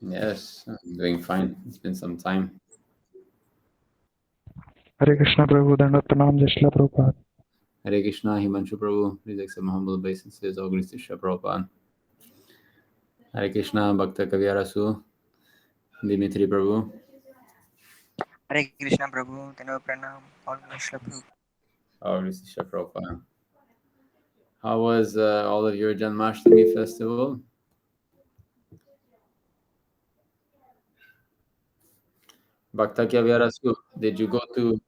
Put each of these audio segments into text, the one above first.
Yes, I'm doing fine. It's been some time. Hare Krishna Prabhu, Dandavat Pranam, Jai Shri Prabhupada. Hare Krishna, Himanshu Prabhu. Please accept my humble obeisances. All glories to Shri Prabhupada. Hare Krishna, Bhakta Kavyarasu. Dimitri Prabhu. Hare Krishna Prabhu, Tano Pranam, all Krishna Prabhu. All glories to Shri Prabhupada. How was all of your Janmashtami festival? Bhakta Kavyarasu. Did you go to?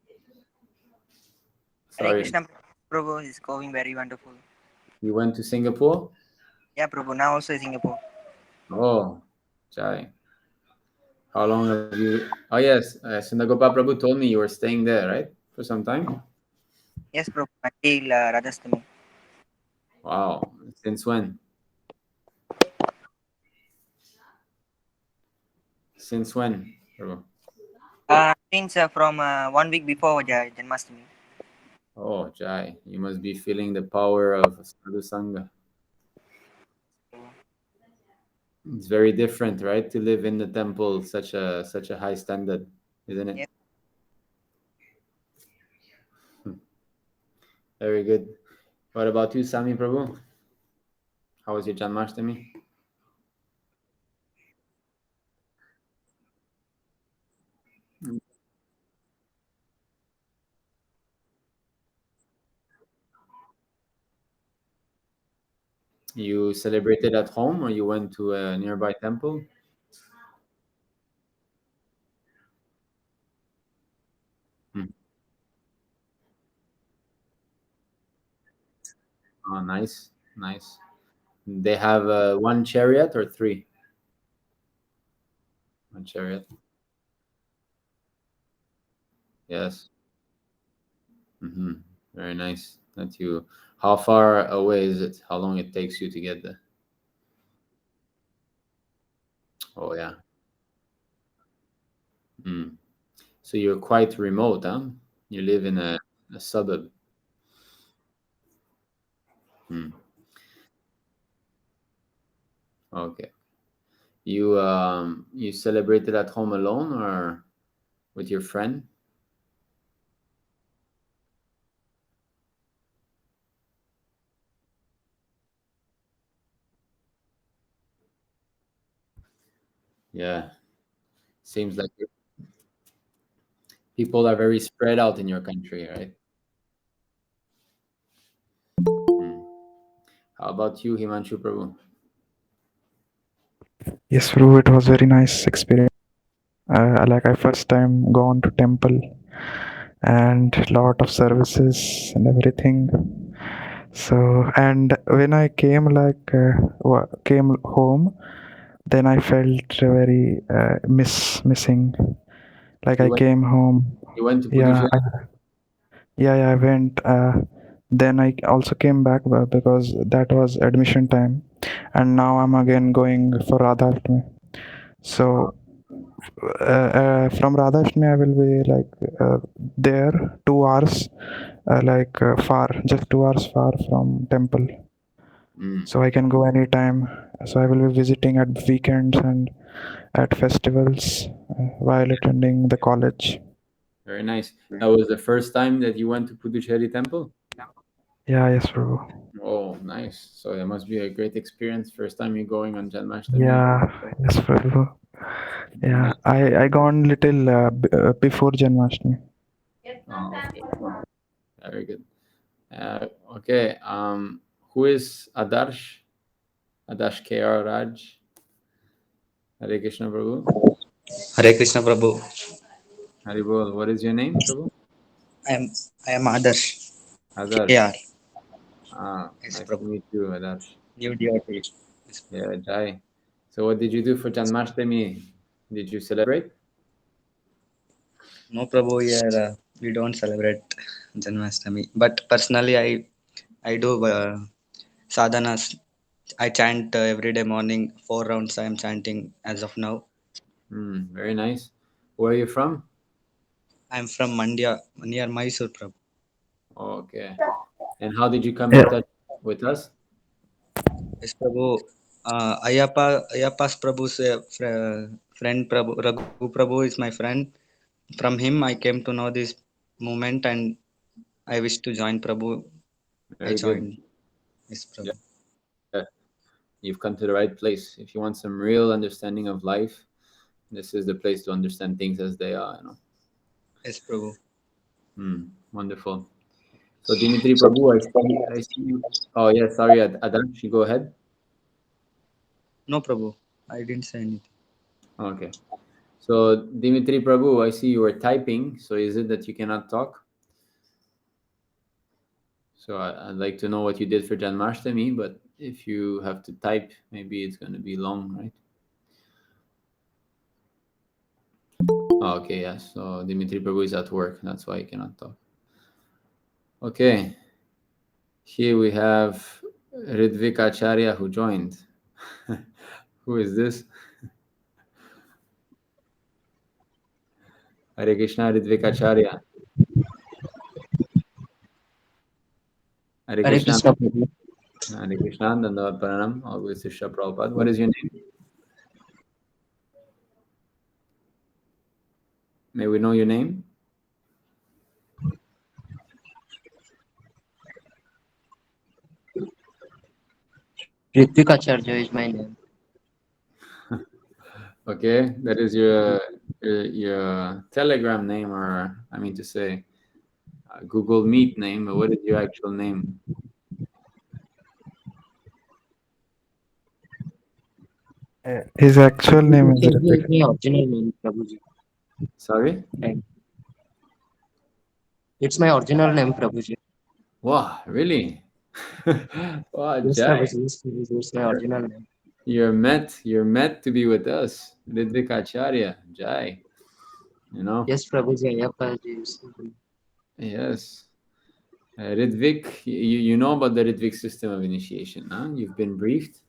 Hare Sorry, Krishna Prabhu is going very wonderful. you went to Singapore? Yeah, Prabhu, now also in Singapore. Oh, Jai. How long have you? Oh yes, Sundagopa Prabhu told me you were staying there, right, for some time. Yes, Prabhu, until Rajasthani. Wow. Since when? Since when, Prabhu? Means from 1 week before Janmashtami. Oh, Jai, you must be feeling the power of Sadhu Sangha. It's very different, right, to live in the temple, such a high standard, isn't it? Yes, Very good. What about you, Sami Prabhu? How was your Janmashtami? You celebrated at home or you went to a nearby temple? Hmm. Oh, nice, nice. They have one chariot or three? One chariot. Yes. Hmm. Very nice. That you. How far away is it? How long it takes you to get there? Oh yeah. Mm. So you're quite remote, huh? You live in a suburb. Mm. Okay. You celebrated at home alone or with your friend? Yeah. Seems like people are very spread out in your country, right? Mm. How about you, Himanshu Prabhu? Yes, Prabhu, it was very nice experience. Like I first time gone to temple and lot of services and everything. So and when I came came home, then I felt very missing. Like You I went came home. you went to Yeah, Puducherry? yeah, I went. Then I also came back because that was admission time, and now I'm again going for Radha. So from Radhashtami, I will be there 2 hours, far, just 2 hours far from temple. Mm. So I can go anytime. So I will be visiting at weekends and at festivals while attending the college. Very nice. That was the first time that you went to Puducherry temple? Yeah, yes, Prabhu. Oh, nice. So it must be a great experience. First time you're going on Janmashtami. Yeah, yes, Prabhu. Very Yeah, nice. I gone little before Janmashtami. Oh, okay. Very good. Okay. Who is Adarsh? Adarsh KR Raj. Hare Krishna Prabhu. Hare Krishna Prabhu. Haribol. What is your name, Prabhu? I am I am Adarsh. Adarsh. KR. Ah, Yes, nice to Prabhu. meet you, Adarsh. New devotee. Yes, Prabhu. Yeah, Jai. So what did you do for Janmashtami? Did you celebrate? No, Prabhu. Here we don't celebrate Janmashtami. But personally, I do sadhanas. I chant every day morning 4 rounds. I am chanting as of now. Very nice. Where are you from? I am from Mandya near Mysore, Prabhu. Okay. And how did you come Yeah, in touch with us? Yes, Prabhu. Ayappa's Prabhu's friend Prabhu, Raghu Prabhu is my friend. From him, I came to know this movement and I wish to join Prabhu. I Very good. joined this Prabhu. Yeah. You've come to the right place. If you want some real understanding of life, this is the place to understand things as they are. Yes, Prabhu. Wonderful. So Dimitri Prabhu, I see you. Oh yeah, sorry, Adarsh, you go ahead. No, Prabhu. I didn't say anything. Okay. So Dimitri Prabhu, I see you were typing. So is it that you cannot talk? So I'd like to know what you did for Janmashtami, but if you have to type, maybe it's going to be long, right? Oh, okay, yes. So Dimitri Prabhu is at work. That's why he cannot talk. Okay. Here we have Ridvik Acharya who joined. Who is this? Hare Krishna, Ridvik Acharya. Hare Hare Krishna. Krishna Prabhu. Hare Krishna, Dandavat Pranam, always Srila Prabhupada. What is your name? May we know your name? Ritvik Acharya is my name. Okay, that is your Telegram name, or I mean to say, Google Meet name. But what is your actual name? His actual name is It's Ritvik. my original name, Prabhuji. Sorry? And it's my original name, Prabhuji. Wow, really? Wow, Yes, Jai, Prabhuji. Yes, Prabhuji. It's my original name. you're met to be with us, Ridvik Acharya, Jai. Yes, Prabhuji. Ayappa is. Yes. Ridvik, you know about the Ridvik system of initiation, huh? You've been briefed.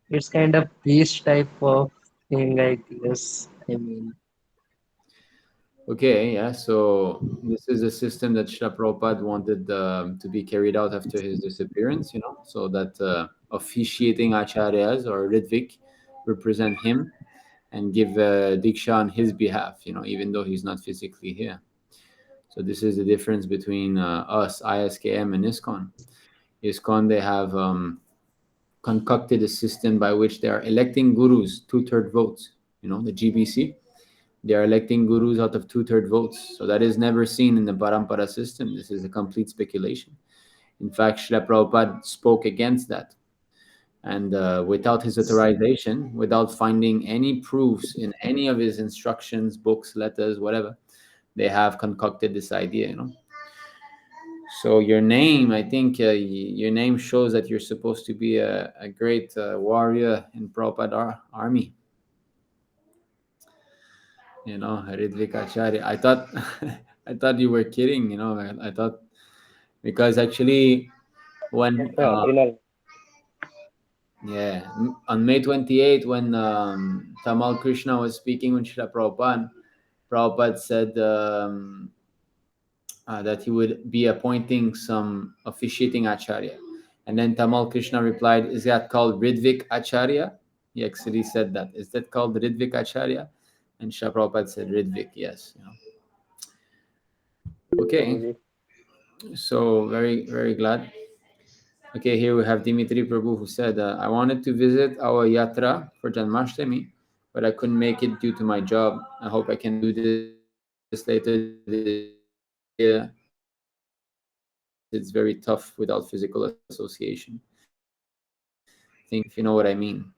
It's kind of priest type of thing, I guess. I mean, Okay, yeah. So this is a system that Srila Prabhupada wanted to be carried out after his disappearance, so that officiating acharyas or Ridvik represent him and give diksha on his behalf, even though he's not physically here. So this is the difference between us, ISKM, and ISKCON. ISKCON, they have concocted a system by which they are electing gurus, two-third votes, the GBC. They are electing gurus out of two-third votes. So that is never seen in the Parampara system. This is a complete speculation. In fact, Srila Prabhupada spoke against that. And without his authorization, without finding any proofs in any of his instructions, books, letters, whatever, they have concocted this idea, So your name, I think your name shows that you're supposed to be a great warrior in Prabhupada army. Ridvik Acharya. I thought, I thought you were kidding. I thought because actually when yeah, on May 28th when Tamal Krishna was speaking with Srila Prabhupada, Prabhupada said that he would be appointing some officiating acharya, and then Tamal Krishna replied, "Is that called Ridvik Acharya?" He actually said that. Is that called Ridvik Acharya? And Srila Prabhupada said Ridvik. Yes. Okay. So very, very glad. Okay, here we have Dimitri Prabhu who said, I wanted to visit our yatra for Janmashtami, but I couldn't make it due to my job. I hope I can do this later this year since it's very tough without physical association. Think if you know what I mean.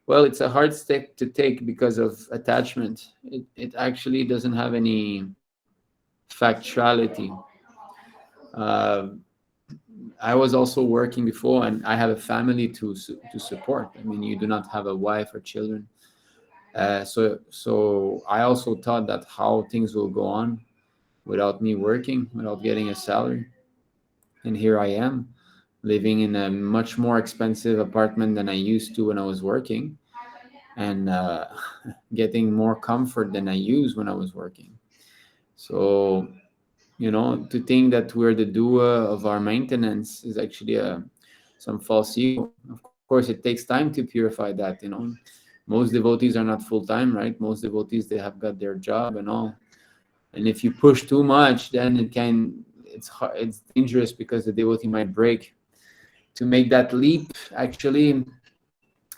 Well, it's a hard step to take because of attachment. It actually doesn't have any factuality. Uh, I was also working before, and I have a family to support. I mean, you do not have a wife or children, so I also thought that how things will go on without me working, without getting a salary, and here I am, living in a much more expensive apartment than I used to when I was working, and getting more comfort than I used when I was working. So to think that we're the doer of our maintenance is actually a some false ego. Of course, it takes time to purify that. Most devotees are not full time, right? Most devotees, they have got their job and all. And if you push too much, then it's dangerous, because the devotee might break. To make that leap, actually,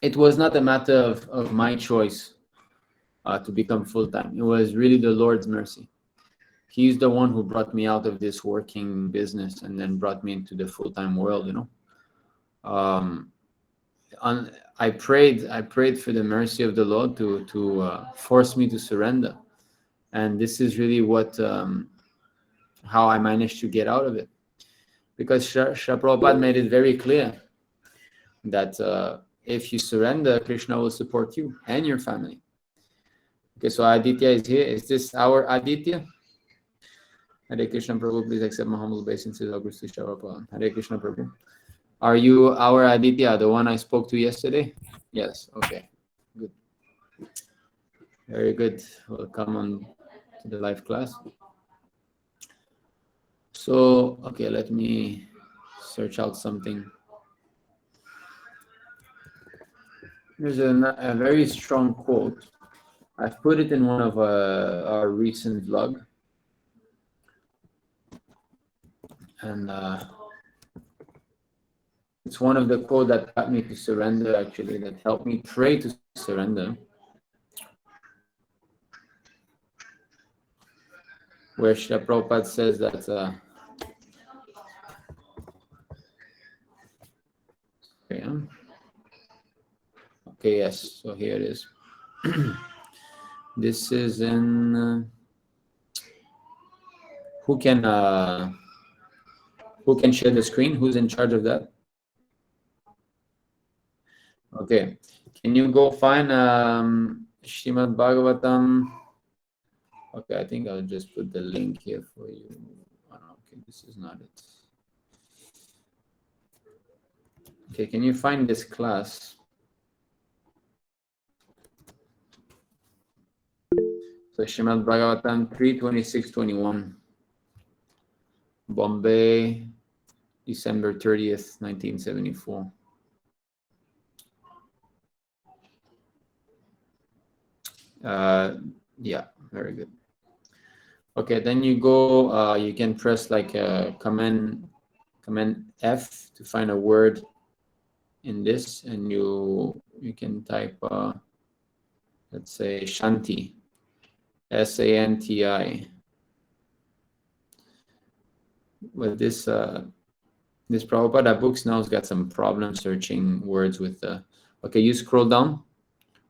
it was not a matter of my choice to become full time. It was really the Lord's mercy. He's the one who brought me out of this working business and then brought me into the full time world. Um, I prayed for the mercy of the Lord to force me to surrender, and this is really what how I managed to get out of it, because Srila Prabhupada made it very clear that if you surrender, Krishna will support you and your family. Okay, so Aditya is here. Is this our Aditya? Hare Krishna Prabhu, please accept my humble obeisances. Augustus Prabhupada. Hare Krishna Prabhu. Are you our Aditya, the one I spoke to yesterday? Yes, okay, good. Very good. Welcome on to the live class. So, okay, let me search out something. There's a very strong quote. I've put it in one of our recent vlog. And it's one of the quotes that got me to surrender, actually, that helped me pray to surrender. Where Srila Prabhupada says that okay, yes, so here it is. This is in who can share the screen? Who's in charge of that? Okay, can you go find Srimad Bhagavatam? Okay, I think I'll just put the link here for you. Oh, okay, this is not it. Okay, can you find this class? So Srimad Bhagavatam 3:26-21, Bombay, December 30th, 1974. Yeah, very good. Okay, then you go, you can press like command F to find a word in this, and you can type, let's say, Shanti, Santi. But this Prabhupada books now has got some problem searching words with okay, you scroll down.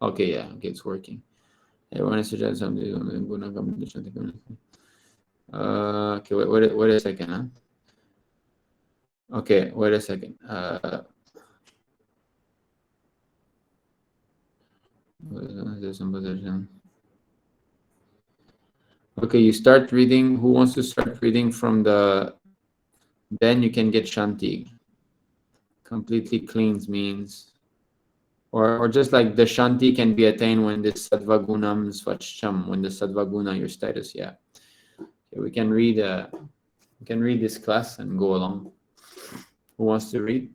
Okay, yeah, okay, it's working. Everyone is suggesting something. Okay, wait a second, huh? Okay, wait a second. Okay, you start reading. Who wants to start reading from the? Then you can get Shanti. Completely cleans means, or just like the Shanti can be attained when this Sattva Gunam Svacham, when the Sattva Guna, your status, yeah. Okay, we can read this class and go along. Who wants to read?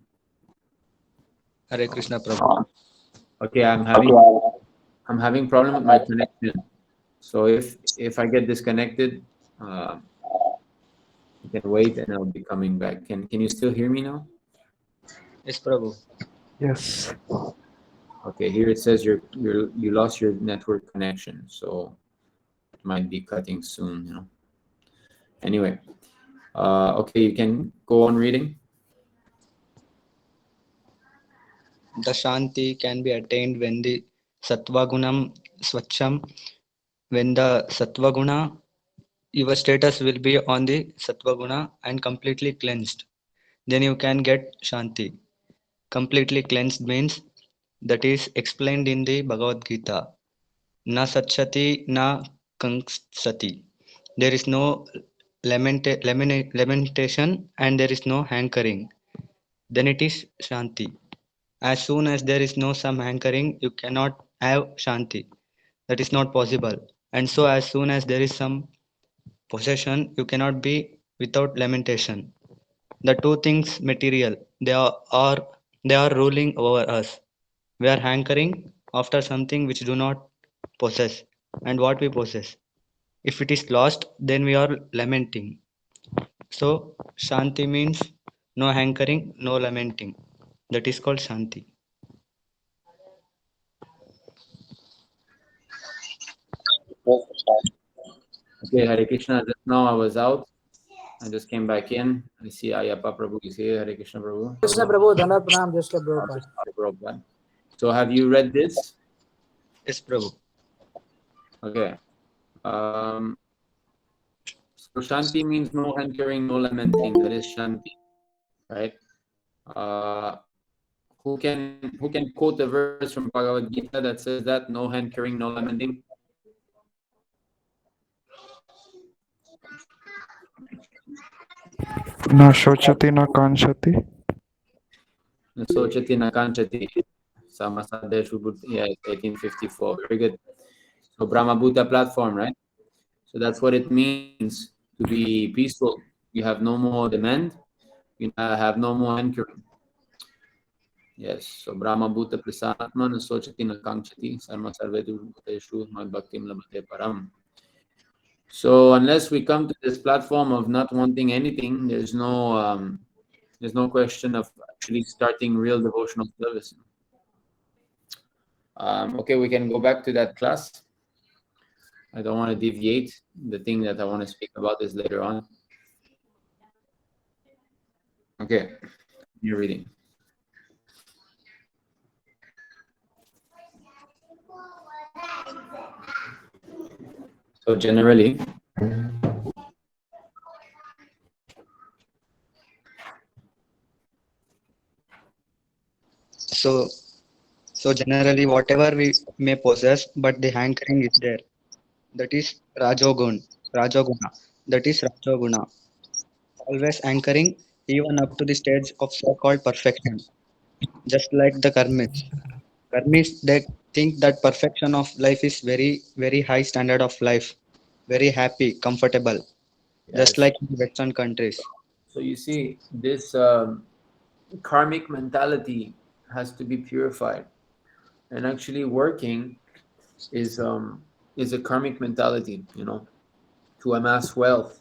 Hare Krishna Prabhu. Okay, I'm having problem with my connection. So if I get disconnected, you can wait and I'll be coming back. Can you still hear me now? Yes, Prabhu. Yes. Okay, here it says you lost your network connection, so it might be cutting soon, Anyway, okay, you can go on reading. The Shanti can be attained when the Sattva Gunam Swacham. When the Sattva Guna, your status will be on the Sattva Guna and completely cleansed. Then you can get Shanti. Completely cleansed means that is explained in the Bhagavad Gita. Na Satchati na Kangsati. There is no lamentation and there is no hankering. Then it is Shanti. As soon as there is no some hankering, you cannot have Shanti. That is not possible. And so as soon as there is some possession, you cannot be without lamentation. The two things material, They are they are ruling over us. We are hankering after something which do not possess, and what we possess. If it is lost, then we are lamenting. So Shanti means no hankering, no lamenting. That is called Shanti. Okay, Hare Krishna. Just now I was out. I just came back in. I see Ayappa Prabhu is here. Hare Krishna Prabhu. Krishna Prabhu, Dhanab Pranam, Jeshla Prabhupada. Prabhupada. So have you read this? Yes, Prabhu. Okay. So Shanti means no hankering, no lamenting. That is Shanti, right? Who can quote a verse from Bhagavad Gita that says that no hankering, no lamenting? Na shochati na kanchati. Sochati nakanchati. Samasadeshu Buddha. Yes, 1854. Very good. So Brahma Buddha platform, right? So that's what it means to be peaceful. You have no more demand. You have no more hankering. Yes. So Brahma Bhuta Prasanatma Sochati Nakanchati Sarma Sarvedu Bhuteshu Mad Bhaktim Labhate Param. So unless we come to this platform of not wanting anything, there's no question of actually starting real devotional service. Okay, we can go back to that class. I don't want to deviate. The thing that I want to speak about is later on. Okay, you're reading. So generally, So so generally whatever we may possess, but the hankering is there. That is Rajoguna. That is Rajoguna. Always anchoring even up to the stage of so-called perfection. Just like the karmis. Karmis, they think that perfection of life is very, very high standard of life. Very happy, comfortable. Just yes. like in the Western countries. So you see, this karmic mentality has to be purified, and actually working is a karmic mentality. To amass wealth.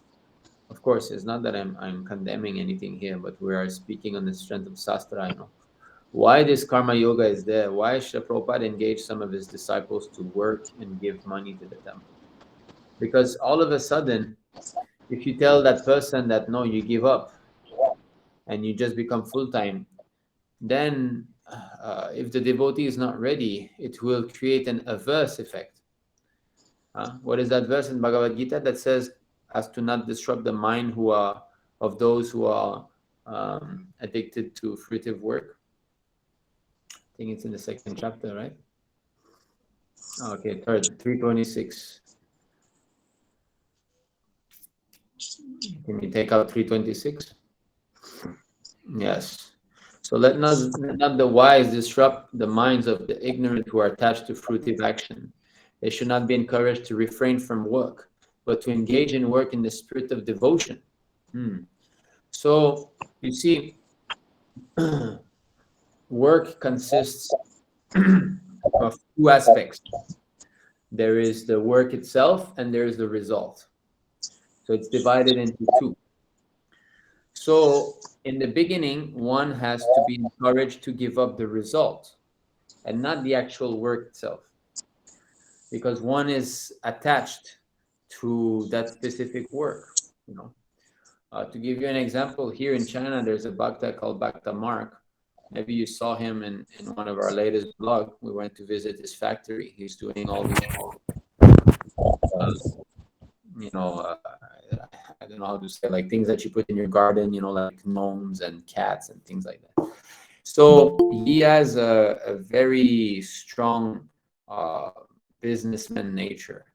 Of course, it's not that I'm condemning anything here, but we are speaking on the strength of Sastra. Why this karma yoga is there? Why Srila Prabhupada engaged some of his disciples to work and give money to the temple? Because all of a sudden, if you tell that person that no, you give up and you just become full time, then if the devotee is not ready, it will create an adverse effect. What is that verse in Bhagavad Gita that says, as to not disrupt the mind of those who are addicted to fruitive work? I think it's in the second chapter, right? Okay, third, 326. Can you take out 326? Yes. So let not the wise disrupt the minds of the ignorant who are attached to fruitive action. They should not be encouraged to refrain from work, but to engage in work in the spirit of devotion. So you see, work consists of two aspects. There is the work itself and there is the result. So it's divided into two. So in the beginning, one has to be encouraged to give up the result and not the actual work itself, because one is attached to that specific work. To give you an example, here in China, there's a Bhakta called Bhakta Mark. Maybe you saw him in one of our latest blog. We went to visit his factory. He's doing all these, uh, you know, uh, I don't know how to say, like things that you put in your garden, like gnomes and cats and things like that. So he has a very strong businessman nature.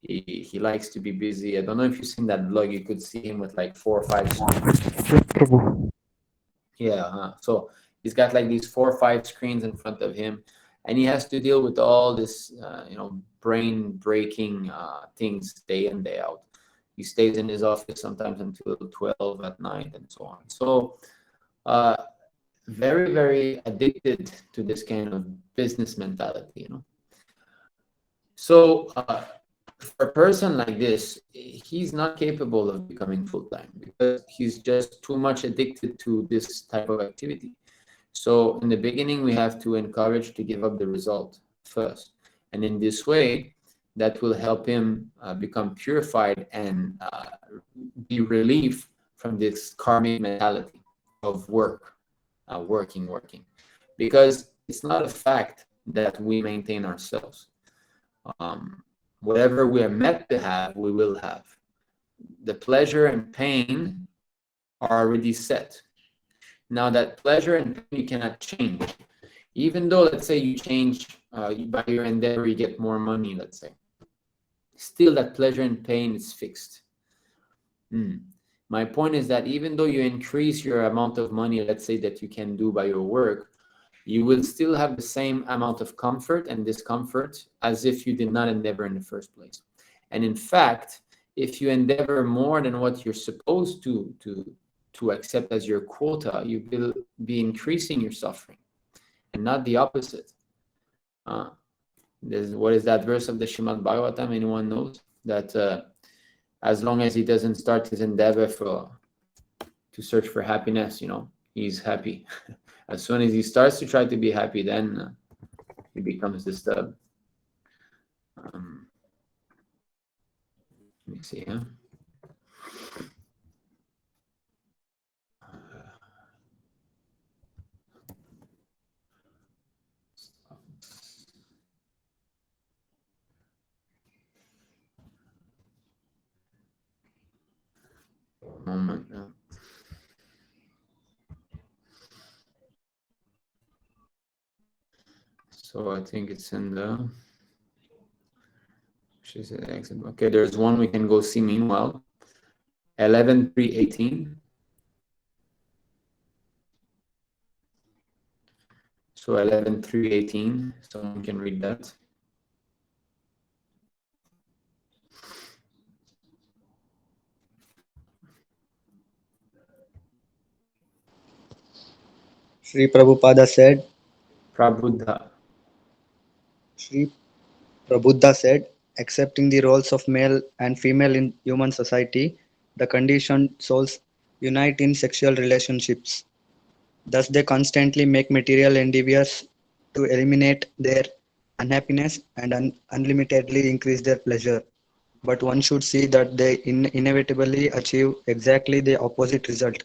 He likes to be busy. I don't know if you've seen that blog. You could see him with like 4 or 5 screens. Yes, Prabhu. Yeah. So he's got like these 4 or 5 screens in front of him, and he has to deal with all this, brain breaking things day in, day out. He stays in his office sometimes until 12 at night and so on. So very, very addicted to this kind of business mentality, you know. So for a person like this, he's not capable of becoming full-time because he's just too much addicted to this type of activity. So in the beginning, we have to encourage to give up the result first. And in this way, that will help him become purified and be relieved from this karmic mentality of working. Because it's not a fact that we maintain ourselves. Whatever we are meant to have, we will have. The pleasure and pain are already set. Now that pleasure and pain you cannot change. Even though, let's say, you change by your endeavor, you get more money, let's say. Still, that pleasure and pain is fixed. My point is that even though you increase your amount of money, let's say, that you can do by your work, you will still have the same amount of comfort and discomfort as if you did not endeavor in the first place. And in fact, if you endeavor more than what you're supposed to accept as your quota, you will be increasing your suffering and not the opposite. What is that verse of the Srimad Bhagavatam? Anyone knows? That as long as he doesn't start his endeavor to search for happiness, you know, he's happy. As soon as he starts to try to be happy, then he becomes disturbed. Let me see, huh? Moment. So I think it's in the. She said exit. Okay, there's one we can go see meanwhile. 11:3:18. So 11:3:18. Someone can read that. Sri Prabhupada said, Prabuddha. Sri Prabhupada said, accepting the roles of male and female in human society, the conditioned souls unite in sexual relationships. Thus, they constantly make material endeavors to eliminate their unhappiness and unlimitedly increase their pleasure. But one should see that they inevitably achieve exactly the opposite result.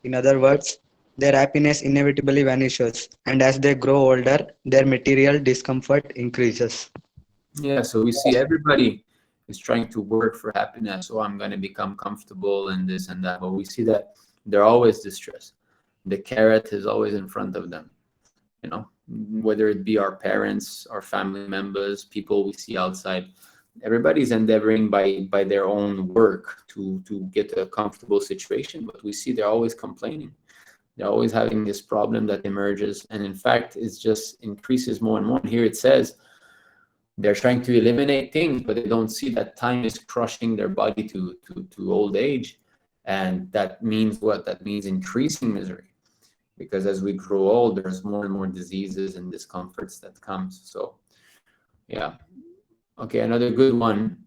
In other words, their happiness inevitably vanishes, and as they grow older, their material discomfort increases. Yeah, so we see everybody is trying to work for happiness. Oh, I'm going to become comfortable and this and that. But we see that they're always distressed. The carrot is always in front of them, you know, whether it be our parents, our family members, people we see outside. Everybody's endeavoring by their own work to get a comfortable situation, but we see they're always complaining. They're always having this problem that emerges, and in fact, it just increases more and more. And here it says they're trying to eliminate things, but they don't see that time is crushing their body to old age, and that means what? That means increasing misery, because as we grow old, there's more and more diseases and discomforts that comes. So, yeah. Okay, another good one,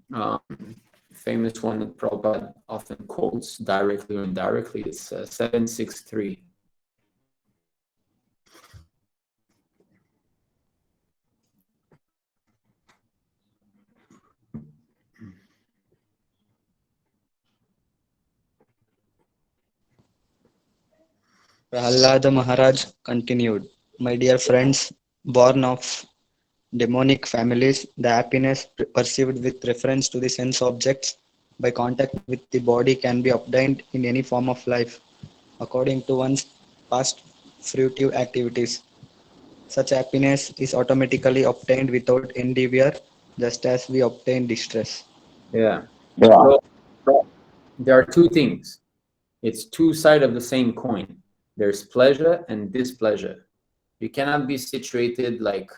famous one that Prabhupada often quotes directly or indirectly, is 763. Prahlada Maharaj continued, my dear friends, born of demonic families, the happiness perceived with reference to the sense objects by contact with the body can be obtained in any form of life, according to one's past fruitive activities. Such happiness is automatically obtained without endeavor, just as we obtain distress. Yeah. So there are two things. It's two sides of the same coin. There's pleasure and displeasure. You cannot be situated like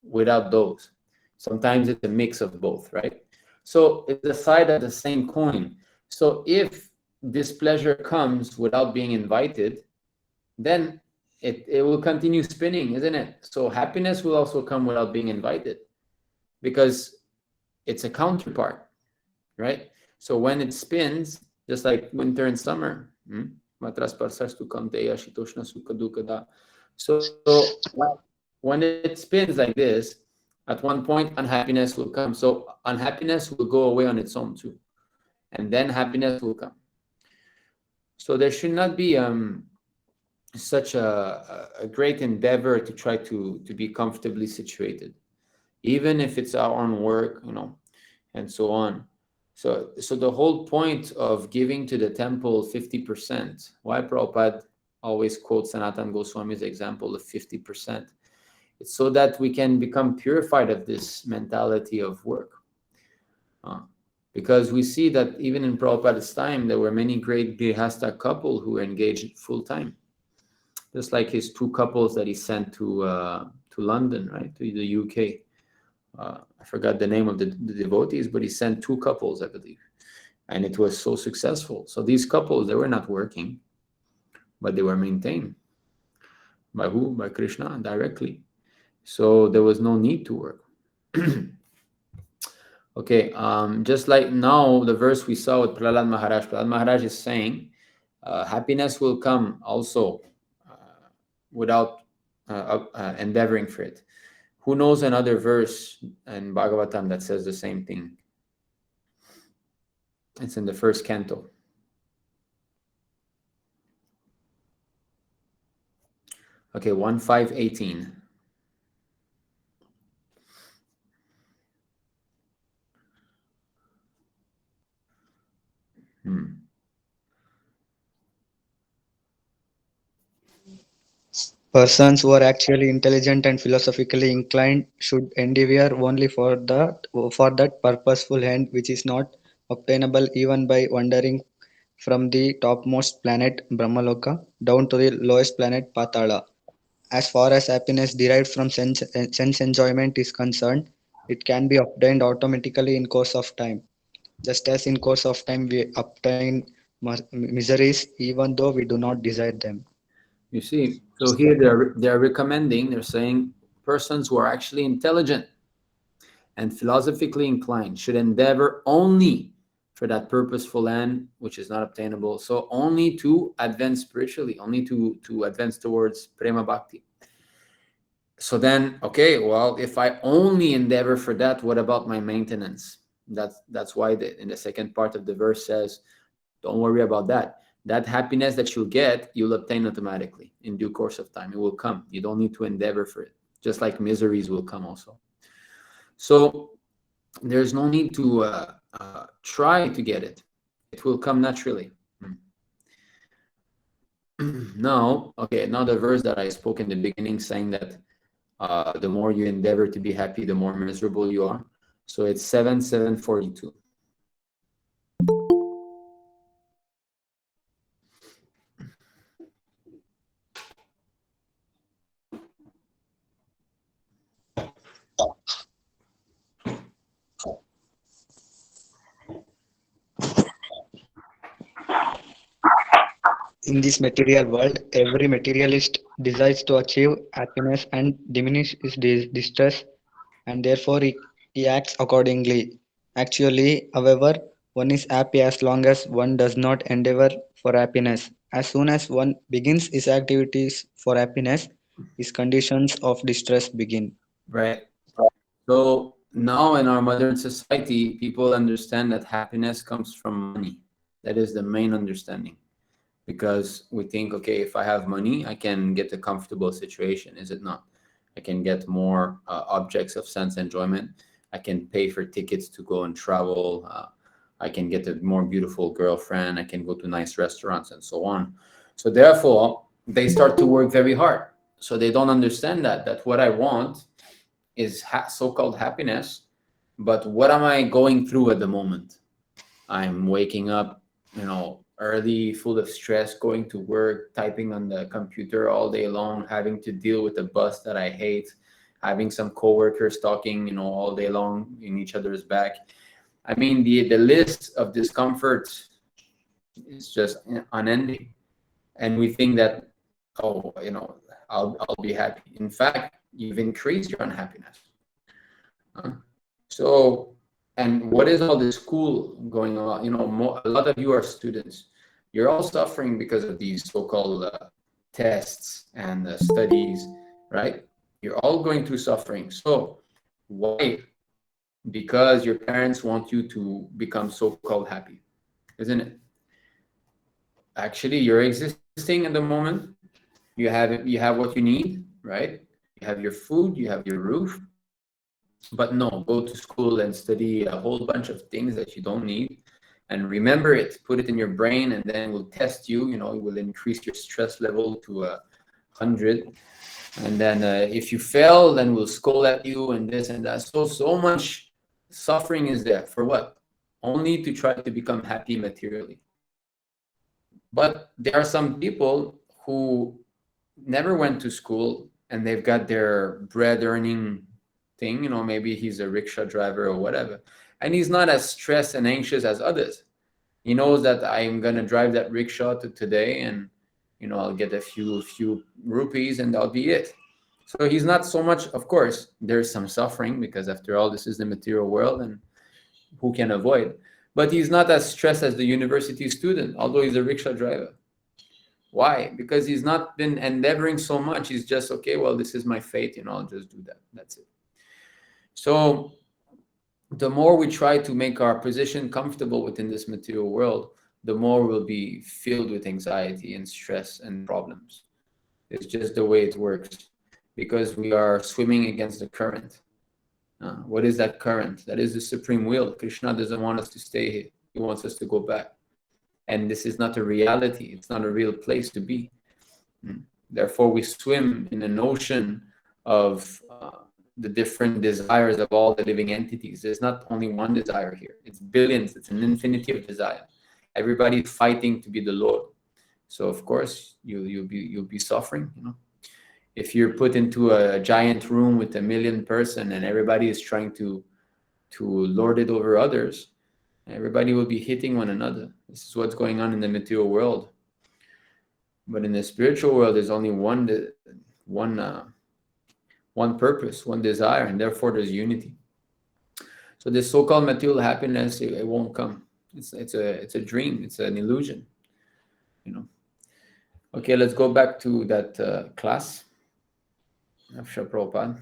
without those. Sometimes it's a mix of both, right? So it's the side of the same coin. So if displeasure comes without being invited, then it will continue spinning, isn't it? So happiness will also come without being invited, because it's a counterpart, right? So when it spins, just like winter and summer, so when it spins like this, at one point unhappiness will come. So unhappiness will go away on its own too, and then happiness will come. So there should not be such a great endeavor to try to be comfortably situated, even if it's our own work, and so on. So the whole point of giving to the temple 50%, why Prabhupada always quotes Sanatan Goswami's example of 50%, it's so that we can become purified of this mentality of work. Because we see that even in Prabhupada's time, there were many great Grihastha couples who were engaged full time. Just like his two couples that he sent to London, right, to the UK. I forgot the name of the devotees, but he sent two couples, I believe, and it was so successful. So these couples, they were not working, but they were maintained by who? By Krishna directly. So there was no need to work. Okay, just like now the verse we saw with Prahlad Maharaj is saying, happiness will come also without endeavoring for it. Who knows another verse in Bhagavatam that says the same thing? It's in the first canto. Okay, 1:5:18. Persons who are actually intelligent and philosophically inclined should endeavor only for that purposeful end which is not obtainable even by wandering from the topmost planet Brahmaloka down to the lowest planet Patala. As far as happiness derived from sense enjoyment is concerned, it can be obtained automatically in course of time. Just as in course of time we obtain miseries even though we do not desire them. You see, so here they're recommending, they're saying persons who are actually intelligent and philosophically inclined should endeavor only for that purposeful end which is not obtainable. So only to advance spiritually, only to advance towards prema bhakti. So then, okay, well, if I only endeavor for that, what about my maintenance? That's why in the second part of the verse says, don't worry about that. That happiness that you'll get, you'll obtain automatically in due course of time. It will come. You don't need to endeavor for it. Just like miseries will come also. So there's no need to try to get it. It will come naturally. Now the verse that I spoke in the beginning saying that the more you endeavor to be happy, the more miserable you are. So it's 7:42. In this material world, every materialist desires to achieve happiness and diminish his distress, and therefore he acts accordingly. Actually, however, one is happy as long as one does not endeavor for happiness. As soon as one begins his activities for happiness, his conditions of distress begin. Right. So now in our modern society, people understand that happiness comes from money. That is the main understanding. Because we think, okay, if I have money, I can get a comfortable situation. Is it not? I can get more objects of sense enjoyment. I can pay for tickets to go and travel. I can get a more beautiful girlfriend. I can go to nice restaurants and so on. So therefore, they start to work very hard. So they don't understand that what I want is so-called happiness, but what am I going through at the moment? I'm waking up, early, full of stress, going to work, typing on the computer all day long, having to deal with a boss that I hate, having some coworkers talking, all day long in each other's back. I mean, the list of discomforts is just unending. And we think that, I'll be happy. In fact, you've increased your unhappiness. So, and what is all this school going on? A lot of you are students. You're all suffering because of these so-called tests and studies, right? You're all going through suffering. So, why? Because your parents want you to become so-called happy, isn't it? Actually, you're existing at the moment. You have what you need, right? You have your food, you have your roof. But no, go to school and study a whole bunch of things that you don't need, and remember it, put it in your brain, and then we'll test you. It will increase your stress level to 100, and then if you fail, then we'll scold at you and this and that. So much suffering is there for what? Only to try to become happy materially. But there are some people who never went to school and they've got their bread earning thing. Maybe he's a rickshaw driver or whatever, and he's not as stressed and anxious as others. He knows that I'm gonna drive that rickshaw today, and I'll get a few rupees, and that'll be it. So he's not so much. Of course, there's some suffering, because after all, this is the material world, and who can avoid? But he's not as stressed as the university student, although he's a rickshaw driver. Why? Because he's not been endeavoring so much. He's just, okay, well, this is my fate, I'll just do that. That's it. So the more we try to make our position comfortable within this material world, the more we'll be filled with anxiety and stress and problems. It's just the way it works, because we are swimming against the current. What is that current? That is the supreme will. Krishna doesn't want us to stay here. He wants us to go back. And this is not a reality. It's not a real place to be. Therefore, we swim in an ocean of the different desires of all the living entities. There's not only one desire here. It's billions. It's an infinity of desire. Everybody's fighting to be the Lord. So of course you'll be suffering. If you're put into a giant room with 1 million person and everybody is trying to lord it over others, everybody will be hitting one another. This is what's going on in the material world. But in the spiritual world, there's only one purpose, one desire, and therefore there's unity. So this so-called material happiness, it won't come. It's a dream. It's an illusion. Okay, let's go back to that class of Srila Prabhupada.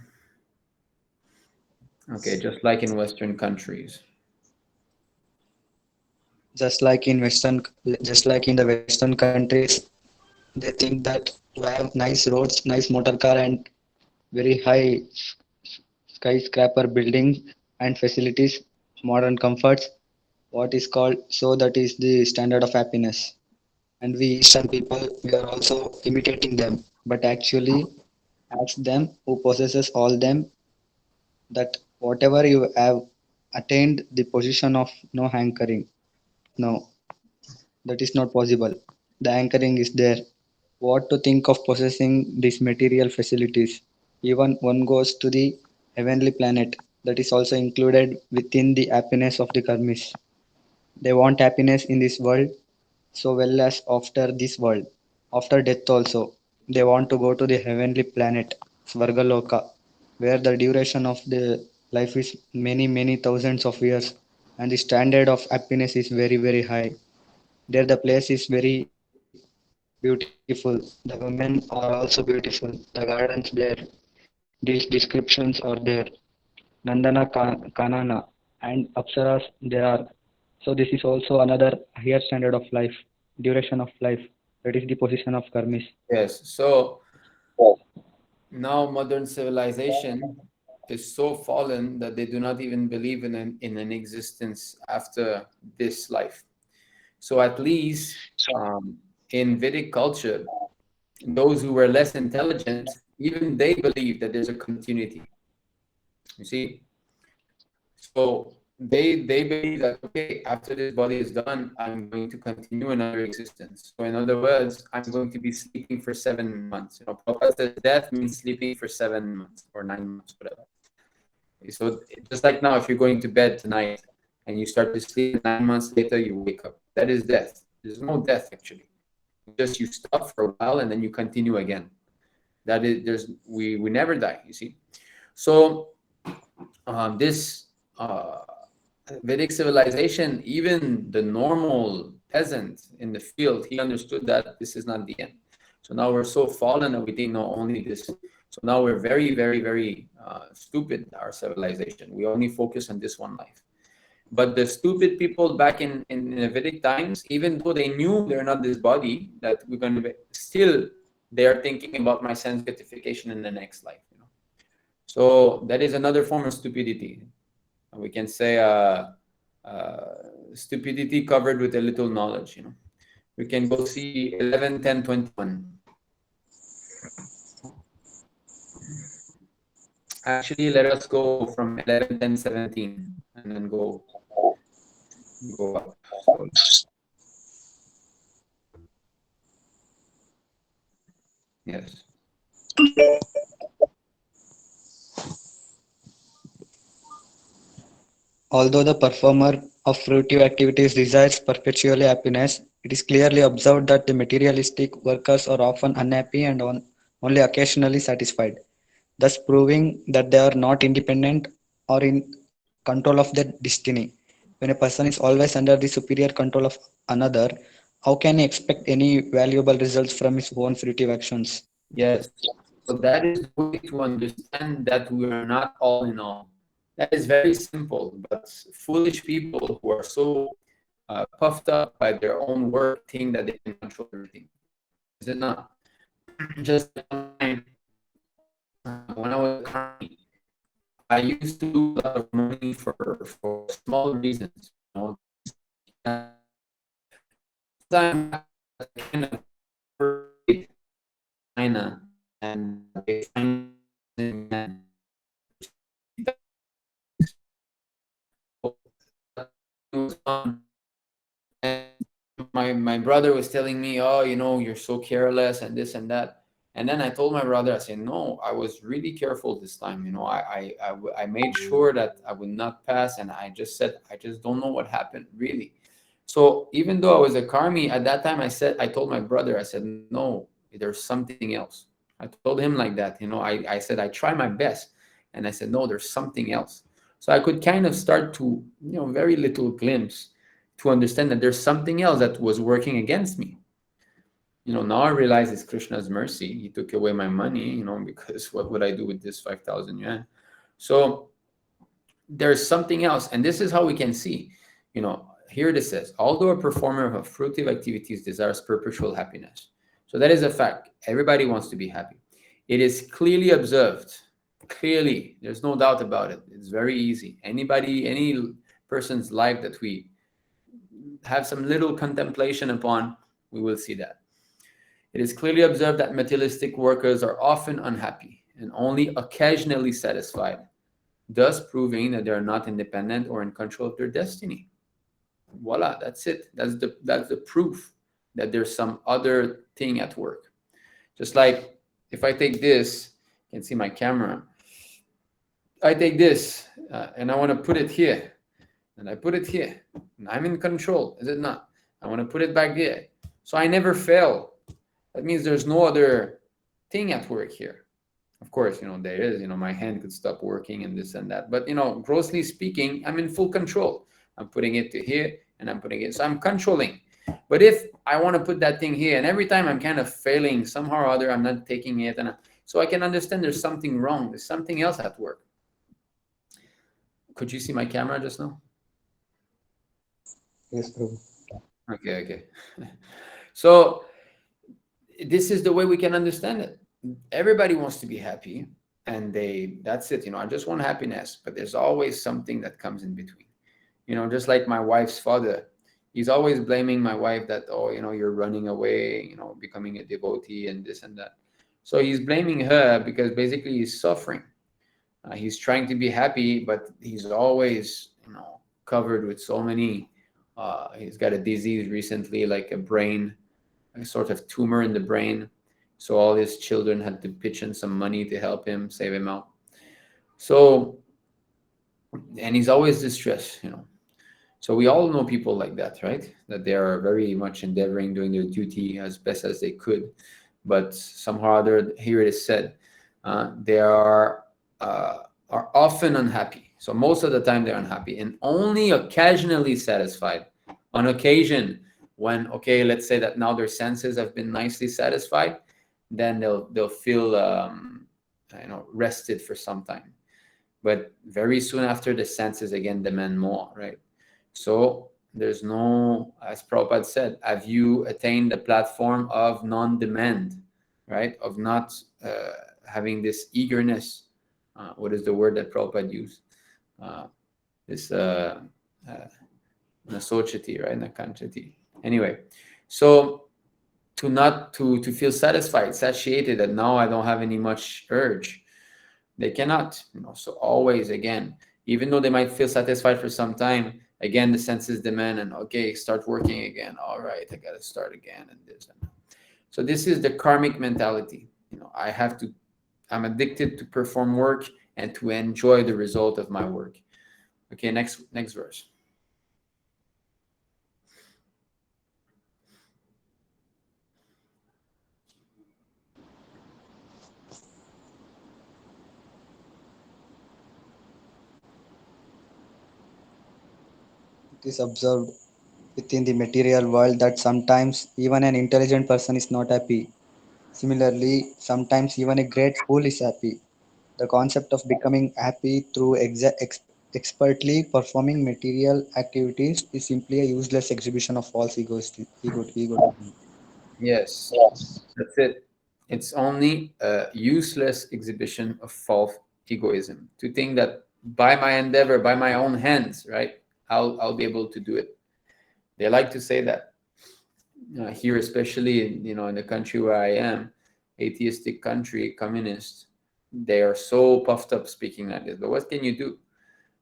Okay, just like in Western countries. Just like in the Western countries, they think that to have nice roads, nice motor car, and very high skyscraper buildings and facilities, modern comforts, what is called, so that is the standard of happiness. And we Eastern people, we are also imitating them, but actually ask them who possesses all them, that whatever you have attained the position of no hankering. No, that is not possible. The anchoring is there. What to think of possessing these material facilities? Even one goes to the heavenly planet, that is also included within the happiness of the karmis. They want happiness in this world so well as after this world. After death also, they want to go to the heavenly planet, Svargaloka, where the duration of the life is many, many thousands of years, and the standard of happiness is very, very high. There the place is very beautiful. The women are also beautiful. The gardens there. These descriptions are there. Kanana and Apsaras there are. So this is also another higher standard of life, duration of life. That is the position of karmis. Yes. So now modern civilization is so fallen that they do not even believe in an existence after this life. So at least in Vedic culture, those who were less intelligent, even they believe that there's a continuity. You see? So they believe that, okay, after this body is done, I'm going to continue another existence. So in other words, I'm going to be sleeping for 7 months. Prabhupada says death means sleeping for 7 months or 9 months, whatever. So just like now, if you're going to bed tonight and you start to sleep, 9 months later you wake up. That is death. There's no death actually. Just you stop for a while and then you continue again. That is, we never die. You see, so this Vedic civilization, even the normal peasant in the field, he understood that this is not the end. So now we're so fallen that we think no, only this. So now we're very, very, very stupid, our civilization. We only focus on this one life. But the stupid people back in the Vedic times, even though they knew they're not this body, that we're going to be, still they are thinking about my sense gratification in the next life. So that is another form of stupidity. We can say stupidity covered with a little knowledge. We can go see 11, 10, 21. Actually, let us go from 11, 10, 17, and then go up slowly. Yes. Although the performer of fruitive activities desires perpetually happiness, it is clearly observed that the materialistic workers are often unhappy and only occasionally satisfied, thus proving that they are not independent or in control of their destiny. When a person is always under the superior control of another, how can he expect any valuable results from his own fruitive actions? Yes. So that is the way to understand that we are not all in all. That is very simple, but foolish people who are so puffed up by their own work think that they can control everything. Is it not? Just like when I was a army, I used to lose a lot of money for small reasons. Time I kind of China, and they find and my brother was telling me, oh, you're so careless and this and that. And then I told my brother, I said, no, I was really careful this time. I made sure that I would not pass, and I just said, I just don't know what happened, really. So even though I was a karmi at that time, I told my brother, I said, no, there's something else. I told him like that. I said, I try my best. And I said, no, there's something else. So I could kind of start to, very little glimpse to understand that there's something else that was working against me. Now I realize it's Krishna's mercy. He took away my money, because what would I do with this 5,000 yuan? So there's something else. And this is how we can see, here it says, although a performer of fruitive activities desires perpetual happiness. So that is a fact. Everybody wants to be happy. It is clearly observed. Clearly, there's no doubt about it. It's very easy. Any person's life that we have some little contemplation upon, we will see that. It is clearly observed that materialistic workers are often unhappy and only occasionally satisfied, thus proving that they are not independent or in control of their destiny. Voila, that's it. That's the proof that there's some other thing at work. Just like if I take this, you can see my camera. I take this and I want to put it here, and I put it here, and I'm in control, is it not? I want to put it back there. So I never fail. That means there's no other thing at work here. Of course, there is, my hand could stop working and this and that. But, grossly speaking, I'm in full control. I'm putting it to here and I'm putting it. So I'm controlling. But if I want to put that thing here, and every time I'm kind of failing somehow or other, I'm not taking it. So I can understand there's something wrong. There's something else at work. Could you see my camera just now? Yes, Prabhu. Okay. So this is the way we can understand it. Everybody wants to be happy, and that's it. I just want happiness, but there's always something that comes in between. Just like my wife's father, he's always blaming my wife that, oh, you're running away, becoming a devotee and this and that. So he's blaming her because basically he's suffering. He's trying to be happy, but he's always, covered with so many. He's got a disease recently, like a sort of tumor in the brain. So all his children had to pitch in some money to help him, save him out. So, and he's always distressed, So we all know people like that, right? That they are very much endeavoring, doing their duty as best as they could. but somehow or other, here it is said, they are often unhappy. So most of the time they're unhappy and only occasionally satisfied. On occasion, when, okay, let's say that now their senses have been nicely satisfied, then they'll feel rested for some time. But very soon after, the senses again demand more, right? So there's no, as Prabhupada said, have you attained the platform of non-demand, right? Of not having this eagerness. What is the word that Prabhupada used? This nasochati, right? Nakanchati. Anyway, so to feel satisfied, satiated, that now I don't have any much urge. They cannot, so always, again, even though they might feel satisfied for some time, again, the senses demand, and okay, start working again. All right, I got to start again, and this and that. So this is the karmic mentality. I'm addicted to perform work and to enjoy the result of my work. Okay, next verse. It is observed within the material world that sometimes even an intelligent person is not happy. Similarly, sometimes even a great fool is happy. The concept of becoming happy through expertly performing material activities is simply a useless exhibition of false egotism. Yes, that's it. It's only a useless exhibition of false egoism to think that by my endeavor, by my own hands, right, I'll be able to do it. They like to say that here, especially in the country where I am, atheistic country, communist. They are so puffed up speaking like this. But what can you do?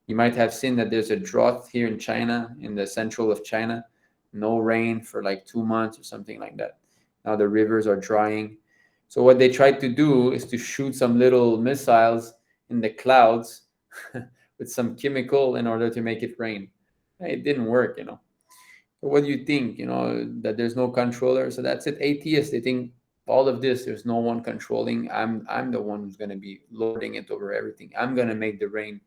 You might have seen that there's a drought here in China, in the central of China, no rain for like 2 months or something like that. Now the rivers are drying. So what they tried to do is to shoot some little missiles in the clouds with some chemical in order to make it rain. It didn't work. What do you think? That there's no controller. So that's it. Atheists, they think all of this, there's no one controlling. I'm the one who's going to be lording it over everything. I'm going to make the rain,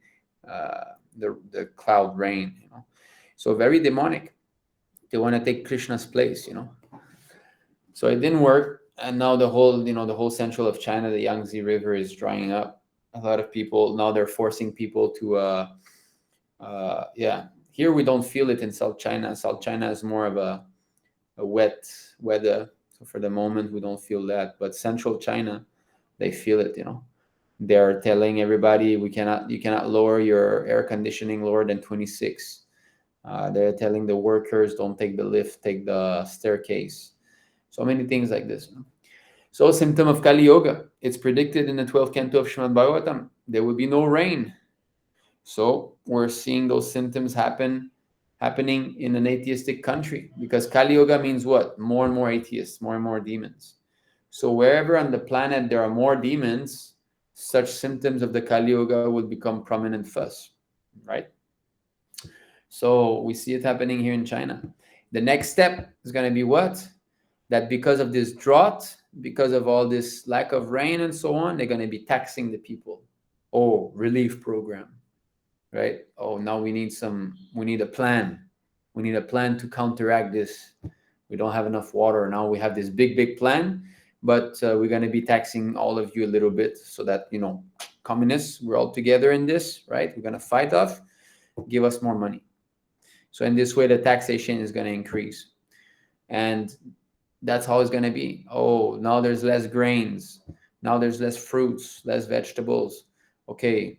the cloud rain. So very demonic. They want to take Krishna's place. So it didn't work, and now the whole central of China, the Yangtze River is drying up. A lot of people now, they're forcing people to yeah. Here we don't feel it in South China. South China is more of a wet weather. So for the moment, we don't feel that. But Central China, they feel it. They're telling everybody you cannot lower your air conditioning lower than 26. They're telling the workers, don't take the lift, take the staircase. So many things like this. So a symptom of Kali Yoga. It's predicted in the 12th canto of Srimad Bhagavatam. There will be no rain. So we're seeing those symptoms happening in an atheistic country, because Kali Yoga means what? More and more atheists, more and more demons. So wherever on the planet there are more demons, such symptoms of the Kali Yoga will become prominent first, right? So we see it happening here in China. The next step is going to be what? That because of this drought, because of all this lack of rain and so on, they're going to be taxing the people. Oh, relief program. Right? Oh, now we need a plan. We need a plan to counteract this. We don't have enough water. Now we have this big plan, but we're going to be taxing all of you a little bit so that, communists, we're all together in this, right? We're going to fight off, give us more money. So in this way, the taxation is going to increase. And that's how it's going to be. Oh, now there's less grains. Now there's less fruits, less vegetables. Okay,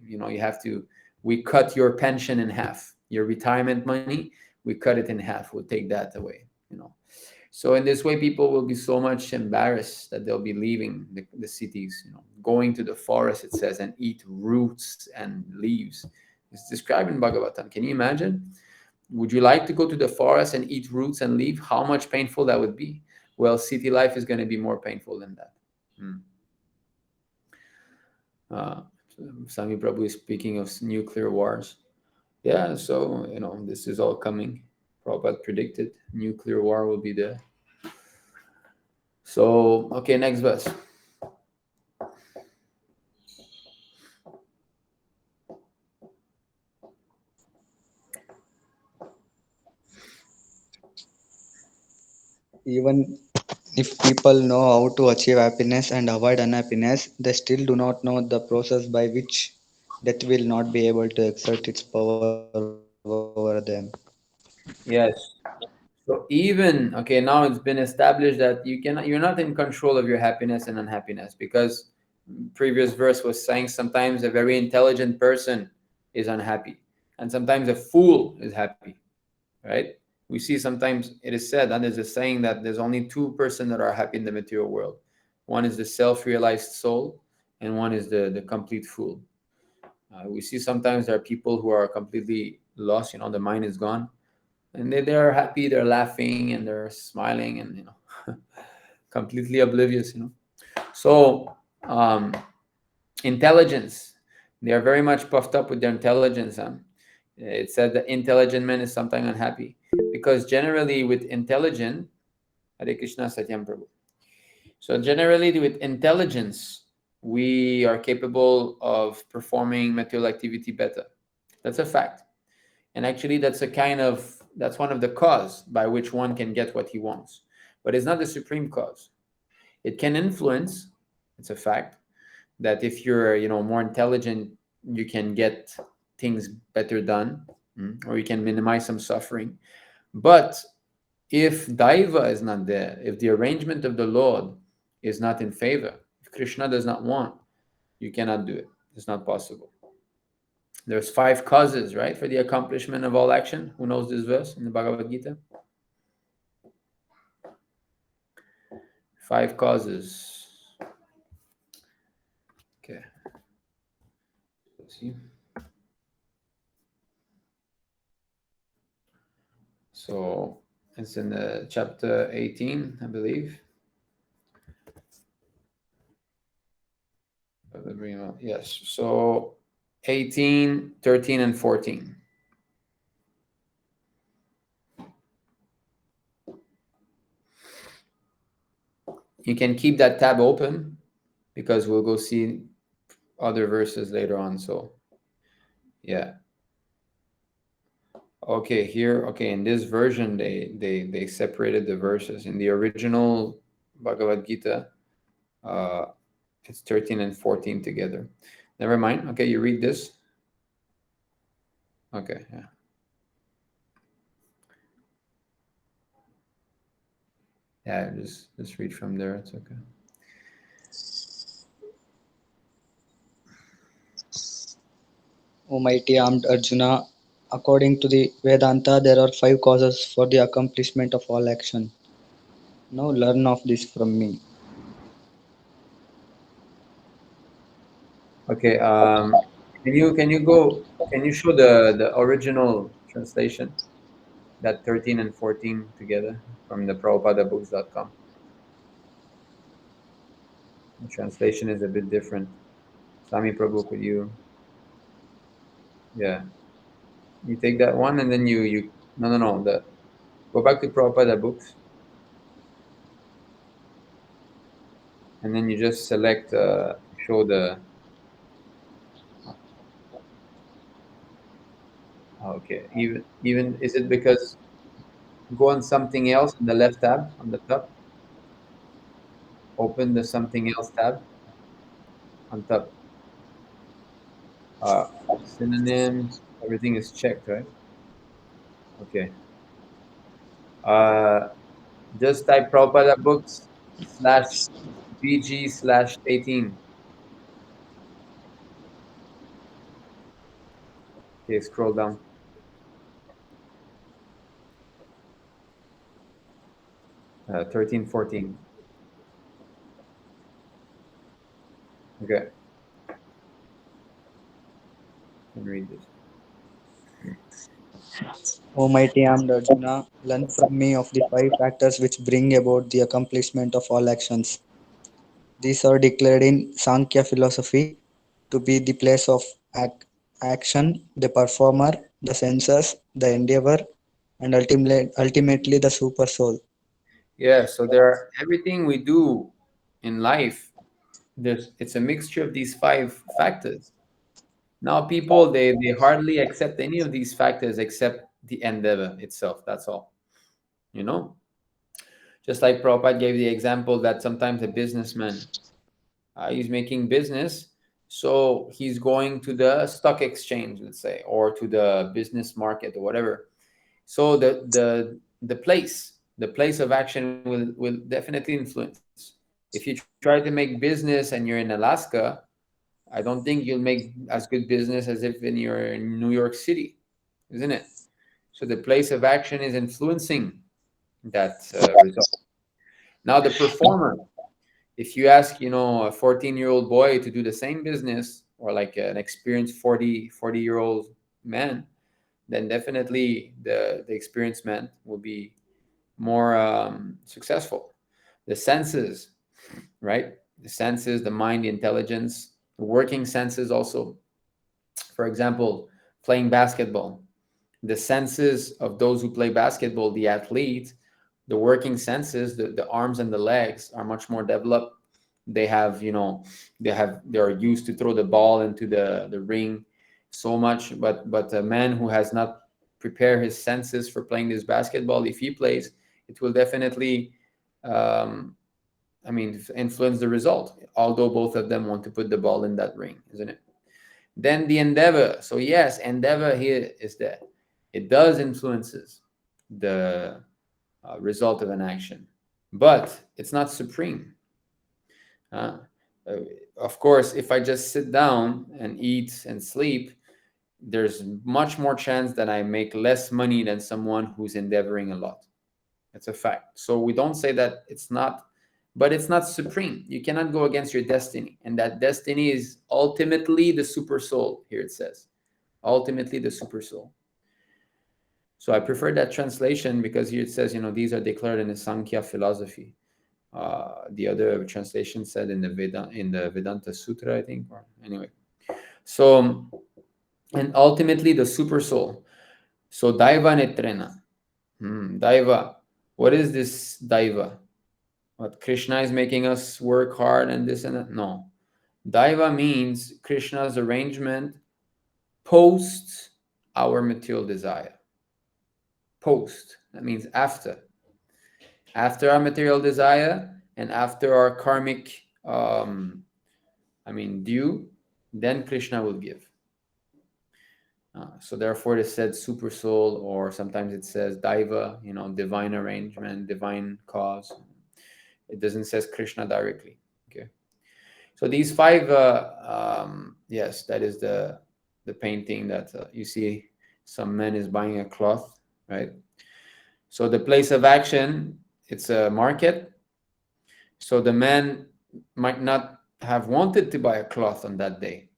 we cut your pension in half. Your retirement money, we cut it in half. We'll take that away. So in this way, people will be so much embarrassed that they'll be leaving the cities, going to the forest, it says, and eat roots and leaves. It's described in Bhagavatam. Can you imagine? Would you like to go to the forest and eat roots and leave? How much painful that would be? Well, city life is going to be more painful than that. Sami Prabhu is speaking of nuclear wars. Yeah, so, this is all coming. Prabhupada predicted nuclear war will be there. So, okay, next verse. Even if people know how to achieve happiness and avoid unhappiness, they still do not know the process by which death will not be able to exert its power over them. Yes. So even okay, now it's been established that you're not in control of your happiness and unhappiness, because previous verse was saying sometimes a very intelligent person is unhappy and sometimes a fool is happy, right? We see sometimes it is said, and there's a saying that there's only two persons that are happy in the material world. One is the self-realized soul, and one is the complete fool. We see sometimes there are people who are completely lost, the mind is gone, and they're happy, they're laughing and they're smiling, and completely oblivious. So intelligence, they are very much puffed up with their intelligence. It said that intelligent man is sometimes unhappy, because generally with intelligent, Hare Krishna Satyam Prabhu. So generally with intelligence, we are capable of performing material activity better. That's a fact. And actually that's one of the cause by which one can get what he wants. But it's not the supreme cause. It can influence, it's a fact, that if you're more intelligent, you can get things better done, or you can minimize some suffering. But if daiva is not there, if the arrangement of the Lord is not in favor, if Krishna does not want, you cannot do it. It's not possible. There's 5 causes, right, for the accomplishment of all action. Who knows this verse in the Bhagavad Gita? 5 causes. Okay. Let's see. So it's in the chapter 18, I believe. Yes. So 18, 13, and 14. You can keep that tab open because we'll go see other verses later on. So yeah. Okay, here, okay, in this version, they separated the verses. In the original Bhagavad Gita, uh, it's 13 and 14 together. Never mind. Okay, you read this. Okay, yeah. Yeah, just read from there. It's okay. O mighty armed Arjuna, according to the Vedanta, there are 5 causes for the accomplishment of all action. Now learn of this from me. Okay. Can you show the original translation, that 13 and 14 together from the PrabhupadaBooks.com? The translation is a bit different. Swami Prabhu, could you? Yeah, you take that one and then you no, the go back to Prabhupada Books, and then you just select show the. Okay, even is it because go on something else on the left tab on the top, open the something else tab on top. uh Synonyms, everything is checked, right? Okay. uh just type Prabhupada Books slash BG slash 18. Okay, scroll down. 13, 14. Okay, can read this. O mighty armed Arjuna, learn from me of the 5 factors which bring about the accomplishment of all actions. These are declared in Sankhya philosophy to be the place of action, the performer, the senses, the endeavor, and ultimately the super soul. Yeah, so there are everything we do in life, it's a mixture of these five factors. Now people they hardly accept any of these factors except the endeavor itself. That's all. You know? Just like Prabhupada gave the example that sometimes a businessman, he's making business, so he's going to the stock exchange, let's say, or to the business market or whatever. So the place of action will definitely influence. If you try to make business and you're in Alaska, I don't think you'll make as good business as if you're in New York City, isn't it? So the place of action is influencing that result. Now the performer, if you ask, a 14-year-old boy to do the same business, or like an experienced 40-year-old man, then definitely the experienced man will be more successful. The senses, right? The senses, the mind, the intelligence, the working senses also. For example, playing basketball. The senses of those who play basketball, the athletes, the working senses, the arms and the legs are much more developed. They have, they are used to throw the ball into the ring so much. But a man who has not prepared his senses for playing this basketball, if he plays, it will definitely, um, influence the result. Although both of them want to put the ball in that ring, isn't it? Then the endeavor. So yes, endeavor here is that it does influences the result of an action, but it's not supreme. Uh, uh, of course, if I just sit down and eat and sleep, there's much more chance that I make less money than someone who's endeavoring a lot. It's a fact. So we don't say that it's not, but it's not supreme. You cannot go against your destiny. And that destiny is ultimately the super soul. Here it says, ultimately the super soul. So I prefer that translation because here it says, these are declared in the Sankhya philosophy. The other translation said in the Vedanta Sutra, I think. Or anyway, so and ultimately the super soul. So Daiva Netrena. Daiva. What is this Daiva? What Krishna is making us work hard and this and that? No. Daiva means Krishna's arrangement post our material desire. Post. That means after. After our material desire and after our karmic due, then Krishna will give. So therefore it is said super soul, or sometimes it says Daiva, divine arrangement, divine cause. It doesn't say Krishna directly. Okay. So these five, yes, that is the painting that you see. Some man is buying a cloth, right? So the place of action, it's a market. So the man might not have wanted to buy a cloth on that day,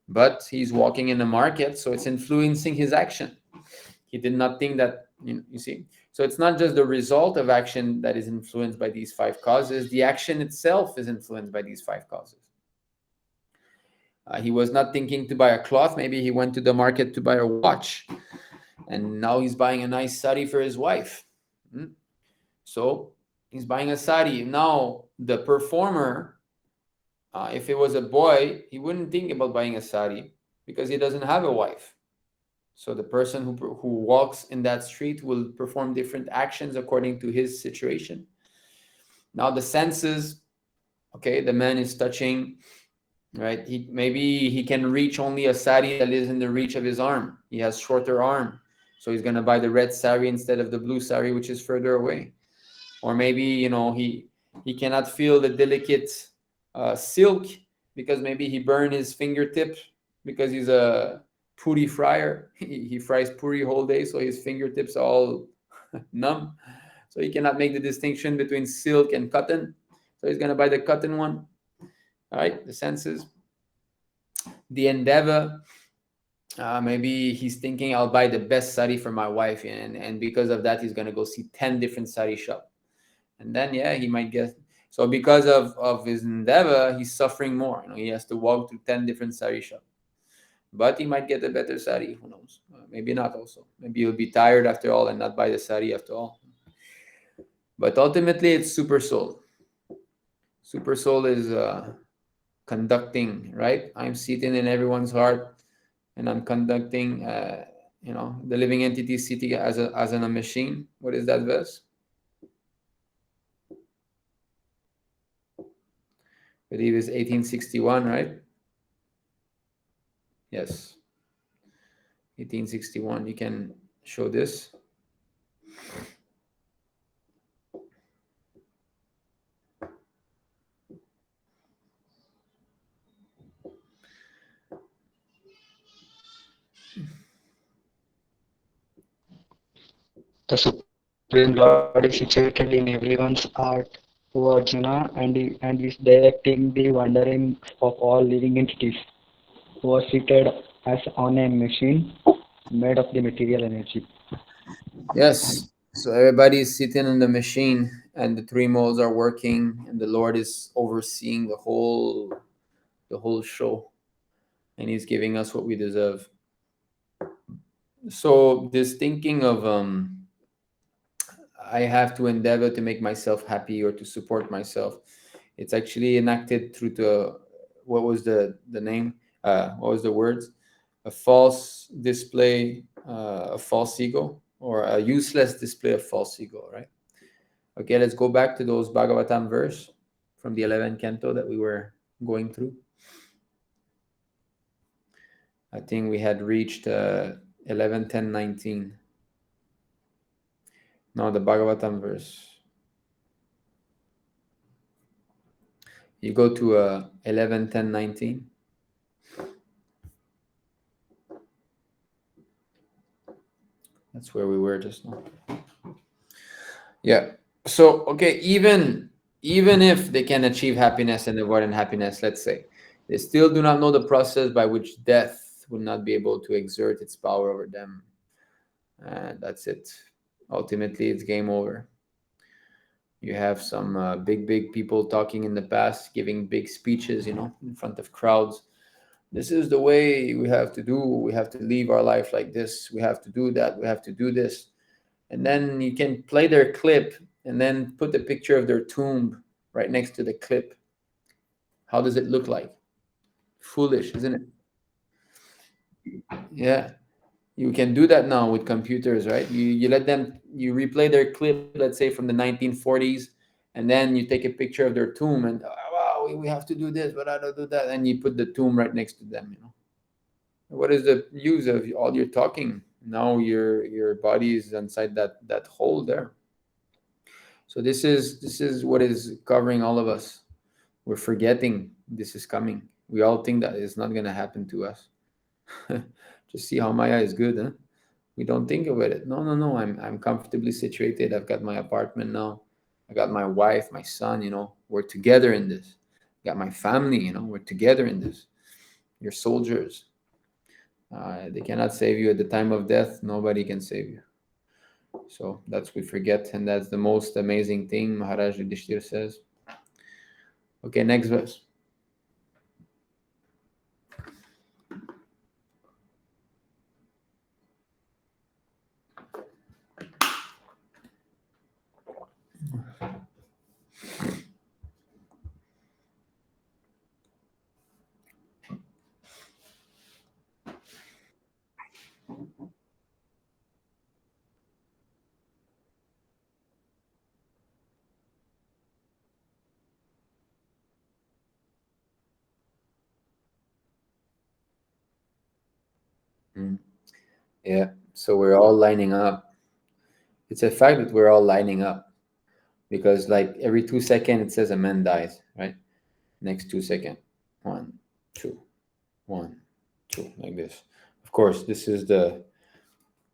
but he's walking in the market, so it's influencing his action. He did not think that, you see. So it's not just the result of action that is influenced by these five causes. The action itself is influenced by these five causes. He was not thinking to buy a cloth. Maybe he went to the market to buy a watch, and now he's buying a nice sari for his wife. So he's buying a sari. Now the performer, if it was a boy, he wouldn't think about buying a sari because he doesn't have a wife. So the person who walks in that street will perform different actions according to his situation. Now the senses, okay, the man is touching, right? Maybe he can reach only a sari that is in the reach of his arm. He has shorter arm, so he's gonna buy the red sari instead of the blue sari, which is further away. Or maybe he cannot feel the delicate silk because maybe he burned his fingertip because he's a puri fryer. He fries puri whole day, so his fingertips are all numb. So he cannot make the distinction between silk and cotton. So he's gonna buy the cotton one. All right, the senses, the endeavor. Maybe he's thinking, I'll buy the best sari for my wife, and because of that, he's gonna go see 10 different sari shops. And then he might get, so because of his endeavor, he's suffering more. He has to walk to 10 different sari shops, but he might get a better sari. Who knows? Maybe not. Also, maybe he'll be tired after all and not buy the sari after all. But ultimately, it's super soul. Super soul is conducting, right? I'm sitting in everyone's heart, and I'm conducting. The living entity sitting as in a machine. What is that verse? I believe it's 1861, right? Yes, 1861. You can show this. The Supreme Lord is situated in everyone's heart towards and is directing the wandering of all living entities who are seated as on a machine made of the material energy. Yes. So everybody is sitting in the machine, and the three modes are working, and the Lord is overseeing the whole show, and He's giving us what we deserve. So this thinking of I have to endeavor to make myself happy or to support myself, it's actually enacted through the what was the name? What was the words? A false display of false ego, or a useless display of false ego, right? Okay, let's go back to those Bhagavatam verse from the 11th canto that we were going through. I think we had reached 11, 10, 19. No, the Bhagavatam verse. You go to 11, 10, 19. That's where we were just now. Yeah. So, okay, even if they can achieve happiness and avoid unhappiness, let's say, they still do not know the process by which death will not be able to exert its power over them. And that's it. Ultimately, it's game over. You have some big people talking in the past, giving big speeches, in front of crowds. This is the way we have to do. We have to live our life like this. We have to do that. We have to do this. And then you can play their clip and then put the picture of their tomb right next to the clip. How does it look like? Foolish, isn't it? Yeah. You can do that now with computers, right? You let them, you replay their clip, let's say from the 1940s, and then you take a picture of their tomb and, oh, wow, we have to do this, but I don't do that. And you put the tomb right next to them. What is the use of all your talking? Now your body is inside that hole there. So this is what is covering all of us. We're forgetting this is coming. We all think that it's not going to happen to us. Just see how Maya is good, huh? We don't think about it. No, no, no. I'm comfortably situated. I've got my apartment now. I got my wife, my son. We're together in this. Got my family. We're together in this. You're soldiers. They cannot save you at the time of death. Nobody can save you. So that's we forget, and that's the most amazing thing. Maharaj Yudhishthir says. Okay, next verse. Mm. Yeah. So we're all lining up. It's a fact that we're all lining up because, like, every 2 seconds it says a man dies, right? Next 2 seconds, 1, 2, 1, 2, like this. Of course, this is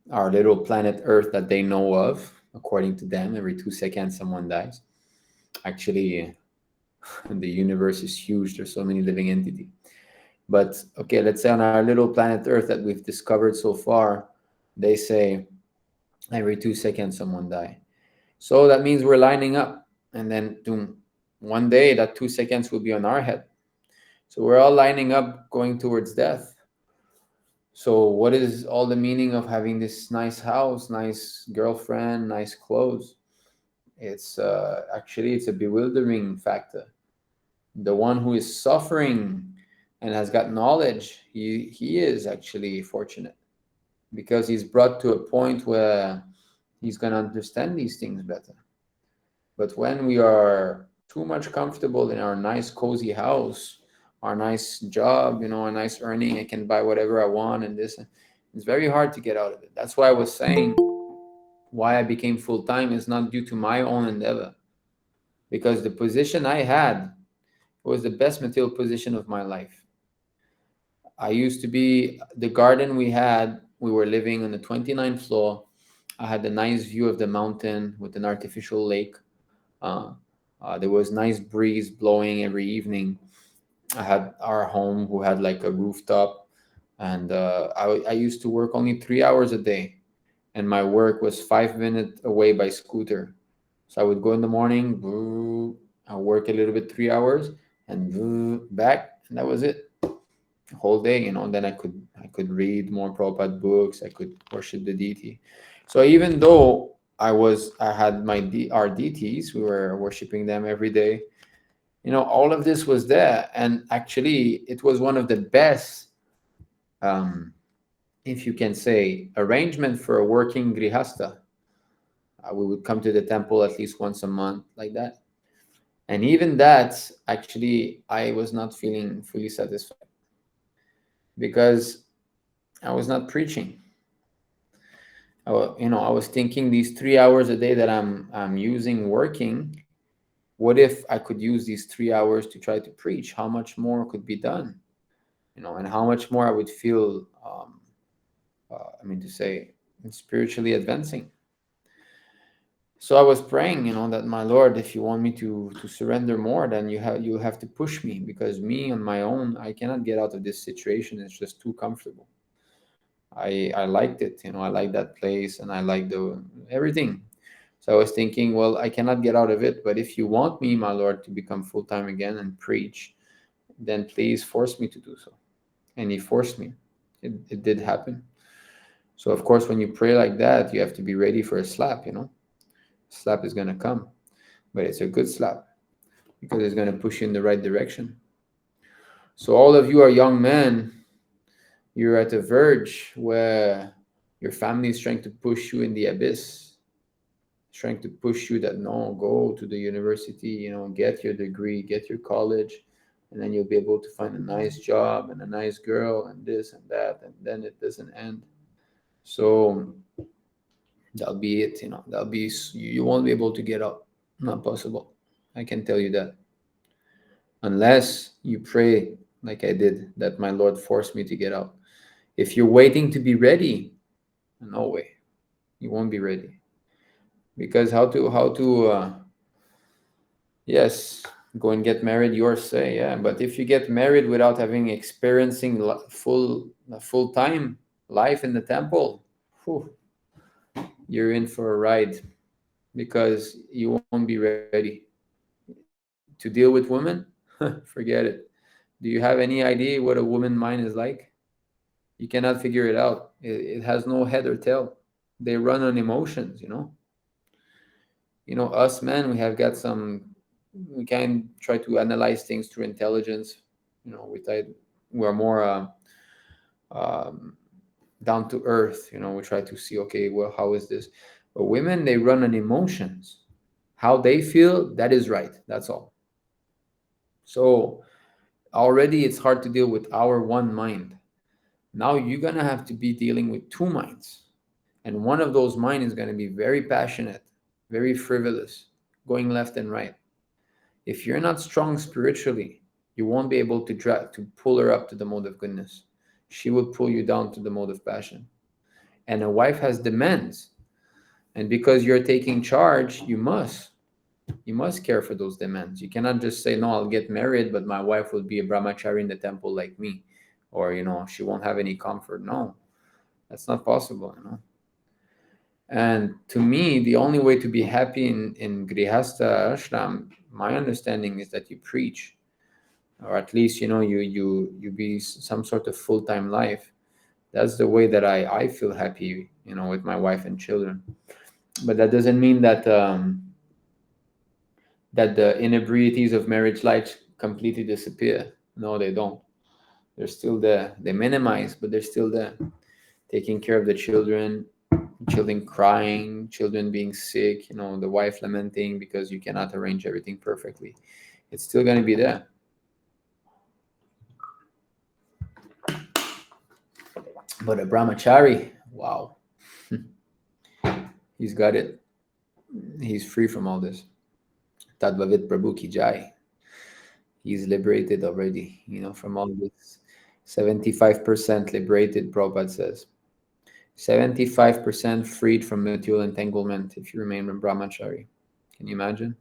our little planet Earth that they know of. According to them, every 2 seconds someone dies. Actually, the universe is huge. There's so many living entities. But okay, let's say on our little planet Earth that we've discovered so far, they say every 2 seconds someone die. So that means we're lining up, and then one day that 2 seconds will be on our head. So we're all lining up, going towards death. So what is all the meaning of having this nice house, nice girlfriend, nice clothes? It's actually it's a bewildering factor. The one who is suffering and has got knowledge, he is actually fortunate because he's brought to a point where he's going to understand these things better. But when we are too much comfortable in our nice cozy house, our nice job, a nice earning, I can buy whatever I want, and this, it's very hard to get out of it. That's why I was saying why I became full time is not due to my own endeavor, because the position I had was the best material position of my life. I used to be the garden we had. We were living on the 29th floor. I had a nice view of the mountain with an artificial lake. Uh, there was nice breeze blowing every evening. I had our home who had like a rooftop, and I used to work only 3 hours a day, and my work was 5 minutes away by scooter. So I would go in the morning, I work a little bit 3 hours, and back, and that was it. The whole day, and then I could read more Prabhupada books. I could worship the deity. So even though I had our deities, we were worshiping them every day. All of this was there, and actually, it was one of the best, um, if you can say, arrangement for a working grihasta. We would come to the temple at least once a month, like that. And even that, actually, I was not feeling fully satisfied because I was not preaching. I was thinking these 3 hours a day that I'm using working. What if I could use these 3 hours to try to preach? How much more could be done? And how much more I would feel. To say, spiritually advancing. So I was praying, that my Lord, if you want me to surrender more, then you have to push me, because me on my own, I cannot get out of this situation. It's just too comfortable. I liked it, I like that place, and I like the everything. So I was thinking, well, I cannot get out of it, but if you want me, my Lord, to become full time again and preach, then please force me to do so. And He forced me. It did happen. So of course, when you pray like that, you have to be ready for a slap. Slap is gonna come, but it's a good slap because it's gonna push you in the right direction. So all of you are young men. You're at a verge where your family is trying to push you in the abyss, trying to push you that no, go to the university, get your degree, get your college, and then you'll be able to find a nice job and a nice girl and this and that, and then it doesn't end. So that'll be it. That'll be, you won't be able to get out. Not possible. I can tell you that. Unless you pray like I did, that my Lord forced me to get out. If you're waiting to be ready, no way. You won't be ready. Because yes, go and get married, yours say, yeah. But if you get married without having experiencing full time life in the temple, whew, you're in for a ride, because you won't be ready to deal with women. Forget it. Do you have any idea what a woman mind is like? You cannot figure it out. It has no head or tail. They run on emotions. Us men, we have got some. We can try to analyze things through intelligence. We're more um, down to earth. We try to see, okay, well, how is this? But women, they run on emotions. How they feel, that is right. That's all. So already it's hard to deal with our one mind. Now you're going to have to be dealing with two minds. And one of those minds is going to be very passionate, very frivolous, going left and right. If you're not strong spiritually, you won't be able to pull her up to the mode of goodness. She will pull you down to the mode of passion. And a wife has demands. And because you're taking charge, you must care for those demands. You cannot just say, no, I'll get married, but my wife will be a brahmachari in the temple like me. Or, she won't have any comfort. No, that's not possible, And to me, the only way to be happy in Grihastha ashram, my understanding is that you preach, or at least, you be some sort of full-time life. That's the way that I feel happy, with my wife and children. But that doesn't mean that that the inebrieties of marriage life completely disappear. No, they don't. They're still there. They minimize, but they're still there. Taking care of the children, children crying, children being sick, the wife lamenting because you cannot arrange everything perfectly. It's still going to be there. But a brahmachari, wow, he's got it. He's free from all this. Tadvavit Prabhu ki jai. He's liberated already, from all this. 75% liberated, Prabhupada says. 75% freed from material entanglement if you remain a brahmachari. Can you imagine?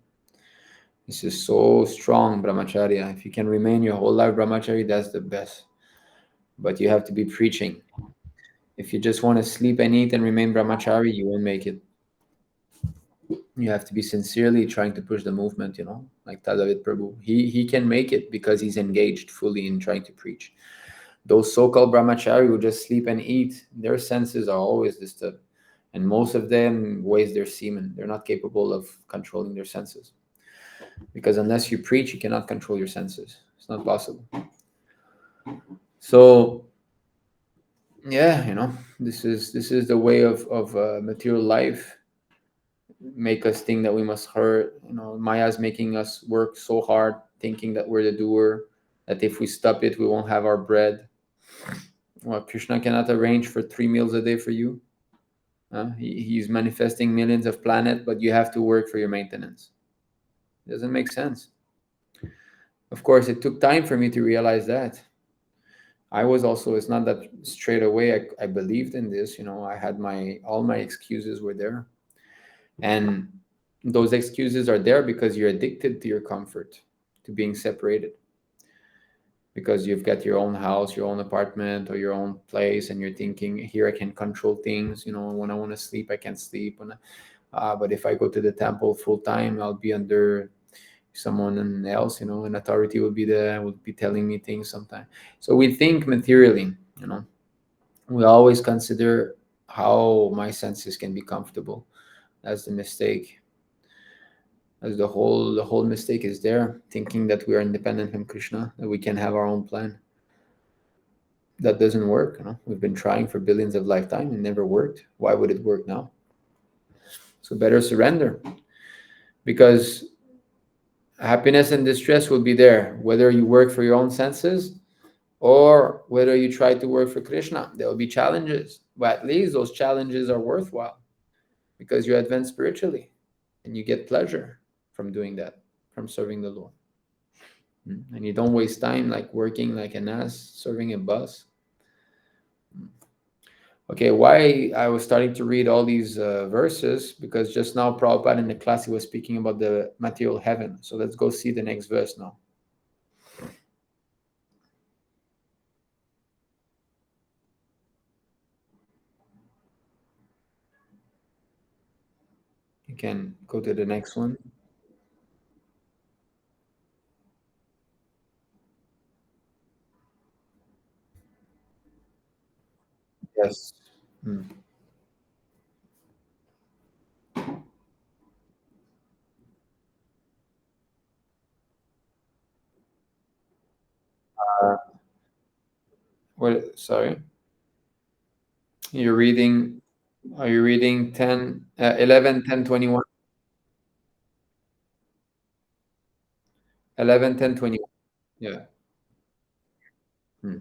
This is so strong, brahmacharya. If you can remain your whole life brahmachari, that's the best. But you have to be preaching. If you just want to sleep and eat and remain brahmachari, you won't make it. You have to be sincerely trying to push the movement, like Tadavit Prabhu. He can make it because he's engaged fully in trying to preach. Those so-called brahmachari who just sleep and eat, their senses are always disturbed. And most of them waste their semen. They're not capable of controlling their senses. Because unless you preach, you cannot control your senses. It's not possible. So, yeah, this is the way of material life. Make us think that we must hurt. Maya's making us work so hard, thinking that we're the doer, that if we stop it, we won't have our bread. Well, Krishna cannot arrange for 3 meals a day for you. He's manifesting millions of planets, but you have to work for your maintenance. It doesn't make sense. Of course, it took time for me to realize that. I was also, it's not that straight away I believed in this. I had all my excuses were there. And those excuses are there because you're addicted to your comfort, to being separated. Because you've got your own house, your own apartment, or your own place, and you're thinking, here I can control things. When I want to sleep, I can sleep. But if I go to the temple full time, I'll be under someone else. An authority will be there, will be telling me things sometimes. So we think materially. We always consider how my senses can be comfortable. That's the mistake. As the whole mistake is there, thinking that we are independent from Krishna, that we can have our own plan. That doesn't work. We've been trying for billions of lifetime and never worked. Why would it work now? So better surrender, because happiness and distress will be there whether you work for your own senses or whether you try to work for Krishna. There will be challenges, but at least those challenges are worthwhile because you advance spiritually and you get pleasure from doing that, from serving the Lord. And you don't waste time like working like an ass, serving a bus. Okay, why I was starting to read all these verses, because just now Prabhupada in the class, he was speaking about the material heaven. So let's go see the next verse now. You can go to the next one. Yes. What? Sorry. You're reading. Are you reading 10, 11, 10, 21? 11, 10, 21. Yeah. Hmm.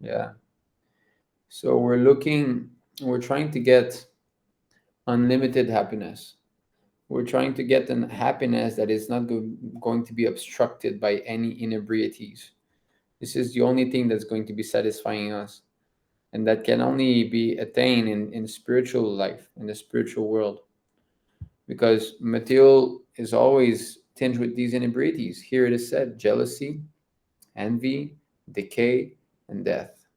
Yeah. So we're trying to get unlimited happiness. We're trying to get an happiness that is not going to be obstructed by any inebrieties. This is the only thing that's going to be satisfying us. and that can only be attained in spiritual life, in the spiritual world, because material is always tinged with these inebriaties. Here it is said: jealousy, envy, decay, and death.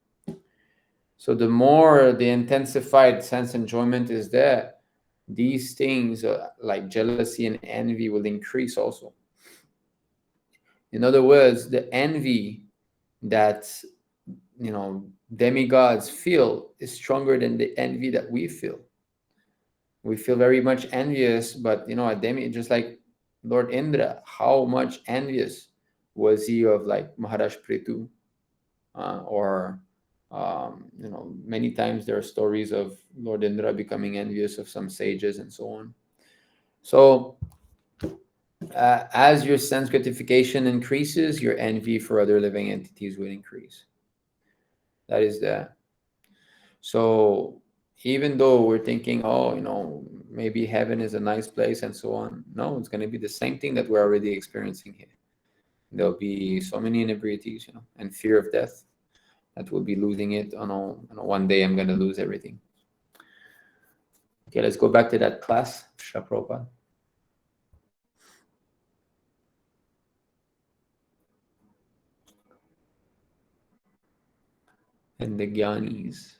So the more the intensified sense enjoyment is there, these things like jealousy and envy will increase also. In other words, the envy that demigods feel is stronger than the envy that we feel. We feel very much envious, but a demi, just like Lord Indra, how much envious was he of like Maharaj Prithu, or many times there are stories of Lord Indra becoming envious of some sages and so on. So as your sense gratification increases, your envy for other living entities will increase. That is the So even though we're thinking, oh, maybe heaven is a nice place and so on, no, it's going to be the same thing that we're already experiencing here. There'll be so many inebriaties, and fear of death, that we'll be losing it. Oh no, one day I'm going to lose everything. Okay, let's go back to that class, Srila Prabhupada. And the Gyanis.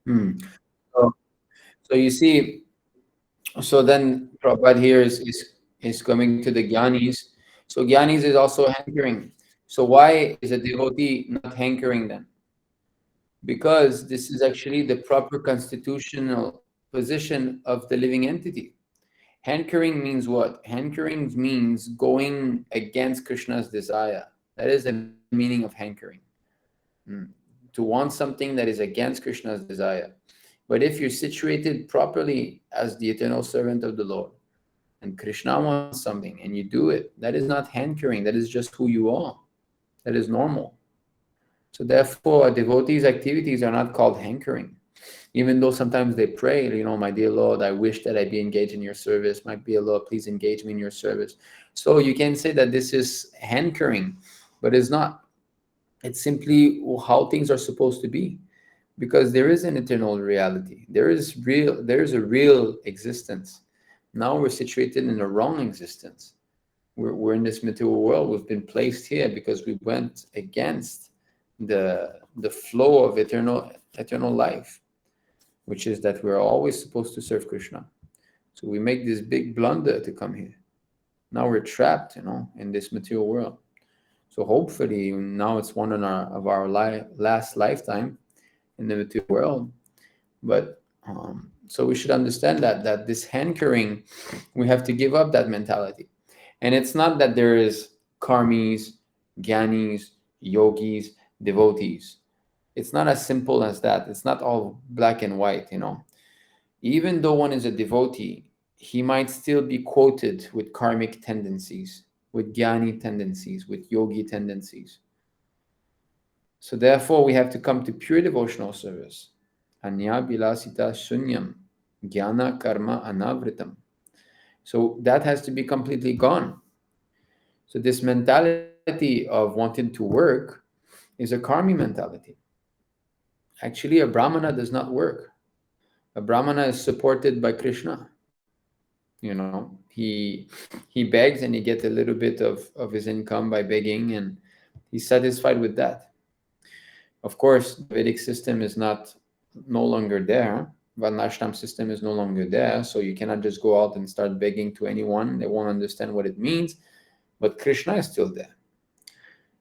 Hmm. So, so you see, so then Prabhupada here is coming to the Gyanis. So Gyanis is also hankering. So why is a devotee not hankering then? Because this is actually the proper constitutional position of the living entity. Hankering means what? Hankering means going against Krishna's desire. That is the meaning of hankering. Mm. To want something that is against Krishna's desire. But if you're situated properly as the eternal servant of the Lord, and Krishna wants something and you do it, that is not hankering, that is just who you are. That is normal. So therefore, a devotee's activities are not called hankering. Even though sometimes they pray, my dear Lord, I wish that I be engaged in your service. My dear Lord, please engage me in your service. So you can say that this is hankering, but it's not. It's simply how things are supposed to be, because there is an eternal reality. There is a real existence. Now we're situated in a wrong existence. We're in this material world. We've been placed here because we went against the flow of eternal life, which is that we're always supposed to serve Krishna. So we make this big blunder to come here. Now we're trapped, in this material world. So hopefully now it's one of our last lifetime in the material world. But so we should understand that this hankering, we have to give up that mentality. And it's not that there is karmis, gyanis, yogis, devotees. It's not as simple as that. It's not all black and white. Even though one is a devotee, he might still be quoted with karmic tendencies, with jnani tendencies, with yogi tendencies. So therefore, we have to come to pure devotional service. Anya bilasita sunyam, jnana karma anavritam. So that has to be completely gone. So this mentality of wanting to work is a karmi mentality. Actually, a brahmana does not work. A brahmana is supported by Krishna. He begs and he gets a little bit of his income by begging, and he's satisfied with that. Of course, the Vedic system is not no longer there. Varnashram system is no longer there, so you cannot just go out and start begging to anyone. They won't understand what it means. But Krishna is still there.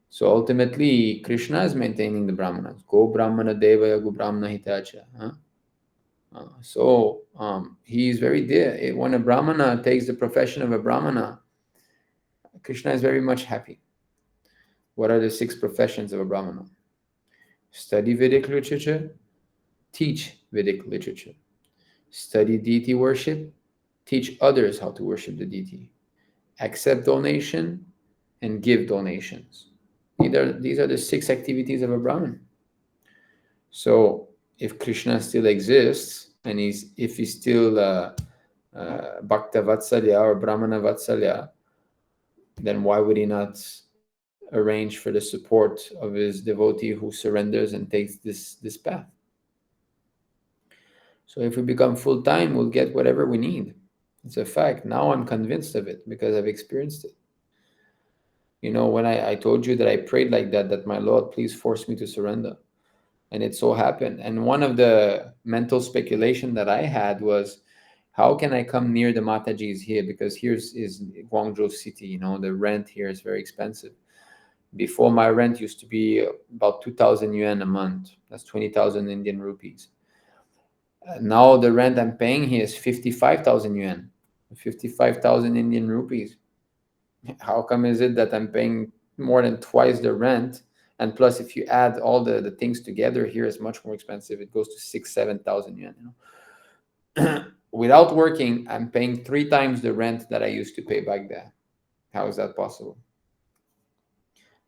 So ultimately, Krishna is maintaining the Brahmanas. Go Brahmana Devaya Go Brahmana Hitacha. He is very there. When a Brahmana takes the profession of a Brahmana, Krishna is very much happy. What are the 6 professions of a Brahmana? Study Vedic literature, teach Vedic literature. Study deity worship, teach others how to worship the deity. Accept donation, and give donations. These are the 6 activities of a Brahmin. So if Krishna still exists, and if he's still Bhakta Vatsalya or Brahmana Vatsalya, then why would he not arrange for the support of his devotee who surrenders and takes this path? So if we become full-time, we'll get whatever we need. It's a fact. Now I'm convinced of it because I've experienced it. When I told you that I prayed like that my Lord, please force me to surrender. And it so happened. And one of the mental speculation that I had was, how can I come near the Matajis here? Because is Guangzhou city, the rent here is very expensive. Before, my rent used to be about 2,000 yuan a month. That's 20,000 Indian rupees. Now the rent I'm paying here is 55,000 yuan, 55,000 Indian rupees. How come is it that I'm paying more than twice the rent? And plus, if you add all the things together, here is much more expensive. It goes to 6,000-7,000 yuan. Without working, I'm paying 3 times the rent that I used to pay back then. How is that possible?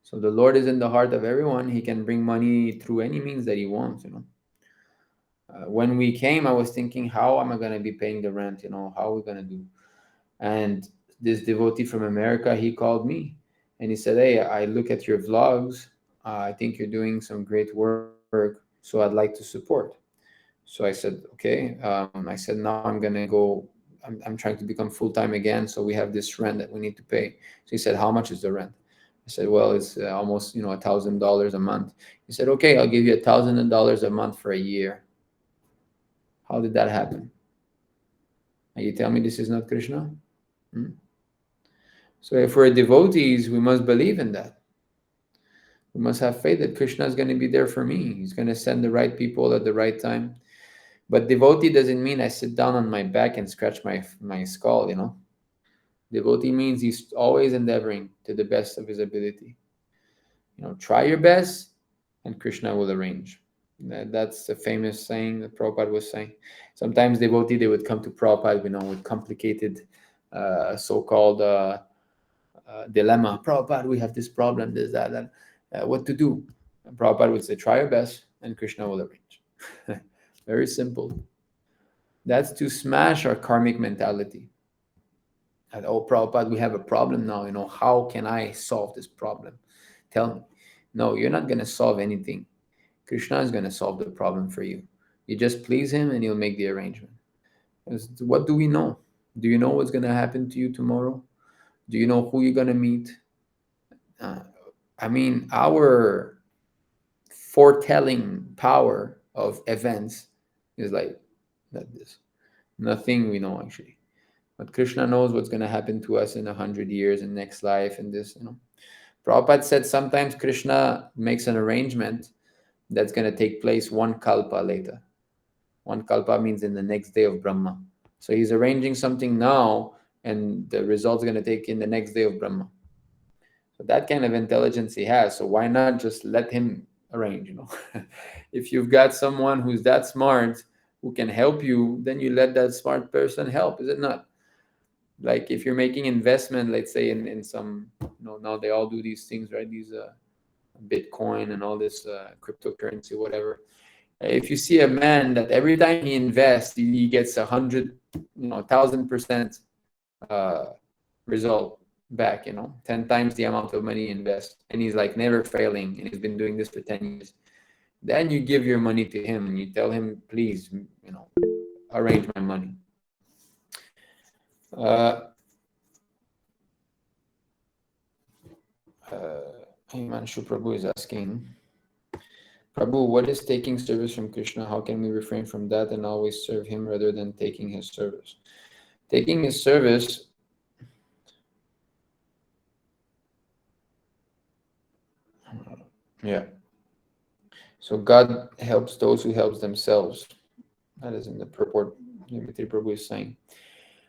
So the Lord is in the heart of everyone. He can bring money through any means that he wants. When we came, I was thinking, how am I going to be paying the rent? How are we going to do? And this devotee from America, he called me and he said, hey, I look at your vlogs. I think you're doing some great work, so I'd like to support. So I said, okay. I said, now I'm going to go, I'm trying to become full-time again. So we have this rent that we need to pay. So he said, how much is the rent? I said, well, it's almost, $1,000 a month. He said, okay, I'll give you $1,000 a month for a year. How did that happen? And you tell me this is not Krishna? So if we're devotees, we must believe in that. We must have faith that Krishna is going to be there for me. He's going to send the right people at the right time. But devotee doesn't mean I sit down on my back and scratch my skull, Devotee means he's always endeavoring to the best of his ability. Try your best and Krishna will arrange. That's a famous saying that Prabhupada was saying. Sometimes devotee, they would come to Prabhupada, with complicated so-called dilemma. Prabhupada, we have this problem, this, that, what to do? And Prabhupada would say, try your best and Krishna will arrange. Very simple. That's to smash our karmic mentality. And, oh, Prabhupada, we have a problem now. How can I solve this problem? Tell me. No, you're not going to solve anything. Krishna is going to solve the problem for you. You just please him and he'll make the arrangement. What do we know? Do you know what's going to happen to you tomorrow? Do you know who you're going to meet? Our foretelling power of events is like this. Nothing we know, actually. But Krishna knows what's going to happen to us in 100 years, in next life, and this, Prabhupada said sometimes Krishna makes an arrangement that's going to take place 1 kalpa later. 1 kalpa means in the next day of Brahma. So he's arranging something now, and the result's going to take in the next day of Brahma. So that kind of intelligence he has. So why not just let him arrange? If you've got someone who's that smart, who can help you, then you let that smart person help, is it not? Like if you're making investment, let's say in some, now they all do these things, right? These Bitcoin and all this cryptocurrency, whatever. If you see a man that every time he invests, he gets 1,000% result back, 10 times the amount of money he invests, and he's like never failing, and he's been doing this for 10 years, then you give your money to him and you tell him, please, arrange my money. Himanshu Prabhu is asking, Prabhu, what is taking service from Krishna? How can we refrain from that and always serve him rather than taking his service? Taking his service, yeah. So God helps those who help themselves. That is in the purport Nimāi Prabhu is saying.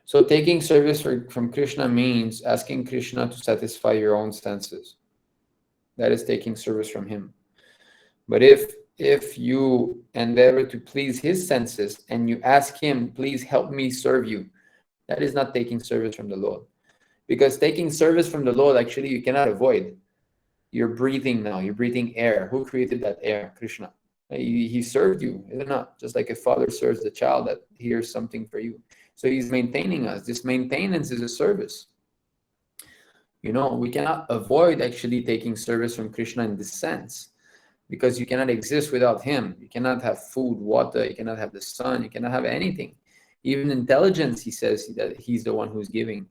So taking service from Krishna means asking Krishna to satisfy your own senses. That is taking service from him. But if you endeavor to please his senses and you ask him, please help me serve you, that is not taking service from the Lord. Because taking service from the Lord, actually, you cannot avoid. You're breathing now. You're breathing air. Who created that air? Krishna. He served you, is it not? Just like a father serves the child that hears something for you. So he's maintaining us. This maintenance is a service. We cannot avoid actually taking service from Krishna in this sense, because you cannot exist without him. You cannot have food, water. You cannot have the sun. You cannot have anything. Even intelligence, he says that he's the one who's giving.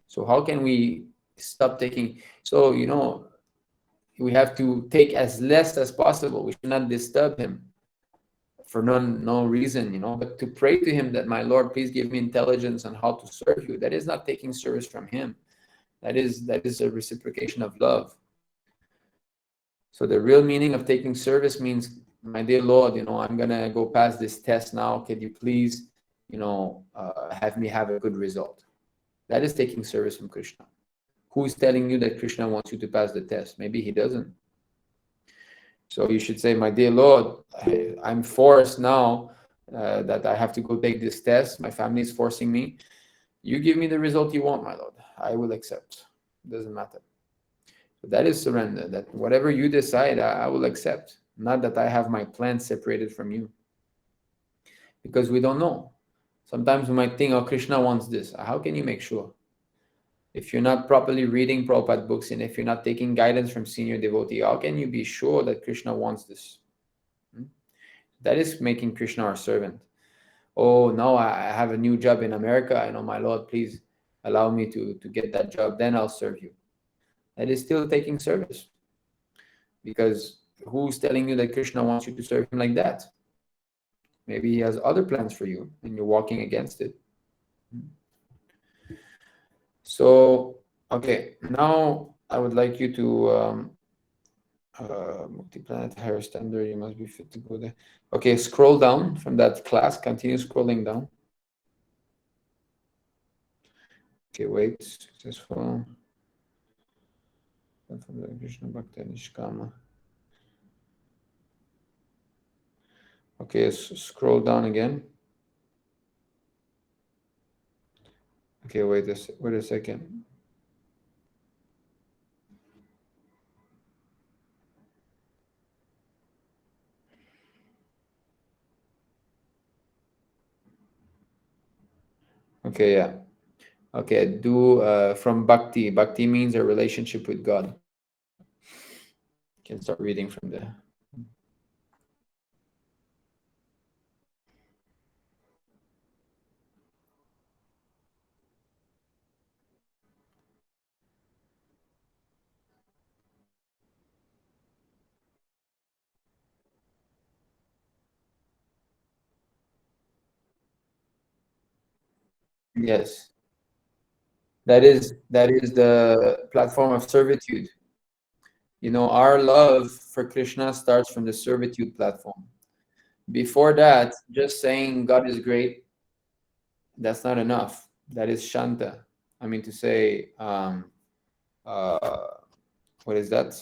So how can we stop taking? So, we have to take as less as possible. We should not disturb him for no reason, but to pray to him that, my Lord, please give me intelligence on how to serve you. That is not taking service from him. That is a reciprocation of love. So the real meaning of taking service means, my dear Lord, I'm going to go pass this test now. Could you please, have me have a good result? That is taking service from Krishna. Who is telling you that Krishna wants you to pass the test? Maybe he doesn't. So you should say, my dear Lord, I'm forced now that I have to go take this test. My family is forcing me. You give me the result you want, my Lord. I will accept. It doesn't matter. So that is surrender. That whatever you decide, I will accept. Not that I have my plans separated from you. Because we don't know. Sometimes we might think, oh, Krishna wants this. How can you make sure? If you're not properly reading Prabhupada books and if you're not taking guidance from senior devotee, how can you be sure that Krishna wants this? That is making Krishna our servant. Oh, no, I have a new job in America. I know, my Lord, please allow me to get that job. Then I'll serve you. That is still taking service. Because who's telling you that Krishna wants you to serve him like that? Maybe he has other plans for you and you're walking against it. So, okay, now I would like you to multi-planet higher standard, you must be fit to go there. Okay, scroll down from that class, continue scrolling down. Okay, wait, successful. From the Krishna Bhakti Nishkama. Okay, scroll down again. Okay, wait a second. Okay, yeah. Okay, do from Bhakti. Bhakti means a relationship with God. You can start reading from there. Yes. That is the platform of servitude. Our love for Krishna starts from the servitude platform. Before that, just saying God is great, that's not enough. That is Shanta. I mean to say, what is that?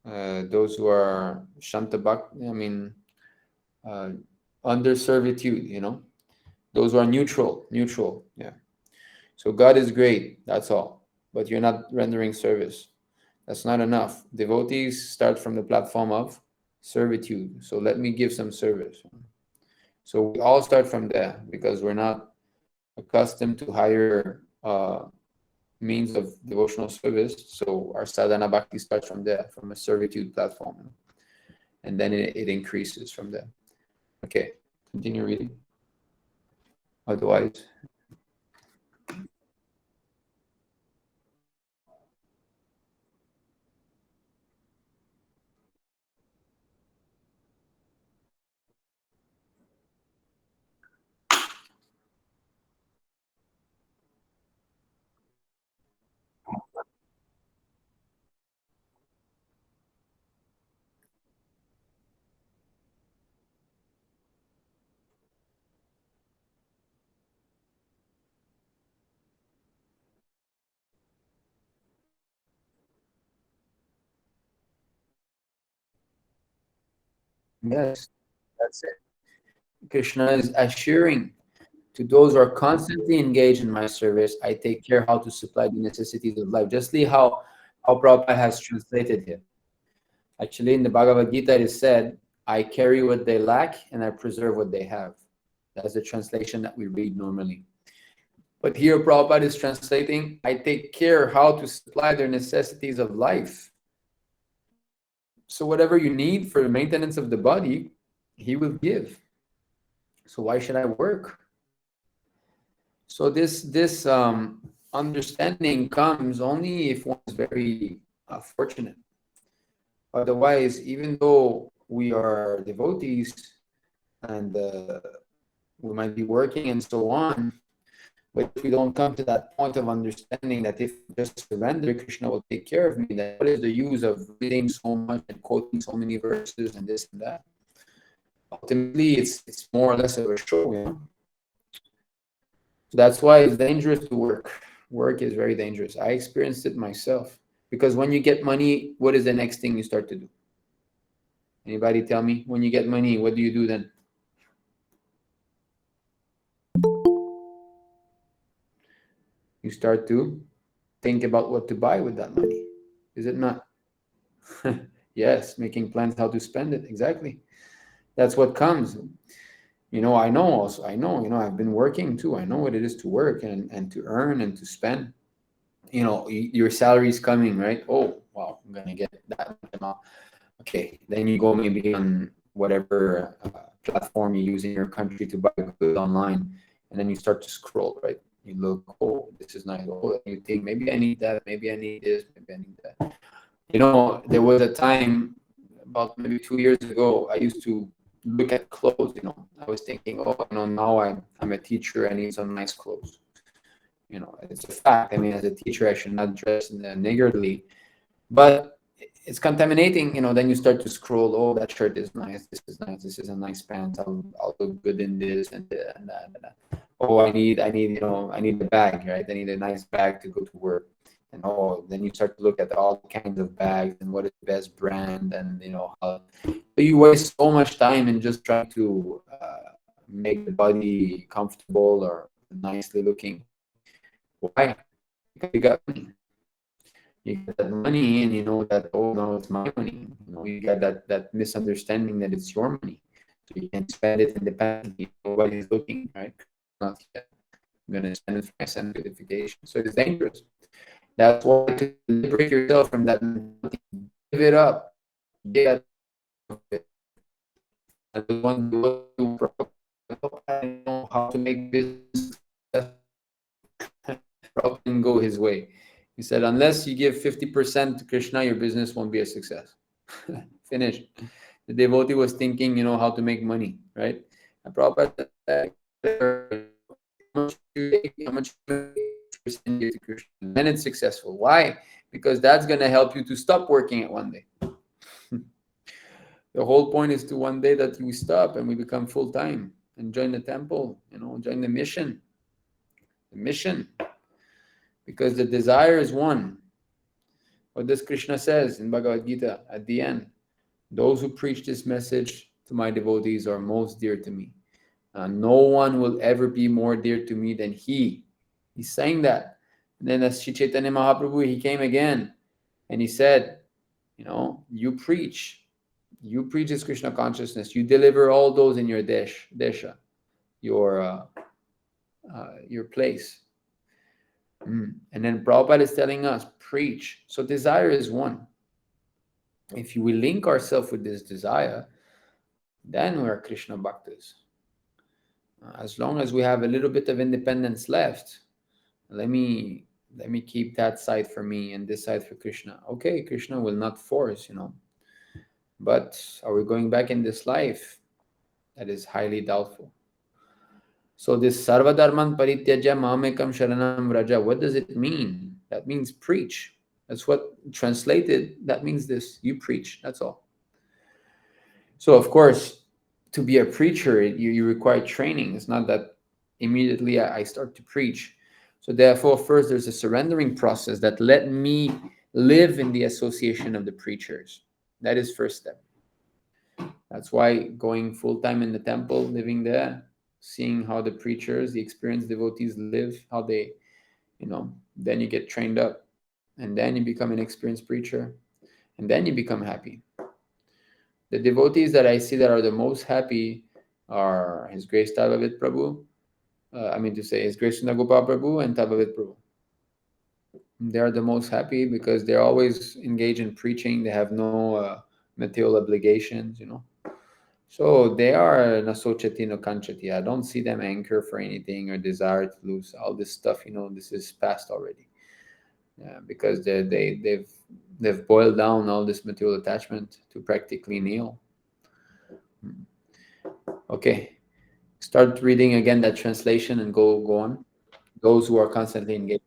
Those who are Shanta Bhakti, under servitude, those who are neutral, yeah. So God is great, that's all, but you're not rendering service. That's not enough. Devotees start from the platform of servitude. So let me give some service. So we all start from there because we're not accustomed to higher means of devotional service. So our sadhana bhakti starts from there, from a servitude platform. And then it increases from there. Okay, continue reading. Otherwise, yes, that's it. Krishna is assuring to those who are constantly engaged in my service, I take care how to supply the necessities of life. Just see how Prabhupada has translated here. Actually, in the Bhagavad Gita, it is said, I carry what they lack and I preserve what they have. That's the translation that we read normally. But here Prabhupada is translating, I take care how to supply their necessities of life. So whatever you need for the maintenance of the body, he will give. So why should I work? So this understanding comes only if one is very fortunate. Otherwise, even though we are devotees and we might be working and so on, but if we don't come to that point of understanding that if I just surrender, Krishna will take care of me, then what is the use of reading so much and quoting so many verses and this and that? Ultimately, it's more or less of a show, So that's why it's dangerous to work. Work is very dangerous. I experienced it myself. Because when you get money, what is the next thing you start to do? Anybody tell me? When you get money, what do you do then? You start to think about what to buy with that money. Is it not? Yes, making plans how to spend it. Exactly. That's what comes. I know also, I've been working too. I know what it is to work and to earn and to spend. Your salary is coming, right? Oh, wow, I'm going to get that amount. Okay, then you go maybe on whatever platform you use in your country to buy goods online, and then you start to scroll, right? You look, oh, this is nice. Oh, you think maybe I need that, maybe I need this, maybe I need that. There was a time about maybe 2 years ago, I used to look at clothes. I was thinking, oh, now I'm a teacher, I need some nice clothes. It's a fact. I mean, as a teacher, I should not dress niggardly, but it's contaminating. Then you start to scroll. Oh, that shirt is nice. This is nice. This is a nice pants. I'll look good in this and that and that. And that. Oh, I need I need a bag, right? I need a nice bag to go to work. And then you start to look at all kinds of bags and what is the best brand, and how. So you waste so much time in just trying to make the body comfortable or nicely looking. Why? Because you got money. You get that money, and you know that, oh no, it's my money. You get that misunderstanding that it's your money, so you can spend it independently. Nobody's looking, right? Not yet. I'm gonna spend it for my sense gratification. So it's dangerous. That's why to liberate yourself from that mentality, give it up. Get out of it. And the one who I know how to make business and go his way. He said, unless you give 50% to Krishna, your business won't be a success. Finished. The devotee was thinking, how to make money, right? And Prabhupada said, how much percent give to Krishna? Then it's successful. Why? Because that's going to help you to stop working at one day. The whole point is to one day that we stop and we become full-time and join the temple, join the mission. The mission. Because the desire is one. What does Krishna says in Bhagavad Gita at the end? Those who preach this message to my devotees are most dear to me. No one will ever be more dear to me than he. He's saying that. And then as Sri Chaitanya Mahaprabhu, he came again and he said, you preach this Krishna consciousness, you deliver all those in your desha, your place. And then Prabhupada is telling us, preach. So desire is one. If we link ourselves with this desire, then we are Krishna Bhaktas. As long as we have a little bit of independence left, let me keep that side for me and this side for Krishna. Okay, Krishna will not force, but are we going back in this life? That is highly doubtful. So this Sarva Dharman Parityaja Mamekam Sharanam Vraja, what does it mean? That means preach. That's what translated, that means this, you preach, that's all. So of course, to be a preacher, you require training. It's not that immediately I start to preach. So therefore, first there's a surrendering process that let me live in the association of the preachers. That is first step. That's why going full-time in the temple, living there, seeing how the preachers, the experienced devotees live, how they, then you get trained up, and then you become an experienced preacher, and then you become happy. The devotees that I see that are the most happy are His Grace Tavavit Prabhu, His Grace Nagopal Prabhu and Tavavit Prabhu. They are the most happy because they're always engaged in preaching. They have no material obligations, So they are nasochati no kanchati. I don't see them anchor for anything or desire to lose all this stuff. This is past already. Because they've boiled down all this material attachment to practically nil. Okay, start reading again that translation and go on. Those who are constantly engaged.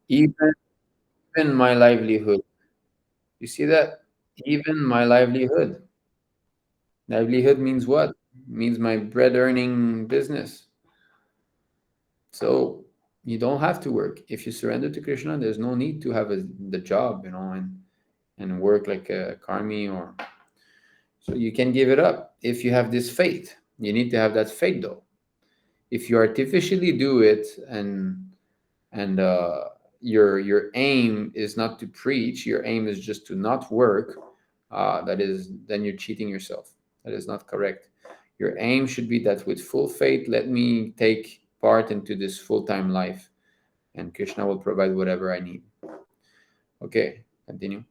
Even my livelihood. You see that? Even my livelihood. Livelihood means what? Means my bread earning business. So you don't have to work. If you surrender to Krishna, there's no need to have the job, and work like a karmi or. So you can give it up if you have this faith. You need to have that faith though. If you artificially do it and your aim is not to preach, your aim is just to not work, then you're cheating yourself. That is not correct. Your aim should be that with full faith, let me take part into this full-time life, and Krishna will provide whatever I need. Okay, continue.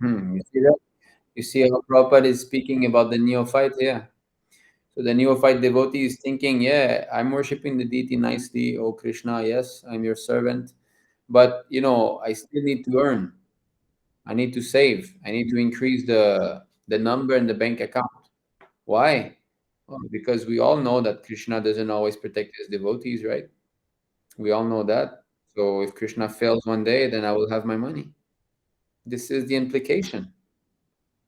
You see that? You see how Prabhupada is speaking about the neophyte here. So the neophyte devotee is thinking, yeah, I'm worshiping the deity nicely. Oh Krishna, yes, I'm your servant. But I still need to earn. I need to save. I need to increase the number in the bank account. Why? Well, because we all know that Krishna doesn't always protect his devotees, right? We all know that. So if Krishna fails one day, then I will have my money. This is the implication.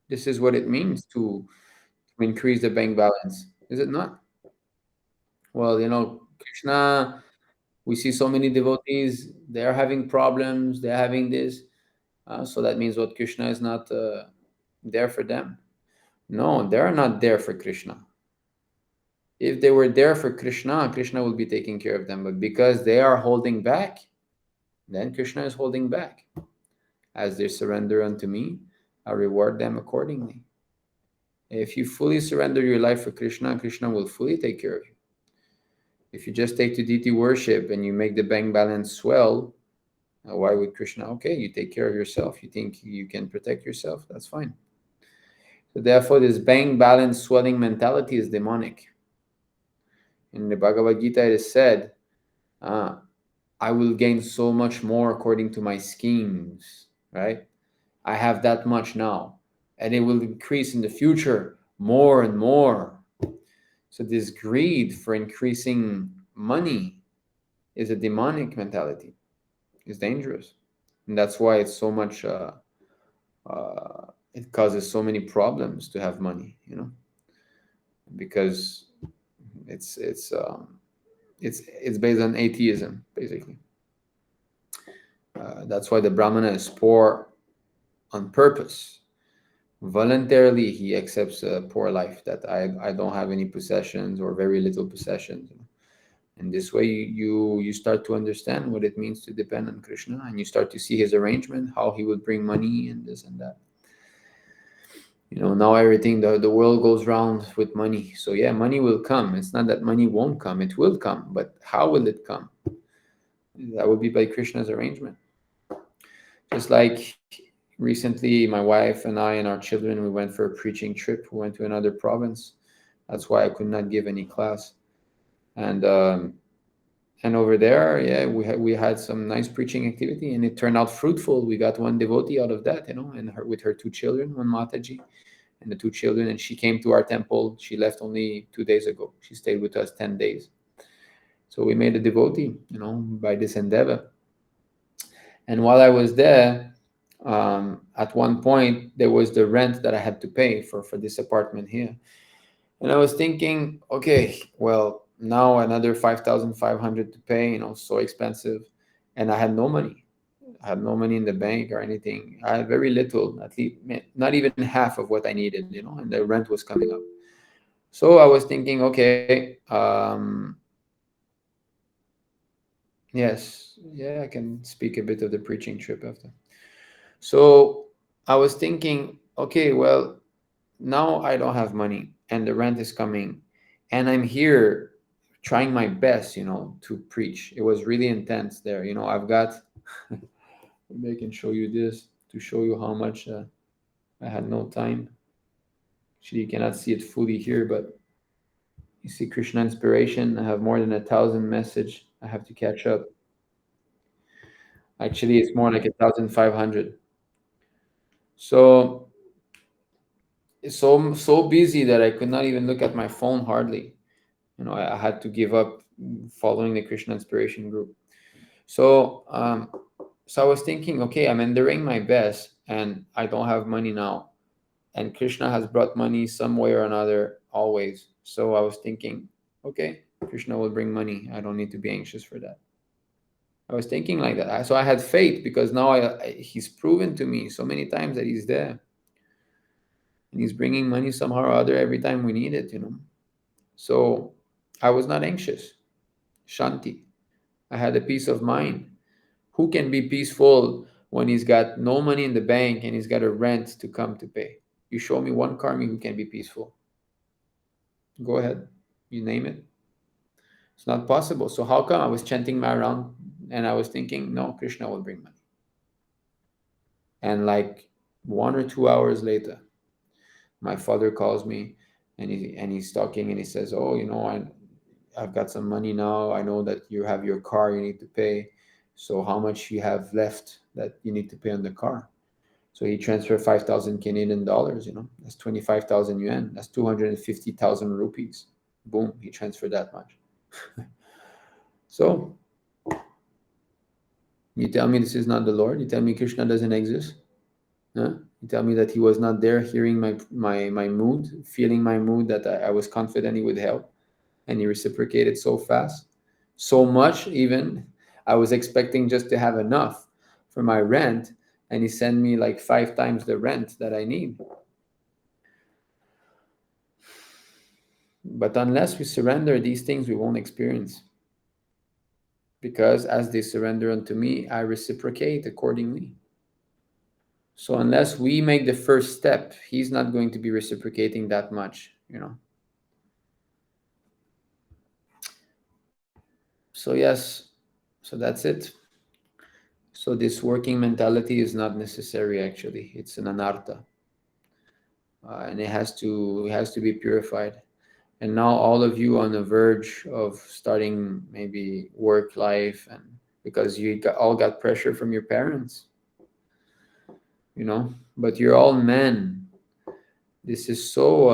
This is what it means to increase the bank balance, is it not? Well, Krishna, we see so many devotees, they are having problems, they're having this. So that means what, Krishna is not there for them? No, they're not there for Krishna. If they were there for Krishna, Krishna will be taking care of them. But because they are holding back, then Krishna is holding back. As they surrender unto me, I reward them accordingly. If you fully surrender your life for Krishna, Krishna will fully take care of you. If you just take to deity worship and you make the bank balance swell, why would Krishna? Okay, you take care of yourself. You think you can protect yourself? That's fine. So therefore, this bank balance swelling mentality is demonic. In the Bhagavad Gita, it is said, I will gain so much more according to my schemes, right? I have that much now, and it will increase in the future more and more. So this greed for increasing money is a demonic mentality. It's dangerous, and that's why it's so much. It causes so many problems to have money, because it's it's um, it's based on atheism, basically. That's why the Brahmana is poor on purpose. Voluntarily, he accepts a poor life, that I don't have any possessions or very little possessions. And this way, you start to understand what it means to depend on Krishna, and you start to see his arrangement, how he would bring money and this and that. Now everything, the world goes round with money. So yeah, money will come. It's not that money won't come, it will come. But how will it come? That will be by Krishna's arrangement. Just like recently, my wife and I and our children, we went for a preaching trip. We went to another province. That's why I could not give any class. And over there, yeah, we had some nice preaching activity, and it turned out fruitful. We got one devotee out of that, and with her two children, one Mataji, and the two children, and she came to our temple. She left only 2 days ago. She stayed with us 10 days. So we made a devotee, by this endeavor. And while I was there, at one point there was the rent that I had to pay for this apartment here, and I was thinking, okay, well, now another 5,500 to pay, so expensive, and I had no money. I had no money in the bank or anything. I had very little, at least not even half of what I needed, and the rent was coming up. So I was thinking, okay, yes, yeah, I can speak a bit of the preaching trip after. So I was thinking, okay, well, now I don't have money and the rent is coming, and I'm here trying my best, to preach. It was really intense there. I've got, maybe I can show you this to show you how much I had no time. Actually, you cannot see it fully here, but you see Krishna inspiration. I have more than 1,000 message. I have to catch up. Actually, it's more like 1,500. So it's so busy that I could not even look at my phone hardly. I had to give up following the Krishna inspiration group. So I was thinking, okay, I'm enduring my best, and I don't have money now, and Krishna has brought money some way or another always. So I was thinking, okay, Krishna will bring money. I don't need to be anxious for that. I was thinking like that. So I had faith, because now he's proven to me so many times that he's there, and he's bringing money somehow or other every time we need it. So I was not anxious. Shanti. I had a peace of mind. Who can be peaceful when he's got no money in the bank and he's got a rent to come to pay? You show me one karmi who can be peaceful. Go ahead. You name it. It's not possible. So how come? I was chanting my round and I was thinking, no, Krishna will bring money. And like 1 or 2 hours later, my father calls me, and he's talking, and he says, oh, I've got some money now. I know that you have your car you need to pay. So how much you have left that you need to pay on the car? So he transferred 5,000 Canadian dollars, that's 25,000 yuan, that's 250,000 rupees. Boom, he transferred that much. So you tell me this is not the Lord? You tell me Krishna doesn't exist? Huh? You tell me that he was not there hearing my mood, feeling my mood, that I was confident he would help, and he reciprocated so fast, so much even. I was expecting just to have enough for my rent, and he sent me like 5 times the rent that I need. But unless we surrender these things, we won't experience. Because as they surrender unto me, I reciprocate accordingly. So unless we make the first step, he's not going to be reciprocating that much. So yes, so that's it. So this working mentality is not necessary actually. It's an anartha. And it has to be purified. And now all of you on the verge of starting maybe work life, and because all got pressure from your parents. But you're all men. This is so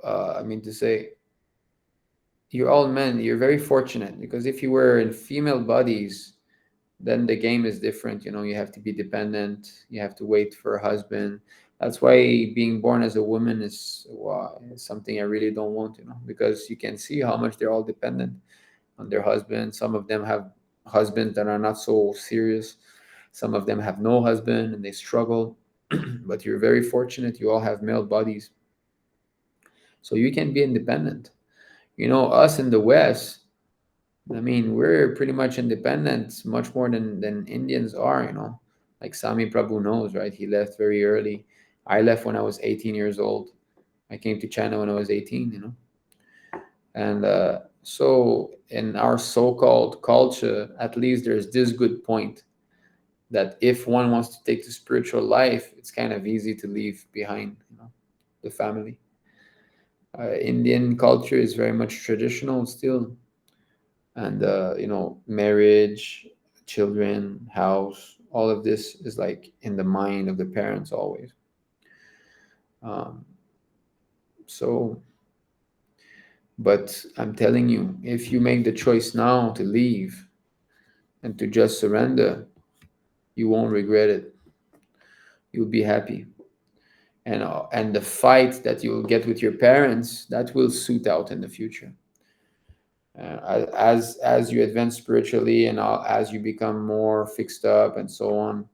I mean to say, you're all men. You're very fortunate, because if you were in female bodies, then the game is different. You have to be dependent, you have to wait for a husband. That's why being born as a woman is, wow, is something I really don't want, because you can see how much they're all dependent on their husband. Some of them have husbands that are not so serious. Some of them have no husband and they struggle. But you're very fortunate, you all have male bodies, so you can be independent. Us in the West, I mean, we're pretty much independent, much more than Indians are. Like Sami Prabhu knows, right? He left very early. I left when I was 18 years old. I came to China when I was 18. And so in our so-called culture, at least there's this good point, that if one wants to take the spiritual life, it's kind of easy to leave behind, the family. Indian culture is very much traditional still, and marriage, children, house, all of this is like in the mind of the parents always. um, so but I'm telling you, if you make the choice now to leave and to just surrender, you won't regret it. You'll be happy. And the fight that you'll get with your parents, that will suit out in the future. As you advance spiritually, and as you become more fixed up and so on,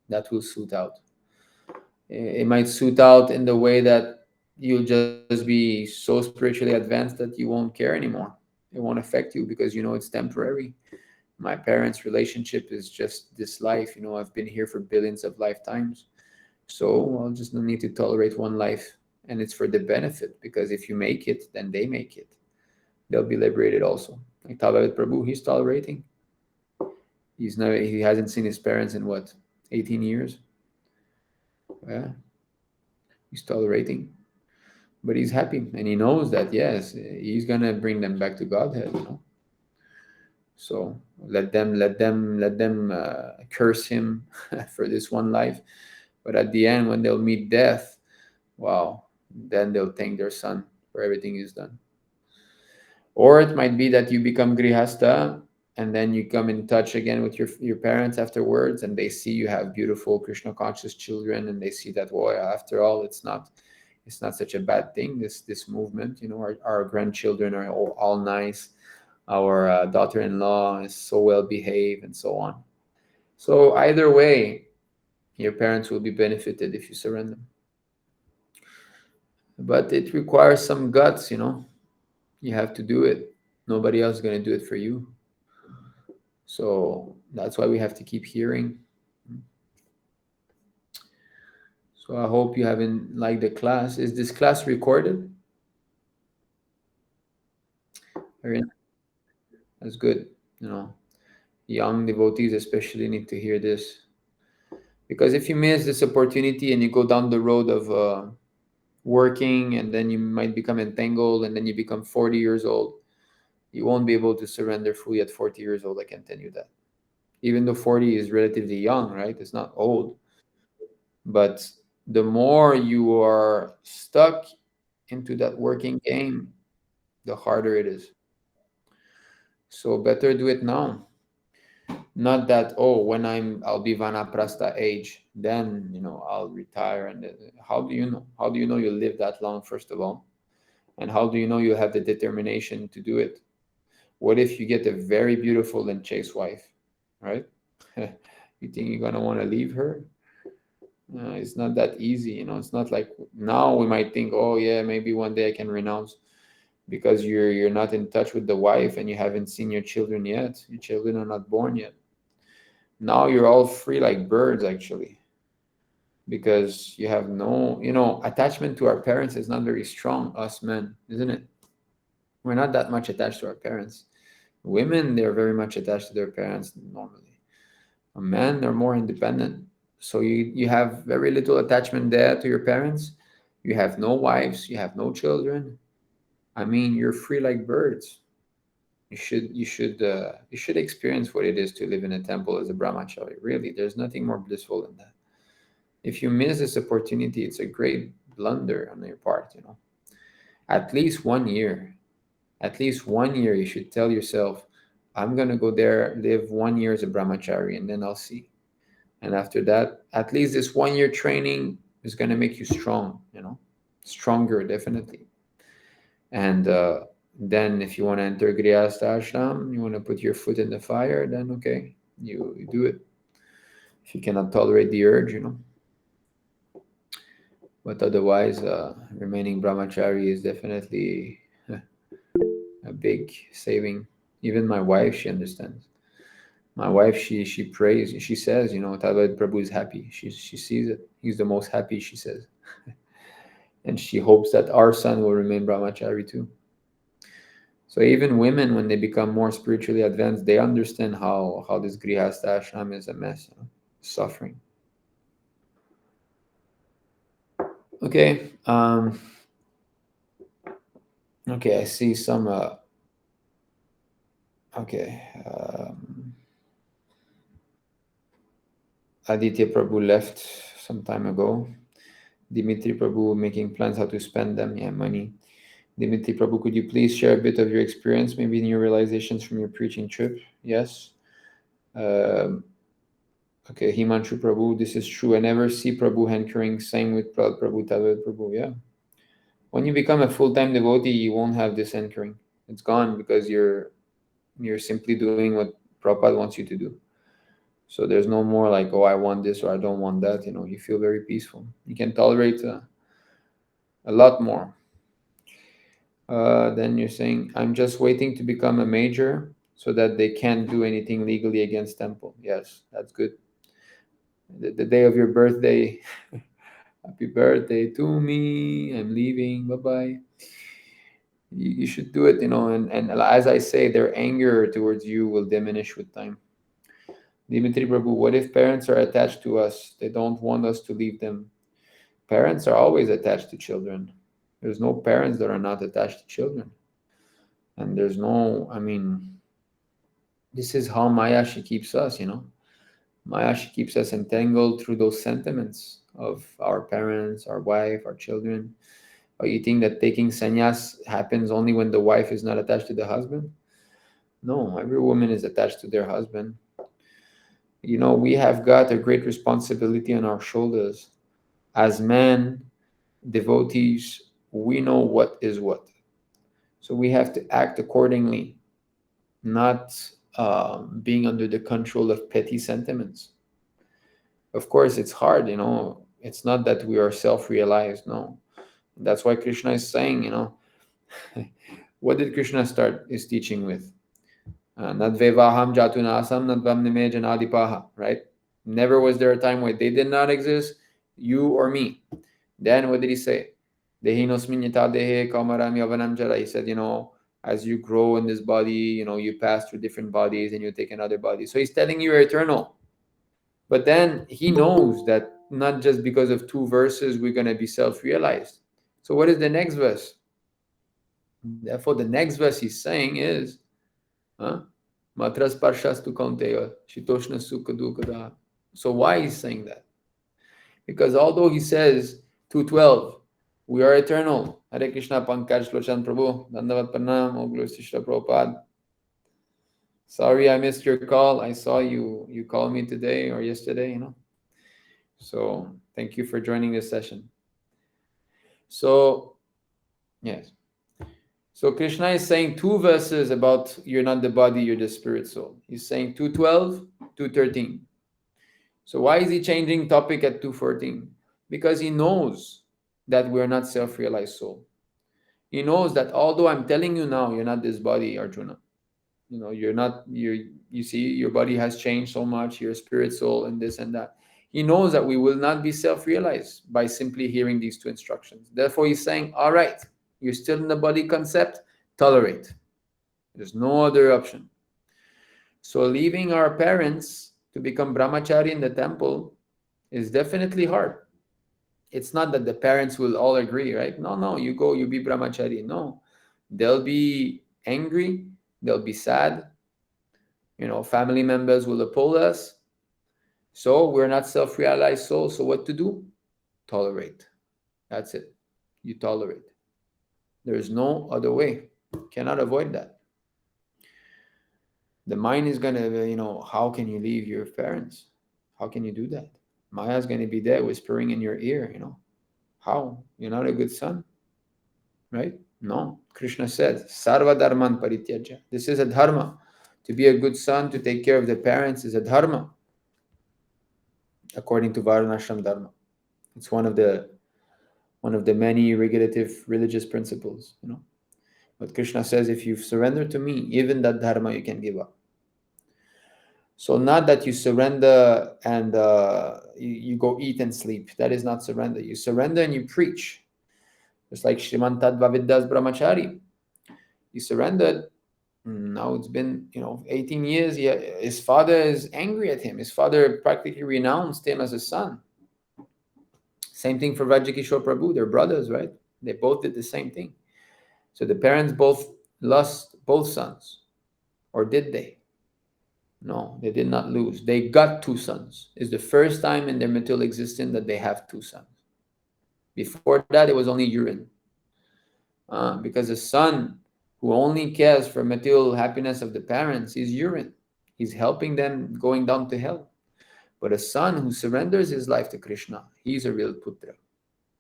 that will suit out. It might suit out in the way that you'll just be so spiritually advanced that you won't care anymore. It won't affect you, because it's temporary. My parents' relationship is just this life. I've been here for billions of lifetimes, so I'll just need to tolerate one life, and it's for the benefit, because if you make it, then they make it. They'll be liberated also. Like Tabavat Prabhu, he's tolerating. He hasn't seen his parents in what, 18 years? Yeah, he's tolerating, but he's happy, and he knows that yes, he's gonna bring them back to Godhead. So let them curse him for this one life, but at the end, when they'll meet death, wow, then they'll thank their son for everything he's done. Or it might be that you become grihasta, and then you come in touch again with your parents afterwards, and they see you have beautiful Krishna conscious children, and they see that, well, after all, it's not such a bad thing, this movement. Our grandchildren are all nice. Our daughter-in-law is so well behaved, and so on. So either way, your parents will be benefited if you surrender. But it requires some guts. You have to do it. Nobody else is going to do it for you. So that's why we have to keep hearing. So I hope you haven't liked the class. Is this class recorded? Very nice. That's good. Young devotees especially need to hear this, because if you miss this opportunity and you go down the road of working, and then you might become entangled, and then you become 40 years old, You won't be able to surrender fully at 40 years old, I can tell you that. Even though 40 is relatively young, right? It's not old. But the more you are stuck into that working game, the harder it is. So better do it now. Not that, oh, when I'll be vanaprastha age, then I'll retire. And how do you know? How do you know you'll live that long, first of all? And how do you know you have the determination to do it? What if you get a very beautiful and chaste wife, right? You think you're gonna want to leave her? It's not that easy, It's not like now we might think, oh yeah, maybe one day I can renounce because you're not in touch with the wife and you haven't seen your children yet. Your children are not born yet. Now you're all free like birds, actually, because you have no, attachment to our parents is not very strong, us men, isn't it? We're not that much attached to our parents. Women, they're very much attached to their parents normally. Men are more independent. So you have very little attachment there to your parents. You have no wives, you have no children. I mean, you're free like birds. You should experience what it is to live in a temple as a brahmachari. Really, there's nothing more blissful than that. If you miss this opportunity, it's a great blunder on your part. At least 1 year. At least 1 year, you should tell yourself, I'm gonna go there, live 1 year as a brahmachari, and then I'll see. And after that, at least this 1 year training is gonna make you strong. Stronger, definitely. And then if you want to enter Grihastha ashram, you want to put your foot in the fire, then okay, you do it. If you cannot tolerate the urge. But otherwise, remaining brahmachari is definitely a big saving. Even my wife, she understands. My wife, she prays. She says, Tavad Prabhu is happy. She sees it. He's the most happy, she says. And she hopes that our son will remain brahmachari too. So even women, when they become more spiritually advanced, they understand how this grihastha ashram is a mess, suffering. Okay. Okay, I see some. Okay. Aditya Prabhu left some time ago. Dimitri Prabhu making plans how to spend them. Yeah, money. Dimitri Prabhu, could you please share a bit of your experience, maybe new realizations from your preaching trip? Yes. Okay, Himanshu Prabhu, this is true. I never see Prabhu hankering. Same with Prabhu, Tavad Prabhu. Yeah. When you become a full-time devotee, you won't have this hankering. It's gone because you're simply doing what Prabhupada wants you to do. So there's no more like, oh, I want this or I don't want that. You feel very peaceful. You can tolerate a lot more. Then you're saying, I'm just waiting to become a major so that they can't do anything legally against temple. Yes, that's good. The day of your birthday, happy birthday to me. I'm leaving. Bye-bye. You should do it, and as I say, their anger towards you will diminish with time. Dimitri Prabhu, what if parents are attached to us? They don't want us to leave them. Parents are always attached to children. There's no parents that are not attached to children. And there's no, this is how Maya, she keeps us, Maya, she keeps us entangled through those sentiments of our parents, our wife, our children. Are you think that taking sannyas happens only when the wife is not attached to the husband? No, every woman is attached to their husband. We have got a great responsibility on our shoulders. As men, devotees, we know what is what. So we have to act accordingly, not being under the control of petty sentiments. Of course, it's hard, It's not that we are self-realized, no. That's why Krishna is saying, what did Krishna start his teaching with? Nadvevaham jatunasam nadvam nime janadipaha, right? Never was there a time where they did not exist, you or me. Then what did he say? Dehinosmin yata dehe kaumaram yavanam jara. He said, as you grow in this body, you pass through different bodies and you take another body. So he's telling you you're eternal. But then he knows that not just because of 2 verses we're going to be self-realized. So what is the next verse? Therefore, the next verse he's saying is, Huh? Matras parshastu kaunteya, shitoshna sukha dukha. So why he's saying that? Because although he says 212, we are eternal. Hare Krishna Pankaj Lochan Prabhu, Dandavat Pranam, Oglu Sishla Prabhupada. Sorry I missed your call. I saw you called me today or yesterday. So thank you for joining this session. So, yes. So Krishna is saying two verses about you're not the body, you're the spirit soul. He's saying 212, 213. So why is he changing topic at 214? Because he knows that we're not self-realized soul. He knows that although I'm telling you now, you're not this body, Arjuna. You're not, you see, your body has changed so much, your spirit soul and this and that. He knows that we will not be self-realized by simply hearing these two instructions. Therefore, he's saying, all right, you're still in the body concept, tolerate. There's no other option. So leaving our parents to become brahmachari in the temple is definitely hard. It's not that the parents will all agree, right? No, you go, you be brahmachari. No, they'll be angry, they'll be sad. Family members will oppose us. So we're not self-realized souls. So what to do? Tolerate. That's it. You tolerate. There is no other way. Cannot avoid that. The mind is gonna, how can you leave your parents? How can you do that? Maya's gonna be there whispering in your ear, How? You're not a good son, right? No. Krishna said, Sarva dharman parityaja. This is a dharma. To be a good son, to take care of the parents is a dharma, according to Varnashram dharma. It's one of the many regulative religious principles, But Krishna says, if you surrender to me, even that dharma you can give up. So not that you surrender and you go eat and sleep. That is not surrender. You surrender and you preach. Just like Shriman Tadvaviddas Brahmachari. He surrendered. Now it's been 18 years. His father is angry at him. His father practically renounced him as a son. Same thing for Rajikishore Prabhu. They're brothers, right? They both did the same thing. So the parents both lost both sons. Or did they? No, they did not lose. They got two sons. It's the first time in their material existence that they have two sons. Before that, it was only urine. Because a son who only cares for material happiness of the parents is urine. He's helping them going down to hell. But a son who surrenders his life to Krishna, he's a real putra,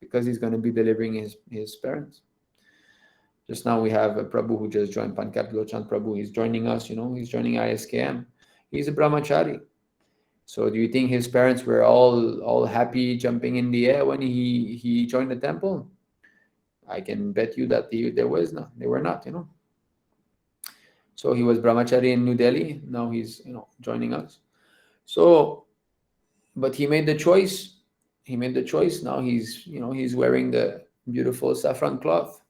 because he's going to be delivering his parents. Just now we have a Prabhu who just joined, Pankaj Lochan Prabhu. He's joining us, he's joining ISKM. He's a brahmachari. So do you think his parents were all happy jumping in the air when he joined the temple? I can bet you that they were not. So he was brahmachari in New Delhi. Now he's joining us. So, but he made the choice. Now he's wearing the beautiful saffron cloth.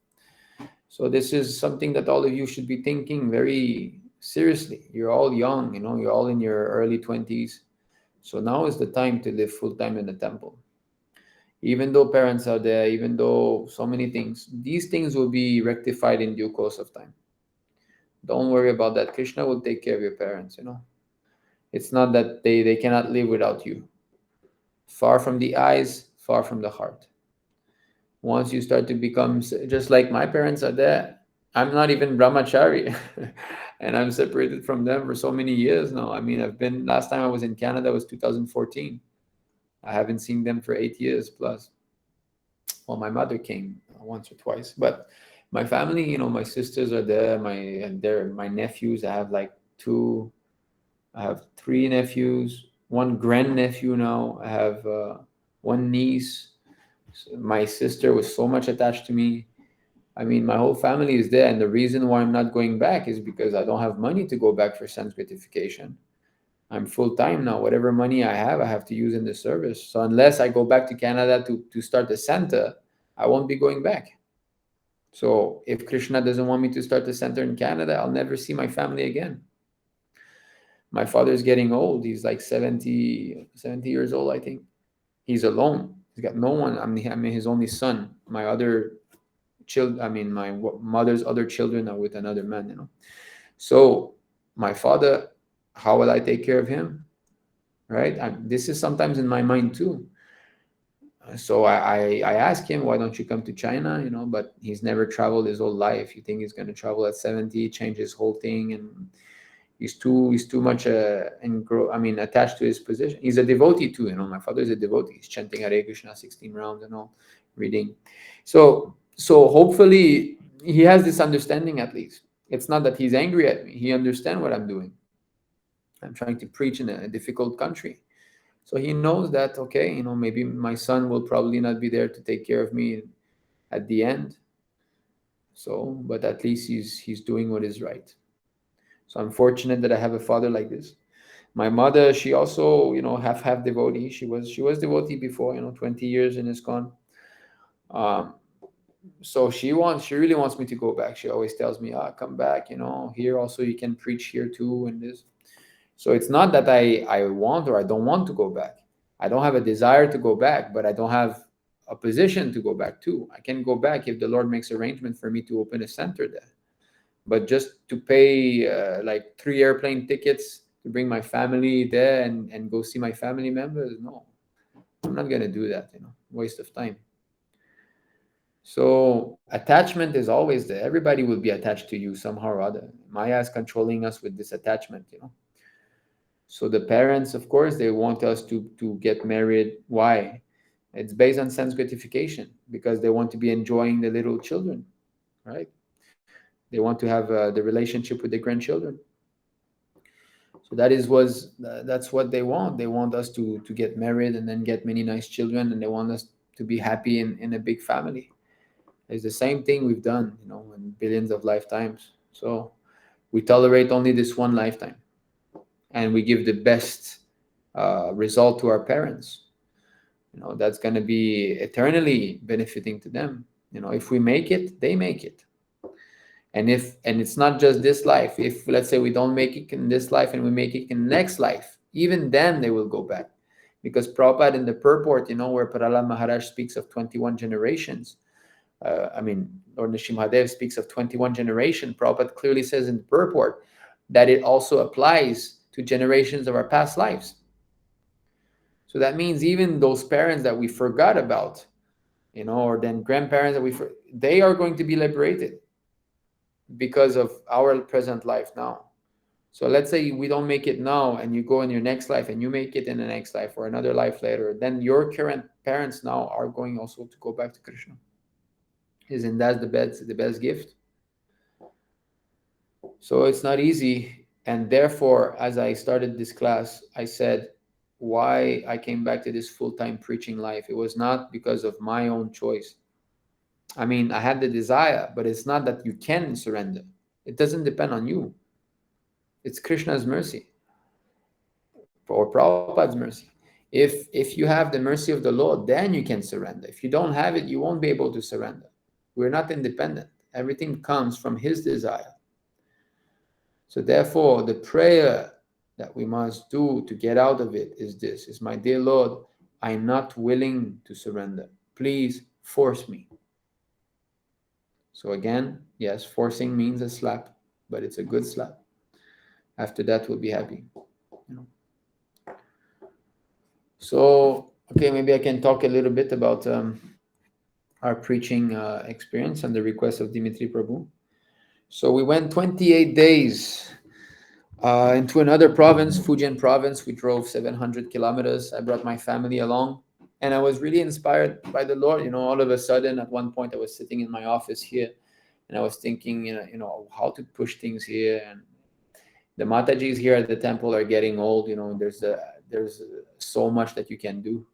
So this is something that all of you should be thinking very seriously. You're all young, you're all in your early 20s. So now is the time to live full time in the temple. Even though parents are there, even though so many things, these things will be rectified in due course of time. Don't worry about that. Krishna will take care of your parents, It's not that they cannot live without you. Far from the eyes, far from the heart. Once you start to become, just like my parents are there, I'm not even brahmachari and I'm separated from them for so many years now. I mean, last time I was in Canada was 2014. I haven't seen them for 8 years plus. Well, my mother came once or twice, but my family, my sisters are there, my nephews. I have 3 nephews, 1 grandnephew now. I have 1 niece. My sister was so much attached to me. I mean, my whole family is there, and the reason why I'm not going back is because I don't have money to go back for Sanskritification. I'm full time now. Whatever money I have to use in the service. So unless I go back to Canada to start the center, I won't be going back. So if Krishna doesn't want me to start the center in Canada, I'll never see my family again. My father's getting old. He's like 70 years old, I think. He's alone. He's got no one. I mean his only son. My mother's other children are with another man, So my father, how will I take care of him? Right? This is sometimes in my mind too. So I ask him, why don't you come to China? But he's never traveled his whole life. You think he's going to travel at 70, change his whole thing, and he's too much attached to his position. He's a devotee too. My father is a devotee. He's chanting Hare Krishna 16 rounds and all, reading. So hopefully he has this understanding at least. It's not that he's angry at me. He understands what I'm doing. I'm trying to preach in a difficult country. So he knows that, okay, maybe my son will probably not be there to take care of me at the end. So, but at least he's doing what is right. So I'm fortunate that I have a father like this. My mother, she also, half devotee. She was devotee before, 20 years in ISKCON. Um, so she really wants me to go back. She always tells me, come back, here also you can preach here too and this. So it's not that I want or I don't want to go back. I don't have a desire to go back, but I don't have a position to go back to. I can go back if the Lord makes arrangement for me to open a center there. But just to pay like 3 airplane tickets to bring my family there and go see my family members, no, I'm not going to do that, waste of time. So attachment is always there. Everybody will be attached to you somehow or other. Maya is controlling us with this attachment. So the parents, of course, they want us to get married. Why? It's based on sense gratification, because they want to be enjoying the little children, right? They want to have the relationship with the grandchildren. So that's what they want. They want us to get married and then get many nice children, and they want us to be happy in a big family. It's the same thing we've done, in billions of lifetimes. So we tolerate only this one lifetime, and we give the best result to our parents. That's going to be eternally benefiting to them. If we make it, they make it. And it's not just this life. If, let's say, we don't make it in this life and we make it in the next life, even then they will go back. Because Prabhupada in the purport, where Prahlad Maharaj speaks of 21 generations, Lord Nrsimhadev speaks of 21 generations. Prabhupada clearly says in the purport that it also applies to generations of our past lives. So that means even those parents that we forgot about, or then grandparents that they are going to be liberated because of our present life now. So let's say we don't make it now, and you go in your next life and you make it in the next life or another life later, then your current parents now are going also to go back to Krishna. Isn't that the best gift? So it's not easy. And therefore, as I started this class, I said why I came back to this full-time preaching life. It was not because of my own choice. I had the desire, but it's not that you can surrender. It doesn't depend on you. It's Krishna's mercy or Prabhupada's mercy. If you have the mercy of the Lord, then you can surrender. If you don't have it, you won't be able to surrender. We're not independent. Everything comes from His desire. So therefore, the prayer that we must do to get out of it is this: is, my dear Lord, I'm not willing to surrender. Please force me. So again, yes, forcing means a slap, but it's a good slap. After that, we'll be happy. So, okay, maybe I can talk a little bit about our preaching experience and the request of Dimitri Prabhu. So we went 28 days into another province, Fujian province. We drove 700 kilometers. I brought my family along, and I was really inspired by the Lord. All of a sudden, at one point, I was sitting in my office here, and I was thinking, how to push things here. And the Matajis here at the temple are getting old. There's so much that you can do.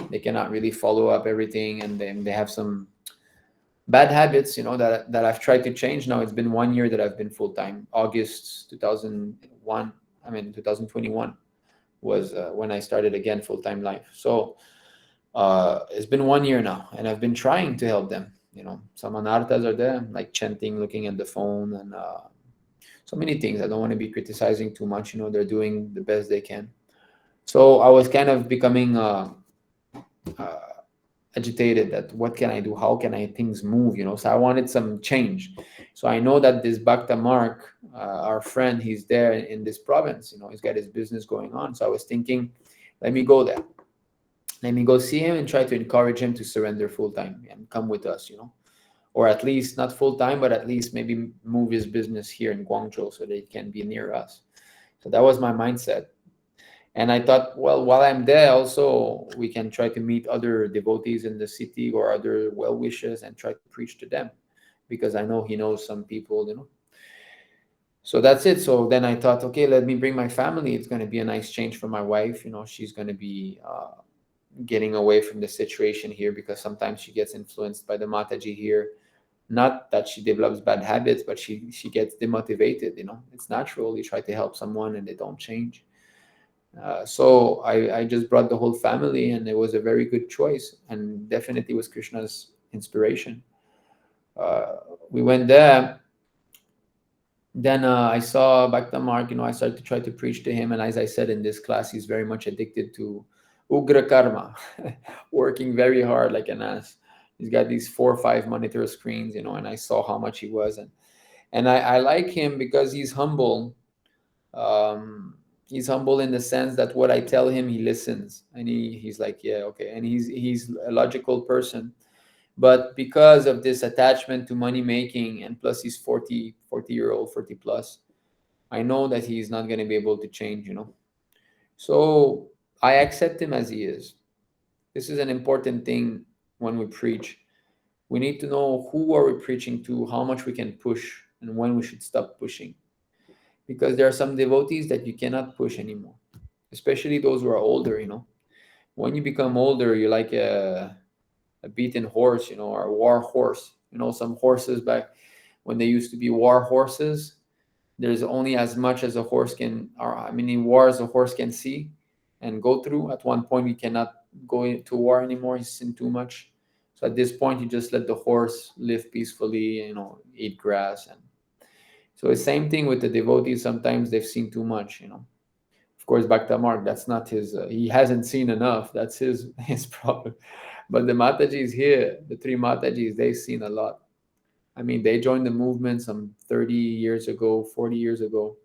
They cannot really follow up everything, and they have some bad habits, that I've tried to change. Now it's been 1 year that I've been full-time. August 2021 was when I started again full-time life. So it's been 1 year now, and I've been trying to help them. Some anarthas are there, like chanting, looking at the phone, and so many things. I don't want to be criticizing too much. They're doing the best they can. So I was kind of becoming agitated that what can I do? How can I things move? So I wanted some change. So I know that this Bhakta Mark, our friend, he's there in this province. He's got his business going on. So I was thinking, let me go there. Let me go see him and try to encourage him to surrender full time and come with us. Or at least not full time, but at least maybe move his business here in Guangzhou so that he can be near us. So that was my mindset. And I thought, well, while I'm there, also we can try to meet other devotees in the city or other well wishers and try to preach to them, because I know he knows some people. So that's it. So then I thought, okay, let me bring my family. It's going to be a nice change for my wife. She's going to be getting away from the situation here, because sometimes she gets influenced by the Mataji here. Not that she develops bad habits, but she gets demotivated. It's natural. You try to help someone and they don't change. So I just brought the whole family, and it was a very good choice, and definitely was Krishna's inspiration. Uh, we went there. Then I saw Bhakta Mark. I started to try to preach to him, and as I said in this class, he's very much addicted to Ugra Karma, working very hard like an ass. He's got these 4 or 5 monitor screens, and I saw how much he was, and I like him because he's humble. Um, he's humble in the sense that what I tell him, he listens, and he's like, yeah, okay, and he's a logical person. But because of this attachment to money making, and plus he's 40 year old, 40 plus, I know that he's not going to be able to change. So I accept him as he is. This is an important thing when we preach. We need to know who are we preaching to, how much we can push, and when we should stop pushing. Because there are some devotees that you cannot push anymore, especially those who are older. When you become older, you're like a beaten horse, or a war horse. Some horses back when they used to be war horses, there's only as much as a horse can, or I mean, in wars, a horse can see and go through. At one point, you cannot go into war anymore. He's seen too much. So at this point, you just let the horse live peacefully, eat grass. And so the same thing with the devotees. Sometimes they've seen too much. Of course, Bhakta Mark, that's not his, he hasn't seen enough. That's his his problem. But the Matajis here, the 3 Matajis, they've seen a lot. I mean, they joined the movement some 30 years ago, 40 years ago,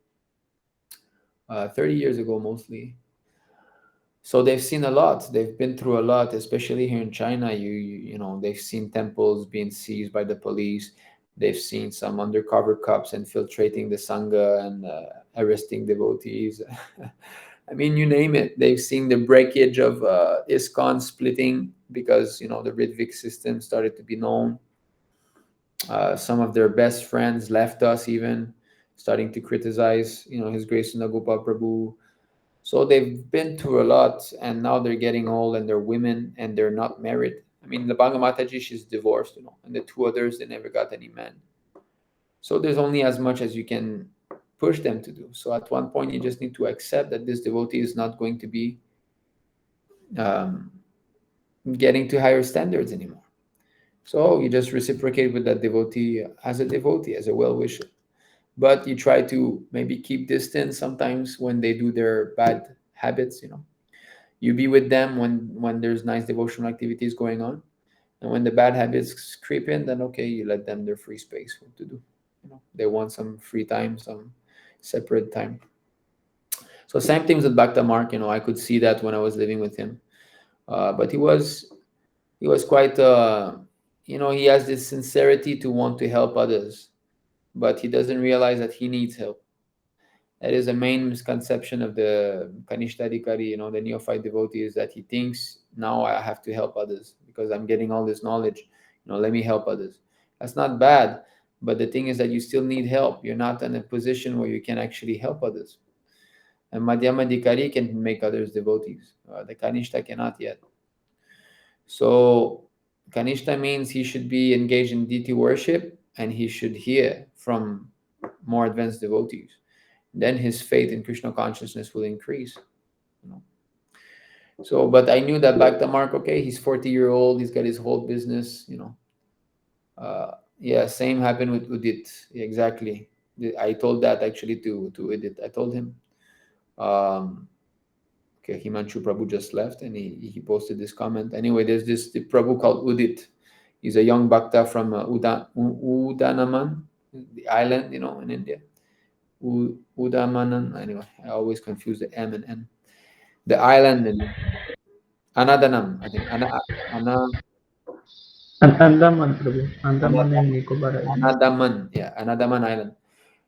30 years ago mostly. So they've seen a lot. They've been through a lot, especially here in China. They've seen temples being seized by the police. They've seen some undercover cops infiltrating the Sangha and arresting devotees. I mean, you name it. They've seen the breakage of ISKCON splitting because, the Ritvik system started to be known. Some of their best friends left us, even starting to criticize, His Grace Nagopal Prabhu. So they've been through a lot, and now they're getting old, and they're women, and they're not married. I mean, Labanga Mataji, she's divorced, and the 2 others, they never got any men. So there's only as much as you can push them to do. So at one point, you just need to accept that this devotee is not going to be um, getting to higher standards anymore. So you just reciprocate with that devotee, as a well-wisher. But you try to maybe keep distance sometimes when they do their bad habits. You be with them when there's nice devotional activities going on, and when the bad habits creep in, then okay, you let them their free space what to do. They want some free time, some separate time. So same things with Bhakta Mark. I could see that when I was living with him. But he was quite he has this sincerity to want to help others, but he doesn't realize that he needs help. That is a main misconception of the Kanishtadikari, the neophyte devotee, is that he thinks, now I have to help others because I'm getting all this knowledge. Let me help others. That's not bad, but the thing is that you still need help. You're not in a position where you can actually help others. And Madhyama Dikari can make others devotees. The Kanishta cannot yet. So Kanishta means he should be engaged in deity worship, and he should hear from more advanced devotees. Then his faith in Krishna consciousness will increase. So, but I knew that Bhakta Mark, okay, he's 40-year-old, he's got his whole business. Yeah, same happened with Udit. Exactly. I told that actually to Udit. I told him, Okay, Himanshu Prabhu just left and he posted this comment. Anyway, there's this the Prabhu called Udit. He's a young bhakta from Udanaman, the island, in India. Udamanan. Anyway, I always confuse the M and N. The island in Anadanam, I think. Andaman, Prabhu. Andaman Anadaman, and Nicobar Island. Anadaman, yeah, Anadaman Island.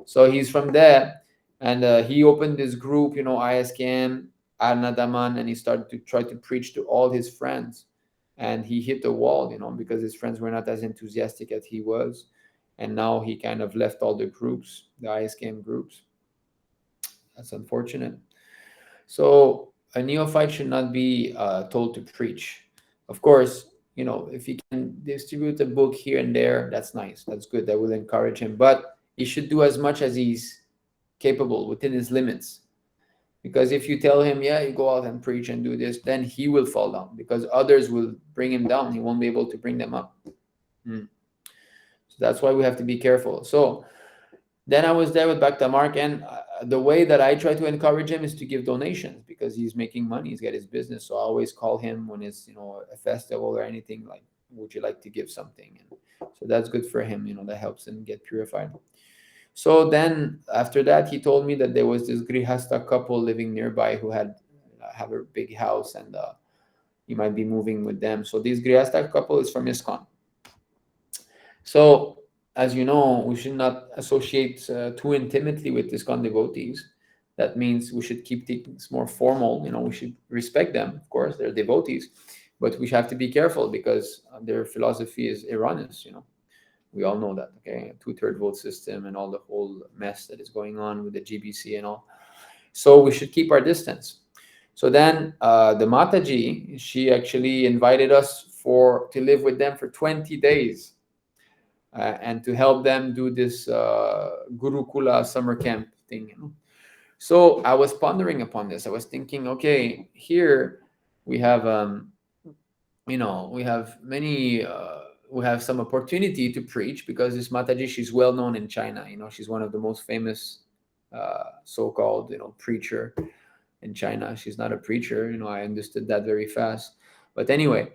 So he's from there, and he opened this group, ISKM, Anadaman, and he started to try to preach to all his friends. And he hit the wall, because his friends were not as enthusiastic as he was. And now he kind of left all the groups, the ISKM groups. That's unfortunate. So a neophyte should not be told to preach. Of course, if he can distribute a book here and there, that's nice. That's good. That will encourage him. But he should do as much as he's capable within his limits. Because if you tell him, yeah, you go out and preach and do this, then he will fall down because others will bring him down. He won't be able to bring them up. So that's why we have to be careful. So then I was there with Bhakta Mark, and the way that I try to encourage him is to give donations because he's making money. He's got his business. So I always call him when it's a festival or anything like, would you like to give something? And so that's good for him. That helps him get purified. So then after that, he told me that there was this Grihasta couple living nearby who have a big house, and he might be moving with them. So this Grihasta couple is from ISKCON. So as you know, we should not associate too intimately with ISKCON devotees. That means we should keep things more formal. We should respect them, of course, they're devotees, but we have to be careful because their philosophy is erroneous. We all know that, okay? 2/3 vote system and all the whole mess that is going on with the GBC and all. So we should keep our distance. So then the Mataji, she actually invited us to live with them for 20 days and to help them do this Gurukula summer camp thing. So I was pondering upon this. I was thinking, okay, here we have, we have many. We have some opportunity to preach because this Mataji, she's well known in China. She's one of the most famous so-called preacher in China. She's not a preacher. I understood that very fast. But anyway,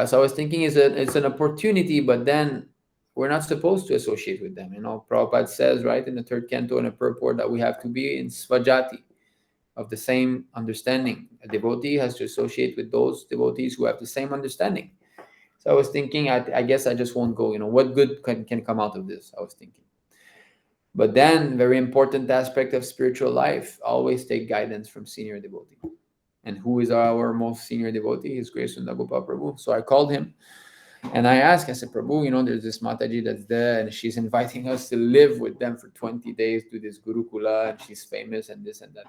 so I was thinking it's an opportunity, but then we're not supposed to associate with them. Prabhupada says, right, in the third canto in a purport that we have to be in svajati, of the same understanding. A devotee has to associate with those devotees who have the same understanding. So I was thinking, I guess I just won't go. What good can come out of this? I was thinking. But then, very important aspect of spiritual life, always take guidance from senior devotee. And who is our most senior devotee? His Grace Sundar Gopal Prabhu. So I called him and I asked, I said, Prabhu, there's this Mataji that's there and she's inviting us to live with them for 20 days, do this Gurukula, and she's famous and this and that.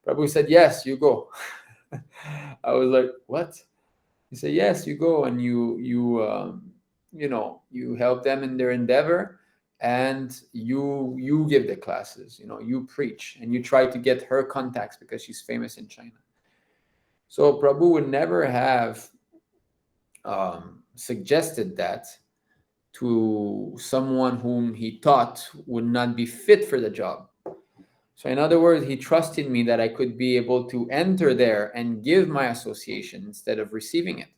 Prabhu said, yes, you go. I was like, what? He said, yes, you go and you help them in their endeavor, and you give the classes, you preach, and you try to get her contacts because she's famous in China. So Prabhu would never have suggested that to someone whom he thought would not be fit for the job. So in other words, he trusted me that I could be able to enter there and give my association instead of receiving it.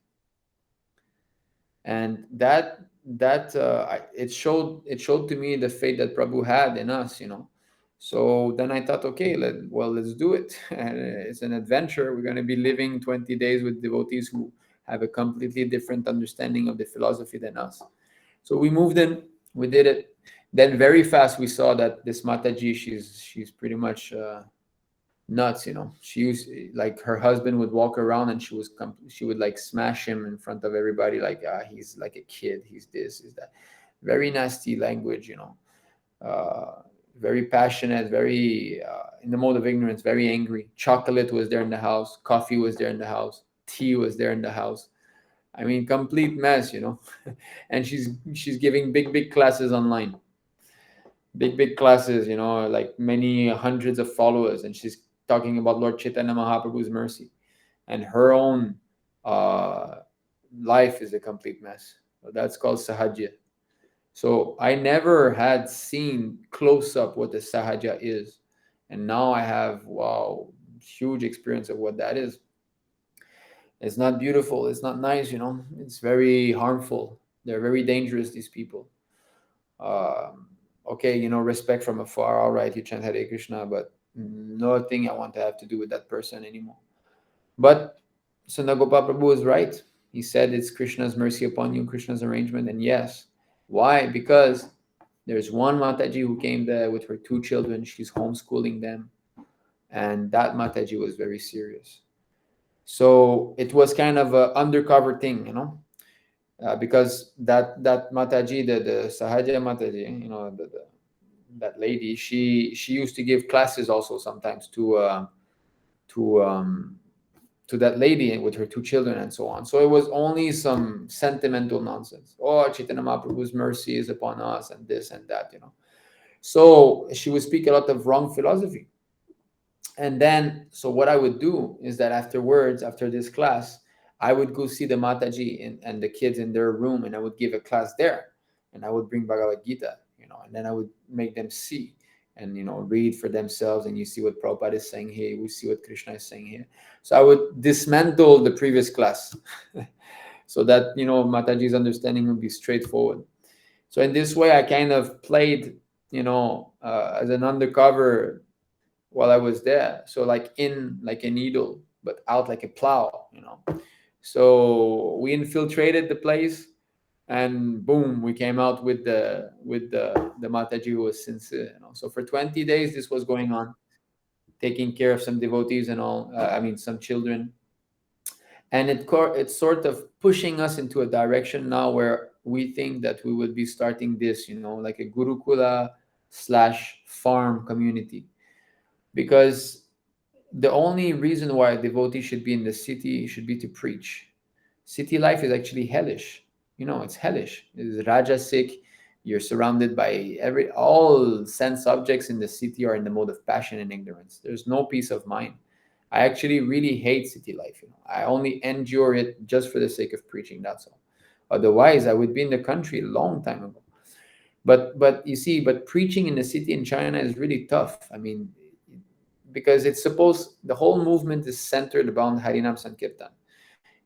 And that it showed to me the faith that Prabhu had in us. So then I thought, okay, let's do it. It's an adventure. We're going to be living 20 days with devotees who have a completely different understanding of the philosophy than us. So we moved in, we did it. Then very fast we saw that this Mataji, she's pretty much nuts. She used, like, her husband would walk around and she would like smash him in front of everybody, like he's like a kid, he's this, he's that. Very nasty language, very passionate, very in the mode of ignorance, very angry. Chocolate was there in the house, coffee was there in the house, tea was there in the house. I mean, complete mess. And she's giving big classes online, big classes, like many hundreds of followers, and she's talking about Lord Chaitanya Mahaprabhu's mercy, and her own life is a complete mess. So that's called sahaja. So I never had seen close up what the sahaja is, and now I have, wow, huge experience of what that is. It's not beautiful. It's not nice. It's very harmful. They're very dangerous. These people. Um, okay, respect from afar. All right, you chant Hare Krishna, but nothing I want to have to do with that person anymore. But Sundar Prabhu is right. He said it's Krishna's mercy upon you, Krishna's arrangement. And yes, why? Because there's one Mataji who came there with her two children. She's homeschooling them. And that Mataji was very serious. So it was kind of an undercover thing, because that Mataji, the Sahaja Mataji, that lady, she used to give classes also sometimes to to that lady with her two children and so on. So it was only some sentimental nonsense. Oh, Chaitanya Mahaprabhu's mercy is upon us and this and that. So she would speak a lot of wrong philosophy. And then, so what I would do is that afterwards, after this class, I would go see the Mataji and the kids in their room, and I would give a class there. And I would bring Bhagavad Gita, and then I would make them see and, read for themselves. And you see what Prabhupada is saying here, we see what Krishna is saying here. So I would dismantle the previous class so that, Mataji's understanding would be straightforward. So in this way, I kind of played, as an undercover while I was there. So like in like a needle, but out like a plow. So we infiltrated the place, and boom, we came out with the Mataji who was sincere. So for 20 days, this was going on, taking care of some devotees and all. Some children, and it's sort of pushing us into a direction now where we think that we would be starting this, like a Gurukula / farm community, because the only reason why a devotee should be in the city should be to preach. City life is actually hellish. It's hellish. It's rajasic. You're surrounded by all sense objects in the city are in the mode of passion and ignorance. There's no peace of mind. I actually really hate city life. I only endure it just for the sake of preaching. That's all. Otherwise, I would be in the country a long time ago. But you see, but preaching in the city in China is really tough. Because the whole movement is centered around Harinam Sankirtan.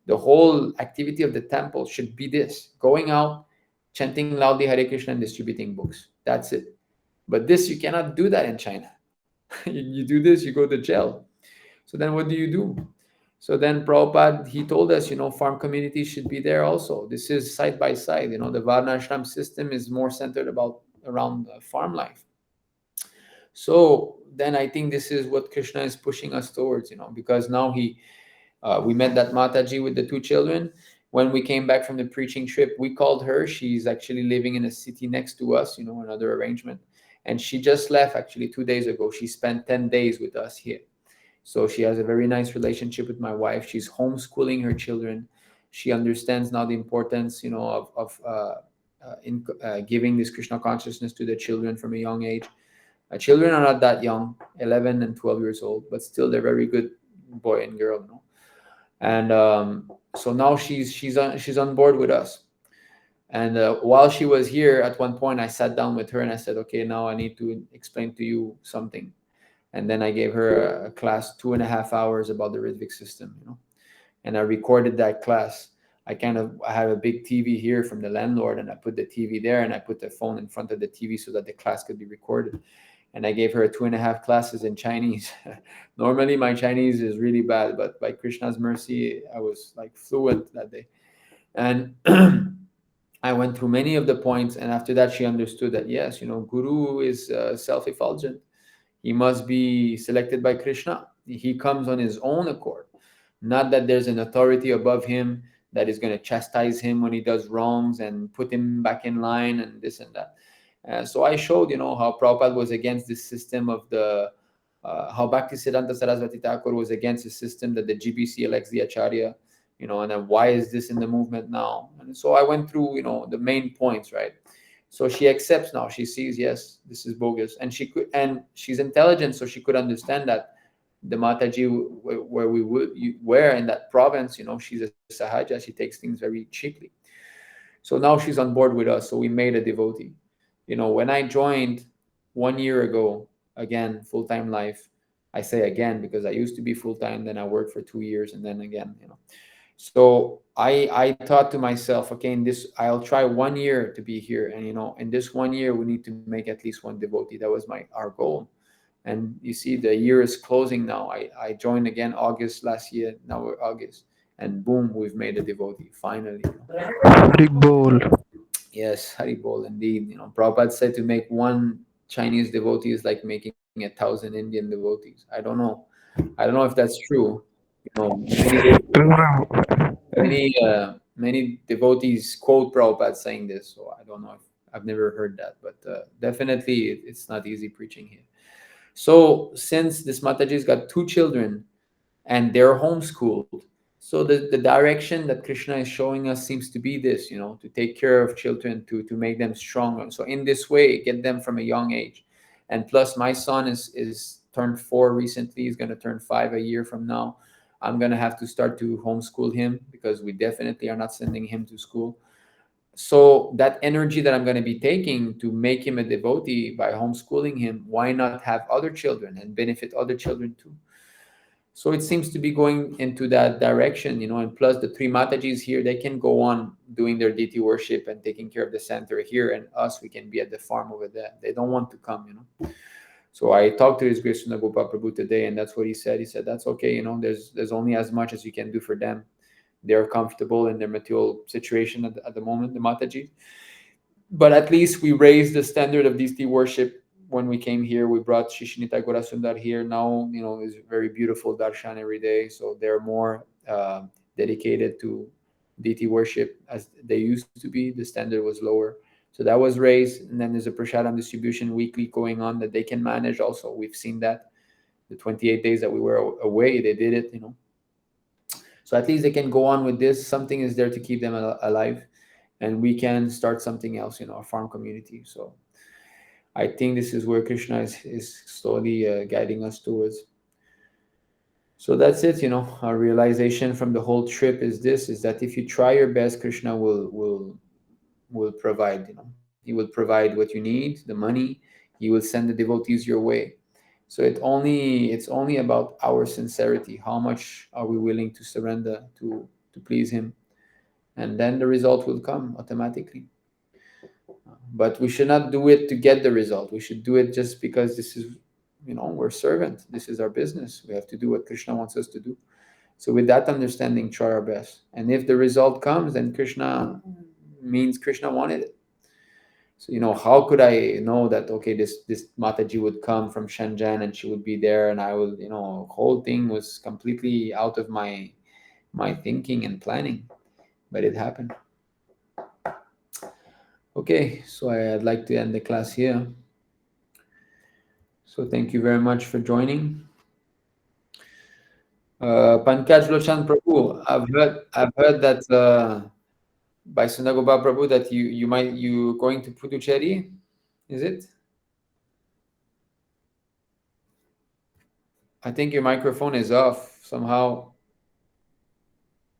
The whole activity of the temple should be this: going out, chanting loudly Hare Krishna, and distributing books. That's it. But this, you cannot do that in China. You do this, you go to jail. So then what do you do? So then Prabhupada, he told us, farm communities should be there also. This is side by side. The Varna Ashram system is more centered around farm life. So then I think this is what Krishna is pushing us towards, because now we met that Mataji with the two children. When we came back from the preaching trip, we called her. She's actually living in a city next to us, another arrangement. And she just left actually 2 days ago. She spent 10 days with us here. So she has a very nice relationship with my wife. She's homeschooling her children. She understands now the importance, of giving this Krishna consciousness to the children from a young age. Children are not that young, 11 and 12 years old, but still they're very good boy and girl. And so now she's on board with us. And while she was here, at one point I sat down with her and I said, okay, now I need to explain to you something. And then I gave her a class 2.5 hours about the Ritvik system, and I recorded that class. I have a big TV here from the landlord, and I put the TV there, and I put the phone in front of the TV so that the class could be recorded. And I gave her 2.5 classes in Chinese. Normally my Chinese is really bad, but by Krishna's mercy, I was like fluent that day. And I went through many of the points, and after that she understood that yes, Guru is self-effulgent. He must be selected by Krishna. He comes on his own accord. Not that there's an authority above him that is going to chastise him when he does wrongs and put him back in line and this and that. So I showed, how Prabhupada was against this system of how Bhaktisiddhanta Saraswati Thakur was against the system that the GBC elects the Acharya, and then why is this in the movement now? And so I went through, the main points, right? So she accepts now. She sees, yes, this is bogus, and she's intelligent, so she could understand that the Mataji where we were in that province, she's a Sahaja. She takes things very cheaply. So now she's on board with us. So we made a devotee. When I joined 1 year ago, again, full-time life, I say again because I used to be full time, then I worked for 2 years, and then again, So I thought to myself, okay, in this I'll try 1 year to be here, and in this 1 year we need to make at least one devotee. That was my our goal. And you see, the year is closing now. I joined again August last year. Now we're August, and boom, we've made a devotee finally. Big bowl. Yes, Haribol, indeed. Prabhupada said to make one Chinese devotee is like making 1,000 Indian devotees. I don't know if that's true. True, bro. Many devotees quote Prabhupada saying this, so I don't know if I've never heard that, but definitely it's not easy preaching here. So since this Mataji's got two children and they're homeschooled, so the direction that Krishna is showing us seems to be this, to take care of children, to make them stronger. So in this way, get them from a young age. And plus, my son is turned 4 recently. He's going to turn 5 a year from now. I'm going to have to start to homeschool him because we definitely are not sending him to school. So that energy that I'm going to be taking to make him a devotee by homeschooling him, why not have other children and benefit other children too? So it seems to be going into that direction, and plus the three Matajis here, they can go on doing their deity worship and taking care of the center here, and us, we can be at the farm over there. They don't want to come. So I talked to His Grace Gopal Prabhu today, and that's what he said. He said, that's okay, there's only as much as you can do for them. They're comfortable in their material situation at the moment, the Mataji. But at least we raised the standard of deity worship when we came here. We brought Nitāi Sundar here. Now, is very beautiful darshan every day. So they're more dedicated to deity worship as they used to be. The standard was lower. So that was raised. And then there's a prasadam distribution weekly going on that they can manage also. We've seen that. The 28 days that we were away, they did it. So at least they can go on with this. Something is there to keep them alive. And we can start something else, a farm community. So I think this is where Krishna is slowly guiding us towards. So that's it. Our realization from the whole trip is that if you try your best, Krishna will provide. He will provide what you need, the money. He will send the devotees your way. So it's only about our sincerity. How much are we willing to surrender to please him? And then the result will come automatically. But we should not do it to get the result. We should do it just because this is, we're servant. This is our business. We have to do what Krishna wants us to do. So with that understanding, try our best. And if the result comes, then Krishna means Krishna wanted it. So, how could I know that, okay, this Mataji would come from Shenzhen and she would be there and I will, whole thing was completely out of my thinking and planning, but it happened. Okay, so I'd like to end the class here. So thank you very much for joining. Pankaj Lochan Prabhu, I've heard that by Sundagoba Prabhu that you going to Puducherry, is it? I think your microphone is off somehow,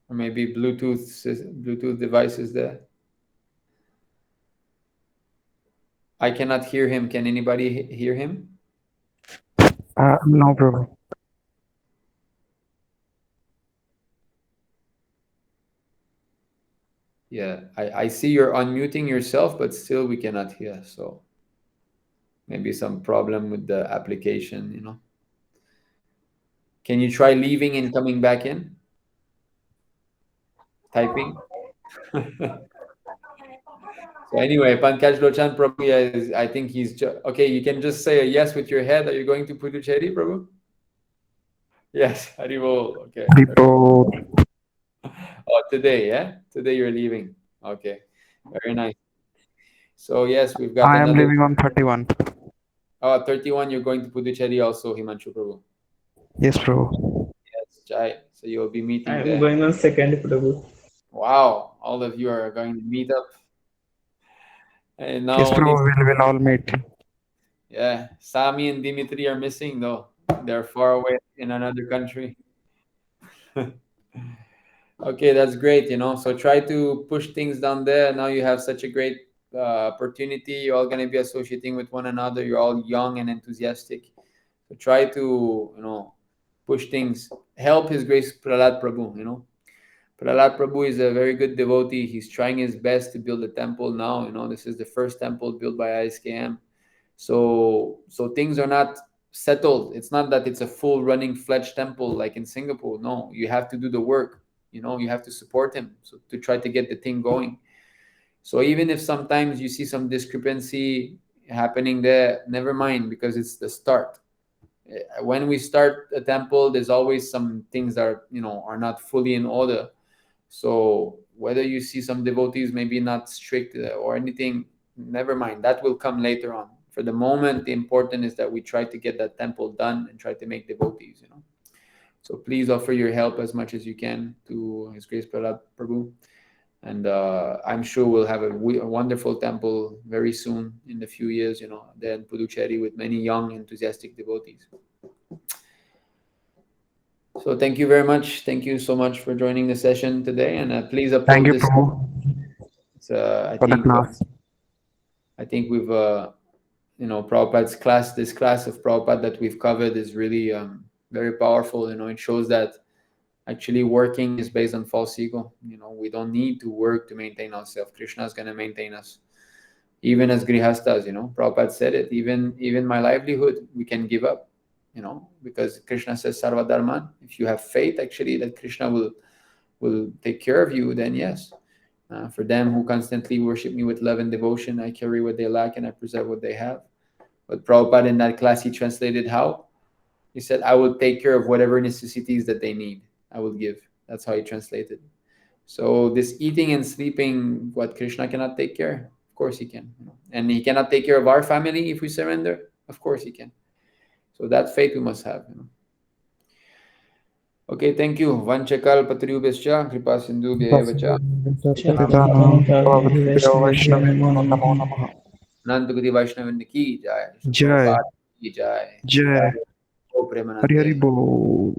or maybe Bluetooth device is there. I cannot hear him. Can anybody hear him? No, bro. Yeah, I see you're unmuting yourself, but still we cannot hear. So maybe some problem with the application. Can you try leaving and coming back in? Typing? So anyway, Pankaj Lochan Prabhu is, I think he's okay. You can just say a yes with your head. Are you going to Puducherry, Prabhu? Yes, Haribol. Okay. People. Oh, today, yeah? Today you're leaving. Okay. Very nice. So yes, we've got I am another. leaving on 31. 31, you're going to Puducherry also, Himanshu Prabhu. Yes, bro. Yes, Jai. So you'll be meeting I there. am going on second, Prabhu. Wow, all of you are going to meet up. And now Yes, bro. only, We'll all meet. yeah, Sami and Dimitri are missing though. They're far away in another country. Okay, that's great. So try to push things down there. Now you have such a great opportunity. You're all going to be associating with one another. You're all young and enthusiastic. So try to, push things. Help His Grace Prahlad Prabhu. Prahlad Prabhu is a very good devotee. He's trying his best to build a temple now. This is the first temple built by ISKM. So things are not settled. It's not that it's a full running fledged temple like in Singapore. No, you have to do the work. You have to support him to try to get the thing going. So even if sometimes you see some discrepancy happening there, never mind, because it's the start. When we start a temple, there's always some things that are not fully in order. So whether you see some devotees maybe not strict or anything, never mind. That will come later on. For the moment, the important is that we try to get that temple done and try to make devotees. So please offer your help as much as you can to His Grace Prahlad Prabhu. And I'm sure we'll have a wonderful temple very soon in the few years, there in Puducherry with many young, enthusiastic devotees. So thank you very much. Thank you so much for joining the session today. And please upload Thank you, this. Prabhu, for the class. I think we've, Prabhupada's class, this class of Prabhupada that we've covered is really very powerful. It shows that actually working is based on false ego. We don't need to work to maintain ourselves. Krishna is going to maintain us. Even as grihastas, Prabhupada said it, even my livelihood, we can give up, because Krishna says sarva dharman. If you have faith actually that Krishna will take care of you, then yes. For them who constantly worship me with love and devotion, I carry what they lack and I preserve what they have. But Prabhupada in that class, he translated how? He said, I will take care of whatever necessities that they need. I will give. That's how he translated. So this eating and sleeping, what Krishna cannot take care, of course he can. And he cannot take care of our family if we surrender, of course he can. So that faith we must have. Okay, thank you. Vanchakal patriyubhascha kripa sindhu bhyeva Patitanam Pavanebhyo Vaishnavebhyo Namo Namaha. Anantagati Vaishnavan ki jai. Jai, Prabhupada ki jai. Jai, Jai. Hari Hari Bol.